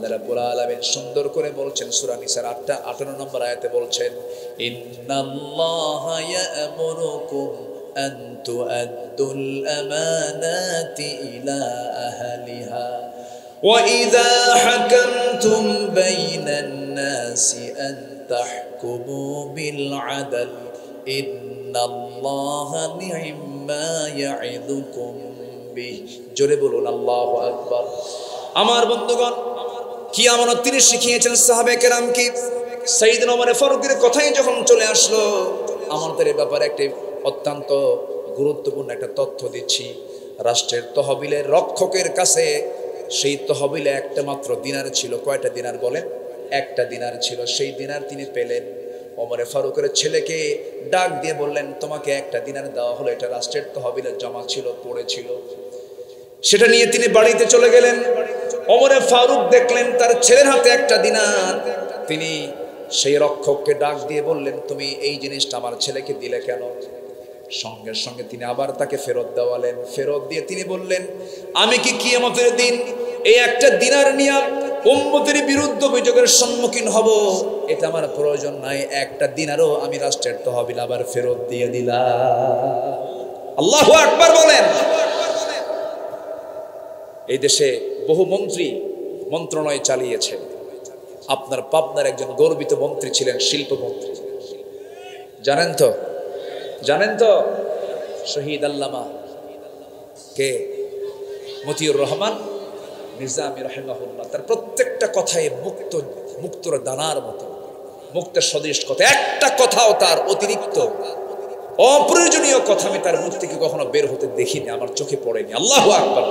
[SPEAKER 1] আল্লাহ রাব্বুল আলামিন সুন্দর করে বলছেন সূরা নিসার 58 নম্বর আয়াতে বলছেন ইন্নাল্লাহা ইয়া'মুরুকুম আন তু'আদ্দুল আমানাতি ইলা আহলিহা ওয়া ইযা হাকামতুম বাইনান নাসি আন তাহকুমু বিল আদল ইন্নাল্লাহা নি'মা ইয়া'iদুকুম বিহি। জোরে বলুন আল্লাহু আকবার। আমার বন্ধুগণ, কি আমানত তিনি শিখিয়েছেন সাহাবে কেরামকে। সাইয়েদনা ওমর ফারুকের কথাই যখন চলে আসলো, আমাদের ব্যাপারে একটি অত্যন্ত গুরুত্বপূর্ণ একটা তথ্য দিচ্ছি। রাষ্ট্রের তহবিলের রক্ষকের কাছে সেই তহবিলে একটা মাত্র দিনার ছিল। কয়টা দিনার বলেন? একটা দিনার ছিল। সেই দিনার তিনি পেলেন। ওমরে ফারুকের ছেলেকে ডাক দিয়ে বললেন, তোমাকে একটা দিনার দেওয়া হলো, এটা রাষ্ট্রের তহবিলে জমা ছিল, পড়েছিল। সেটা নিয়ে তিনি বাড়িতে চলে গেলেন। ওমরে ফারুক দেখলেন তার ছেলের হাতে একটা দিনার। তিনি সেই রক্ষককে ডাক দিয়ে বললেন, তুমি এই জিনিসটা আমার ছেলেকে দিলে কেন? সঙ্গে সঙ্গে তিনি আবার তাকে ফেরত দেওয়ালেন। ফেরত দিয়ে তিনি বললেন, আমি কি কিয়ামতের দিন এই একটা দিনার নিয়ে উম্মতের বিরুদ্ধে অভিযোগের সম্মুখীন হব? এটা আমার প্রয়োজন নাই। একটা দিনারও আমি রাষ্ট্রের তহবিল আবার ফেরত দিয়ে দিলাম। আল্লাহু আকবার বলেন। এই দেশে বহু মন্ত্রী মন্ত্রণালয় চালিয়েছে। আপনার পাবনার একজন গর্বিত মন্ত্রী ছিলেন, শিল্পমন্ত্রী। জানেন তো? জানেন তো? শহীদ আল্লামা কে? মতিউর রহমান নিজামী রাহিমাহুল্লাহ। তার প্রত্যেকটা কথায় মুক্তর দানার মতো, মুক্তের সদৃশ কথা। একটা কথাও তার অতিরিক্ত অপ্রয়োজনীয় কথা আমি তার মুখ থেকে কখনো বের হতে দেখিনি, আমার চোখে পড়েনি। আল্লাহু আকবার।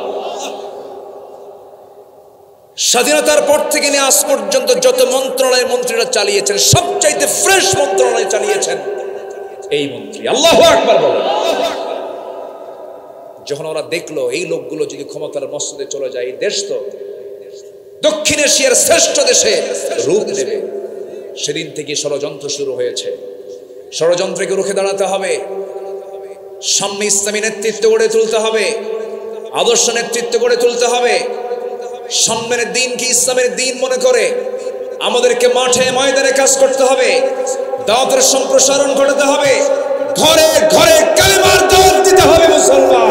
[SPEAKER 1] স্বাধীনতার পর থেকে নিয়ে আজ পর্যন্ত যত মন্ত্রণালয় মন্ত্রীরা চালিয়েছেন, সবচাইতে ফ্রেশ মন্ত্রণালয় চালিয়েছেন এই মন্ত্রী। আল্লাহু আকবার বলেন। যখন ওরা দেখলো এই লোকগুলো যদি ক্ষমতার মসনদে চলে যায়, এই দেশ তো দক্ষিণ এশিয়ার শ্রেষ্ঠ দেশে রূপ নেবে, সেদিন থেকে ষড়যন্ত্র শুরু হয়েছে। ষড়যন্ত্রকে রুখে দাঁড়াতে হবে, সামনে ইসলামী নেতৃত্ব গড়ে তুলতে হবে, আদর্শ নেতৃত্ব গড়ে তুলতে হবে। সামনের দিনকে ইসলামের দিন মনে করে আমাদেরকে মাঠে ময়দানে কাজ করতে হবে, দাওয়াতের সম্প্রসারণ ঘটাতে হবে, ঘরে ঘরে কালেমার দাওয়াত দিতে হবে। মুসলমান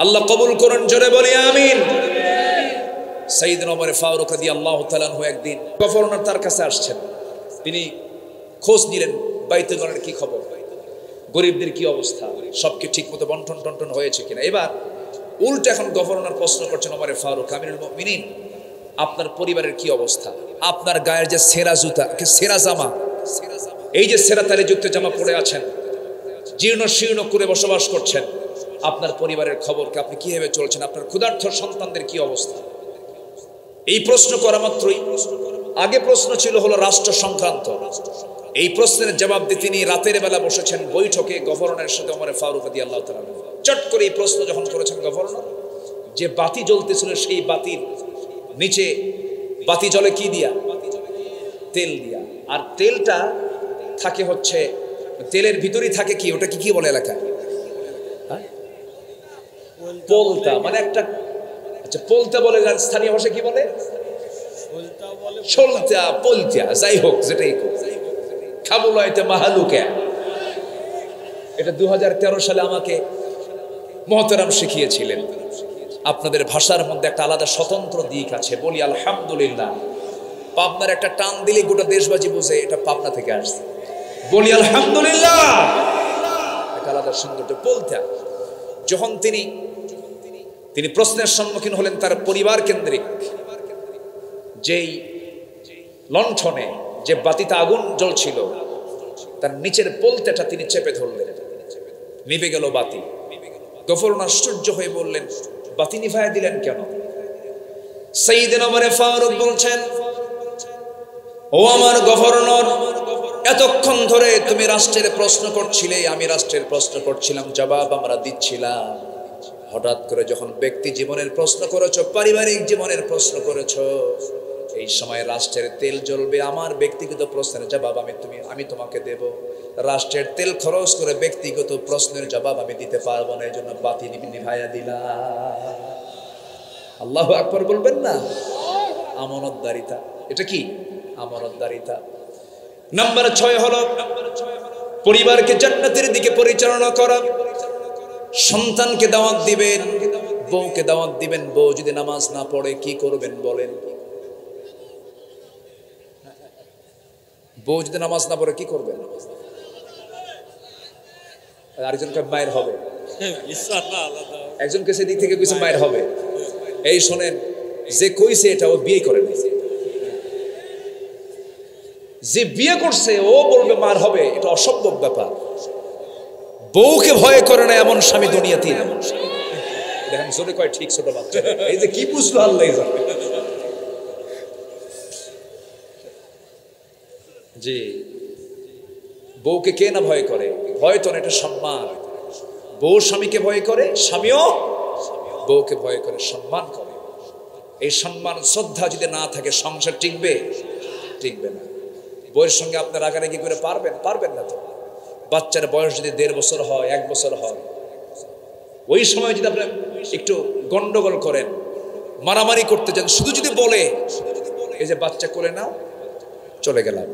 [SPEAKER 1] আল্লাহ কবুল করুন, জোরে বলি আমিন। সাইয়েদনা ওমর ফারুক রাদিয়াল্লাহু তাআলা আনহু একদিন গভর্নর তার কাছে আসছেন। তিনি খোঁজ নিলেন বাইতুল মালের কি খবর, গরিবদের কি অবস্থা, সবকে ঠিকমতো বন্টন টন্টন হয়েছে কিনা। এবার উল্টো এখন গভর্নর প্রশ্ন করছেন ওমর ফারুক, আমিরুল মুমিনিন, আপনার পরিবারের কি অবস্থা? আপনার গায়ের যে সেরা জুতা, সেরা জামা, এই যে সেরা তালে যুক্ত জামা পরে আছেন, জীর্ণ শীর্ণ করে বসবাস করছেন, আপনার পরিবারের খবরকে, আপনি কিভাবে চলছেন, আপনার ক্ষুধার্ত সন্তানদের কি অবস্থা? এই প্রশ্ন করা মাত্রই আগে প্রশ্ন ছিল হলো রাষ্ট্র সংক্রান্ত। এই প্রশ্নের জবাব দিয়ে তিনি রাতের বেলা বসেছেন বৈঠকে গভর্নরের সাথে ওমর ফারুক রাদিয়াল্লাহু তাআলা। চট করে এই প্রশ্ন যখন করেছেন গভর্নর, যে বাতি জ্বলতেছিল সেই বাতির নিচে বাতি জ্বলে কি দিয়া? তেল দিয়া। আর তেলটা থাকে হচ্ছে, তেলের ভিতরেই থাকে কি, ওটা কি বলে এলাকা? পোলতা, মানে একটা, আচ্ছা পোলতা বলে, স্থানীয় ভাষা কি বলে? সোলতা, পোলতা, যাই হোক যেটাই হোক, খাবুলাইতে মাহালুকে। এটা 2013 সালে আমাকে মুহতারাম শিখিয়েছিলেন। আপনাদের ভাষার মধ্যে একটা আলাদা স্বতন্ত্র দিক আছে, বলি আলহামদুলিল্লাহ। পাবনার একটা টান দিলে গোটা দেশবাসী বুঝে এটা পাবনা থেকে আসছে, বলি আলহামদুলিল্লাহ। একটা আলাদা সৌন্দর্য। পোলতা। যখন তিনি প্রশ্নের সম্মুখীন হলেন তার পরিবার কেন্দ্রিক যেই লণ্ঠনে যে বাতিতে আগুন জ্বলছিল, তার নিচের পোলতাটা তিনি চেপে ধরলেন, নিভে গেল বাতি। গভর্নর আশ্চর্য হয়ে বললেন, বাতি নিভায়া দিলেন কেন? সাইয়েদনা ওমর ফারুক বলছেন, ও আমার গভর্নর, এতক্ষণ ধরে তুমি রাষ্ট্রের প্রশ্ন করছিলে, আমি রাষ্ট্রের প্রশ্ন করছিলাম, জবাব আমরা দিচ্ছিলাম। হঠাৎ করে যখন ব্যক্তি জীবনের প্রশ্ন করেছো, পারিবারিক জীবনের প্রশ্ন করেছো, এই সময় রাষ্ট্রের তেল জ্বলবে, আমার ব্যক্তিগত প্রশ্নের জবাব আমি তোমাকে দেব। রাষ্ট্রের তেল খরচ করে ব্যক্তিগত প্রশ্নের জবাব আমি দিতে পারবো না, এই জন্য বাতি নিভাইয়া দিলাম। আল্লাহু আকবার বলবেন না? আমানতদারিতা, এটা কি আমানতদারিতা। নাম্বার 6 হলো পরিবারকে জান্নাতের দিকে পরিচালনা করা। সন্তানকে দাওয়াত দিবেন, বউকে দাওয়াত দিবেন। বউ যদি নামাজ না পড়ে কি করবেন বলেন? বউ যদি নামাজ না পড়ে কি করবেন? আরেকজনকে মায়ের হবে, একজনকে সেদিক থেকে কিছু মায়ের হবে। এই শোনেন, যে কইছে এটা ও বিয়ে করে না, যে বিয়ে করছে ও বলবে মার হবে, এটা অসম্ভব ব্যাপার। বউকে ভয় করে না এমন স্বামী দুনিয়াতে নেই। দেখেন জোরে কয় ঠিক, ছোট বাচ্চা এই যে কি বুঝলো আল্লাহ জানে। জি, বউকে কে না ভয় করে? ভয় তো না, এটা সম্মান। বউ স্বামীকে ভয় করে, স্বামীও বউকে ভয় করে, সম্মান করে। এই সম্মান শ্রদ্ধা যদি না থাকে সংসার টিকবে? টিকবে না। বউয়ের সঙ্গে আপনার রাগারাগি করে পারবেন না তো। বাচ্চার বয়স যদি 1.5 বছর হয়, 1 বছর হয়, ওই সময় যদি আপনি একটু গন্ডগোল করেন, মারামারি করতে যান, শুধু যদি বলে এই যে বাচ্চা কোলে নাও চলে গেলাম,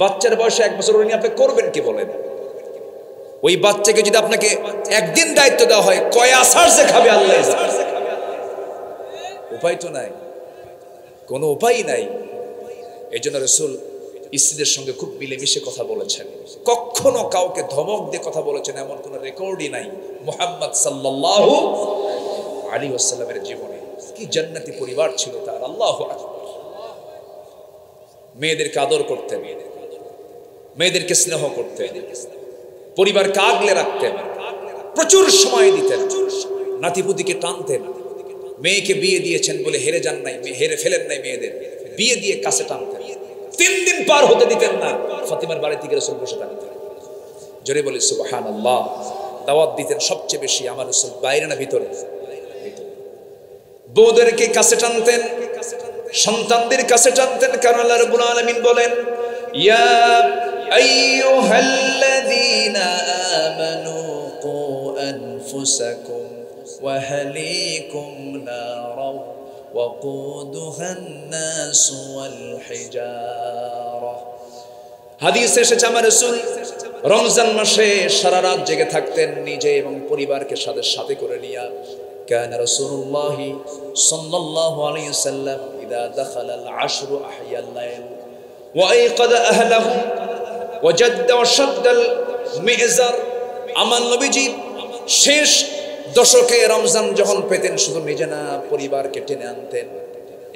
[SPEAKER 1] বাচ্চার বয়সে 1 বছর নিয়ে আপনি করবেন কি বলেন? ওই বাচ্চাকে যদি আপনাকে একদিন দায়িত্ব দেওয়া হয়, কয় আসার যে খাবে আল্লাহ জানে। উপায় তো নাই, কোনো উপায় নাই। এই জন্য রাসূল স্ত্রীদের সঙ্গে খুব মিলেমিশে কথা বলেছেন, কখনো কাউকে ধমক দিয়ে কথা বলেছেন এমন কোনো রেকর্ডই নাই মুহাম্মদ সাল্লাল্লাহু আলাইহি ওয়াসাল্লামের জীবনে। কি জান্নাতি পরিবার ছিল তার, আল্লাহু আকবার। মেয়েদেরকে আদর করতেন, মেয়েদেরকে স্নেহ করতেন, পরিবারকে আগলে রাখতেন, প্রচুর সময় দিতেন, নাতিপুতিকে টানতেন। মেয়েকে বিয়ে দিয়েছেন বলে হেরে যান নাই, হেরে ফেলেন নাই, মেয়েদের বিয়ে দিয়ে কাছে টানতেন। 3 দিন পার হতে দিতেন না, ফাতিমার বাড়ি থেকে রাসূল বসে থাকতেন। জোরে বলি সুবহানাল্লাহ। দাওয়াত দিতেন সবচেয়ে বেশি আমার রাসূল, বাইরে না ভিতরে? বউদেরকে কাছে টানতেন, সন্তানদের কাছে টানতেন। কারণ আল্লাহ রাব্বুল আলামিন বলেন, ইয়া আইয়ুহাল্লাযীনা আমানু কু আনফুসাকুম ওয়া আহলিকুম নারা ওয়াকুদুহা আন-নাস ওয়াল হিজারা। হাদিসে এসেছে আমার রাসূল রমজান মাসে সারা রাত জেগে থাকতেন, নিজে এবং পরিবারকে সাথে করে নিয়ে। كان رسول الله صلى الله عليه وسلم إذا دخل العشر أحيا الليل وأيقظ أهله وجد وشد المئزر। আমার নবীজি শেষ দশকে রমজান যখন পেতেন, শুধু নিজে না পরিবারকে টেনে আনতেন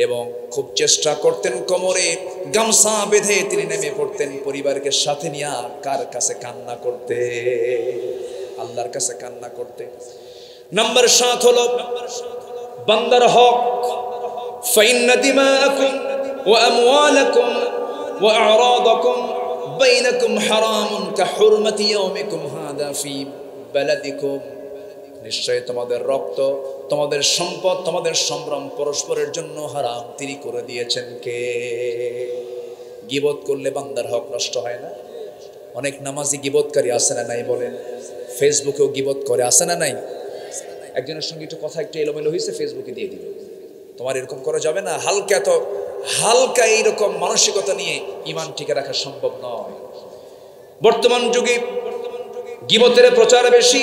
[SPEAKER 1] এবং খুব চেষ্টা করতেন কোমরে গামছা বেঁধে তিনি নেমে পড়তেন পরিবারকে সাথে নিয়ে। কার কাছে কান্না করতে? আল্লাহর কাছে কান্না করতে। নাম্বার 7 হলো বান্দার হক। ফাইন্না দিমাআকুম ওয়া আমওয়ালাকুম ওয়া আ'রাদাকুম বাইনাকুম হারামুন কাহুরমাতি ইয়াউমিকুম হাদা ফি বালাদিকুম। নিশ্চয় তোমাদের রক্ত, তোমাদের সম্পদ, তোমাদের সম্ভ্রম পরস্পরের জন্য হারাম তিনি করে দিয়েছেন কে? গীবত করলে বান্দার হক নষ্ট হয় না? অনেক নামাজি গীবতকারী আছে না নাই বলেন? ফেসবুকেও গীবত করে, আছে না নাই? একজনের সঙ্গে একটু কথা একটু এলোমেলো হয়েছে, ফেসবুকে দিয়ে দিল। তোমার এরকম করা যাবে না। হালকা এইরকম মানসিকতা নিয়ে ঈমান টিকে রাখা সম্ভব নয়। বর্তমান যুগে গীবতের প্রচার বেশি,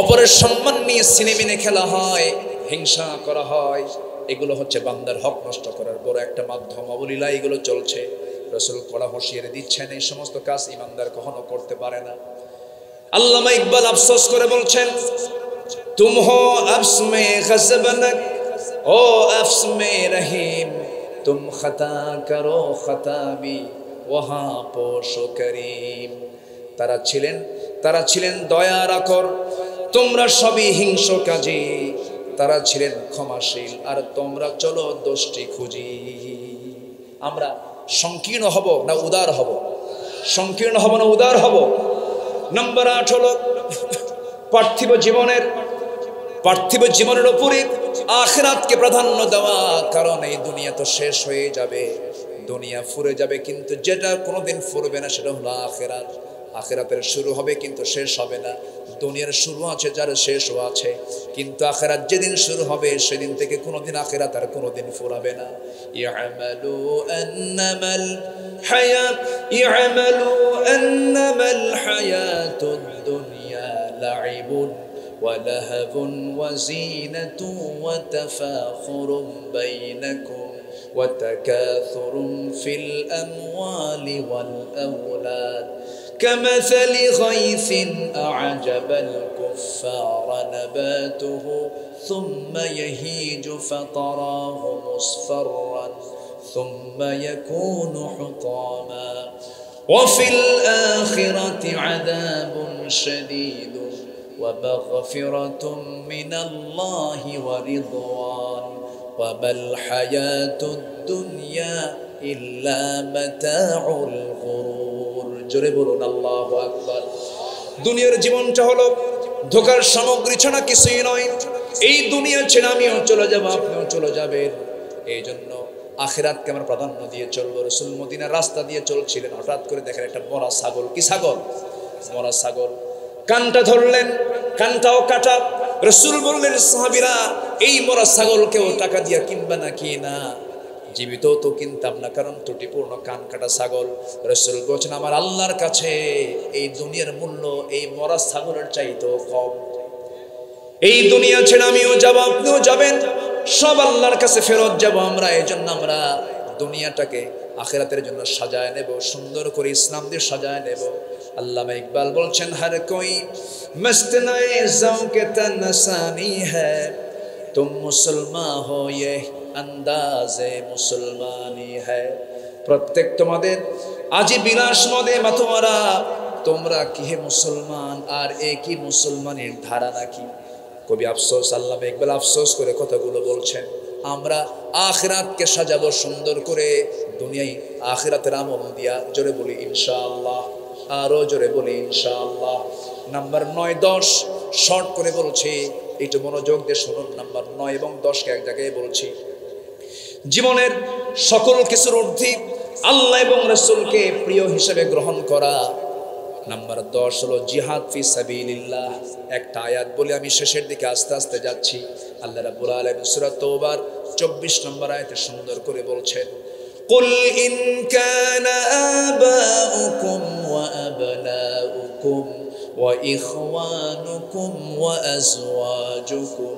[SPEAKER 1] অপরের সম্মান নিয়ে সিনেমিনে খেলা হয়, হিংসা করা হয়। এগুলো হচ্ছে বান্দার হক নষ্ট করার বড় একটা মাধ্যম। অবলীলা এগুলো চলছে। রাসূল কড়া হুঁশিয়ারি দিচ্ছেন, এই সমস্ত কাজ ঈমানদার কখনো করতে পারে না। আল্লামা ইকবাল আফসোস করে বলছেন, तुम हो अफ्स में ग़ज़बनक ओ अफ्स में रहीम, तुम खता करो खता भी वहाँ पोशो करीम। তারা ছিলেন দয়ার আকর, তোমরা সবই হিংস্রকাজী। তারা ছিলেন ক্ষমাশীল, আর তোমরা চলো দোষটি খুঁজি। আমরা সংকীর্ণ হব না উদার হব? সংকীর্ণ হব না উদার হব? নাম্বার 8 হলো পার্থিব জীবনের উপরে আখিরাতকে প্রাধান্য দেওয়া, কারণ এই দুনিয়া তো শেষ হয়ে যাবে, দুনিয়া ফুরে যাবে, কিন্তু যেটা কোনোদিন ফুরবে না সেটা হলো আখিরাত। আখিরাতের শুরু হবে কিন্তু শেষ হবে না। দুনিয়ার শুরু আছে, যার শেষও আছে, কিন্তু আখিরাত যেদিন শুরু হবে সেদিন থেকে কোনোদিন আখিরাত আর কোনোদিন ফুরাবে না। ইয়ামালু আন্নামাল হায়াতুদ দুনিয়া লাইবুন ওয়া লাহবুন ওয়া যিনাতুন ওয়া তাফাখুরুম বাইনাকুম ওয়া তাকাথুরুম ফিল আমওয়ালি ওয়াল আওলাদ كمثل غيث أعجب الكفار نباته ثم يهيج فتراه مصفرا ثم يكون حطاما وفي الآخرة عذاب شديد ومغفرة من الله ورضوان وما الحياة الدنيا إلا متاع الغرور জোরে বলুন আল্লাহু আকবার। দুনিয়ার জীবনটা হলো ধোকার সামগ্রী ছাড়া কিছুই নয়। এই দুনিয়া ছেড়ে আমিও চলে যাব, আপনিও চলে যাবেন। এই জন্য আখিরাতকে আমরা প্রাধান্য দিয়ে চলবো। রাসূল মদিনার রাস্তা দিয়ে চলছিলেন, হঠাৎ করে দেখেন একটা মরা ছাগল। কি ছাগল? মরা ছাগল। কানটা ধরলেন, কানটাও কাটা। রাসূল বললেন, সাহাবীরা, এই মরা ছাগলকেও টাকা দিয়ে কিনবা নাকি? না, জীবিত তো কিনতাম না, কারণ ত্রুটিপূর্ণ কান কাটা ছাগল। রাসূল বলেছেন, আমার আল্লাহর কাছে এই দুনিয়ার মূল্য এই মরা ছাগলের চাইতেও কম। এই দুনিয়া ছেড়ে আমিও যাব, আপনিও যাবেন, সব আল্লাহর কাছে ফেরত যাব আমরা। এই জন্য আমরা দুনিয়াটাকে আখিরাতের জন্য সাজায় নেব, সুন্দর করে ইসলাম দিয়ে সাজায় নেব। আল্লামা ইকবাল বলছেন, হর কোই মস্ত নয়ে জৌকে তনসানি হ্যায়, তুম মুসলমান হো ये अंदाज़े मुसलमानी है। প্রত্যেক তোমাদের আজি বিলাস মদে মাতোয়ারা, তোমরা কি হে মুসলমান, আর একই মুসলমানের ধারা নাকি? কবি আফসোস, আল্লামা ইকবাল আফসোস করে কথাগুলো বলছেন। আমরা আখিরাতকে সাজাবো সুন্দর করে, দুনিয়ায় আখিরাতের আমল দিয়া। জোরে বলি ইনশাআল্লাহ, আরো জোরে বলি ইনশাআল্লাহ। নাম্বার 9, 10 শর্ট করে বলছি, একটু মনোযোগ দিয়ে শুনুন। নাম্বার 9 এবং 10কে এক জায়গায় বলছি। জীবনের সকল কিছুর ঊর্ধ্বে আল্লাহ এবং রাসূলকে প্রিয় হিসেবে গ্রহণ করা। নাম্বার 10 হলো জিহাদ ফি সাবিলিল্লাহ। একটা আয়াত বলে আমি শেষের দিকে আস্তে আস্তে যাচ্ছি। আল্লাহ রাব্বুল আলামিন সূরা তওবার 24 নম্বর আয়াতে সুন্দর করে বলছেন, কুল ইন কানা আবাউকুম ওয়া আবনাউকুম ওয়া ইখওয়ানুকুম ওয়া আজওয়াজুকুম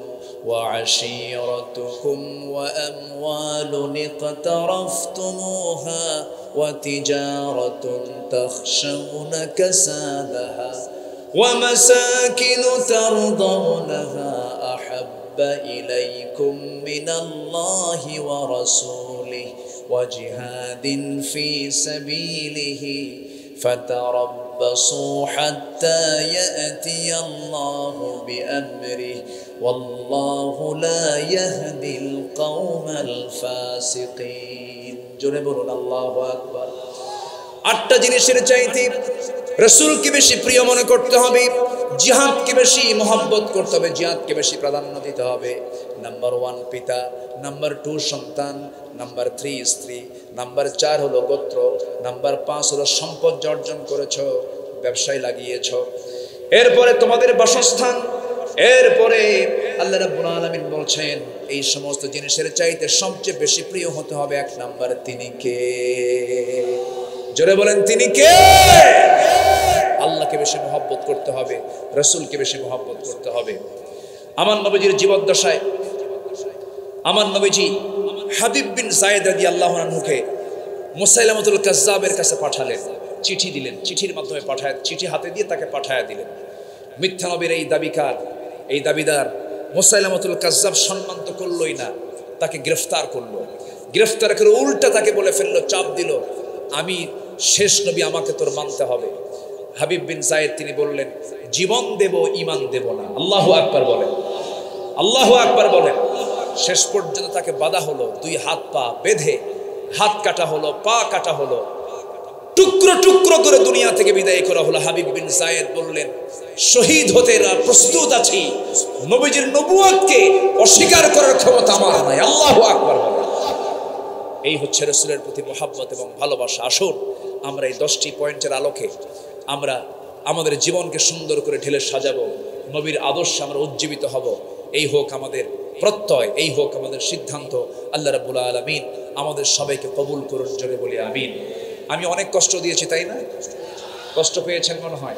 [SPEAKER 1] وعشيرتكم وأموال اقترفتموها وتجارة تخشون كسادها ومساكن ترضونها أحب إليكم من الله ورسوله وجهاد في سبيله فتربصوا حتى يأتي الله بأمره والله لا يهدي القوم الفاسقين। জোরে বলুন আল্লাহু আকবার। 8টা জিনিসের চাইতে রাসূলকে বেশি প্রিয় মনে করতে হবে, জিহাদকে বেশি মহব্বত করতে হবে, জিহাদকে বেশি প্রাধান্য দিতে হবে। নাম্বার 1 পিতা, নাম্বার 2 সন্তান, নাম্বার 3 স্ত্রী, নাম্বার 4 হলো গোত্র, নাম্বার 5 হলো সম্পদ অর্জন করেছো, ব্যবসায় লাগিয়েছো, এরপরে তোমাদের বাসস্থান, এরপরে আল্লাহ রাব্বুল আলামিন বলছেন এই সমস্ত জিনিসের চাইতে সবচেয়ে বেশি প্রিয় হতে হবে 1 নাম্বার, তিনি কে? জোরে বলেন, তিনি কে? আল্লাহকে বেশি মহব্বত করতে হবে, রাসূলকে বেশি মহব্বত করতে হবে। আমার নবীজির জীবদ্দশায় আমার নবীজি হাবিব বিন যায়েদ রাদিয়াল্লাহু আনহুকে মুসাইলামাতুল কাজ্জাবের কাছে পাঠালেন, চিঠি দিলেন, চিঠির মাধ্যমে চিঠি হাতে দিয়ে তাকে পাঠায়া দিলেন। মিথ্যা নবীর এই দাবিদার মুসাইলামাতুল কাজ্জাব সম্মান তো করলই না, তাকে গ্রেফতার করলো। গ্রেফতার করে উল্টা তাকে বলে ফেললো, চাপ দিল, আমি শেষ নবী, আমাকে তোর মানতে হবে। হাবিব বিন যায়েদ তিনি বললেন, জীবন দেব, ঈমান দেব না। আল্লাহু আকবার বলেন, আল্লাহু আকবার বলেন। শেষ পর্যন্ত তাকে বাধা হলো, 2 হাত পা বেঁধে হাত কাটা হলো, পা কাটা হলো, টুকরো টুকরো করে দুনিয়া থেকে বিদায় করা হলো। হাবিব বিন যায়েদ বললেন, শহীদ হতে প্রস্তুত আছি, নবীজির নবুয়তকে অস্বীকার করার ক্ষমতা আমার নাই। আল্লাহু আকবার। এই হচ্ছে রাসূলের প্রতি মহব্বত এবং ভালোবাসা। আসুন আমরা এই 10টি পয়েন্টের আলোকে আমরা আমাদের জীবনকে সুন্দর করে ঢেলে সাজাবো, নবীর আদর্শে আমরা উজ্জীবিত হব। এই হোক আমাদের প্রত্যয়, এই হোক আমাদের সিদ্ধান্ত। আল্লাহ রাব্বুল আলামিন আমাদের সবাইকে কবুল করুন, জোরে বলি আমিন। আমি অনেক কষ্ট দিয়েছি, তাই না? কষ্ট পেয়েছেন মনে হয়।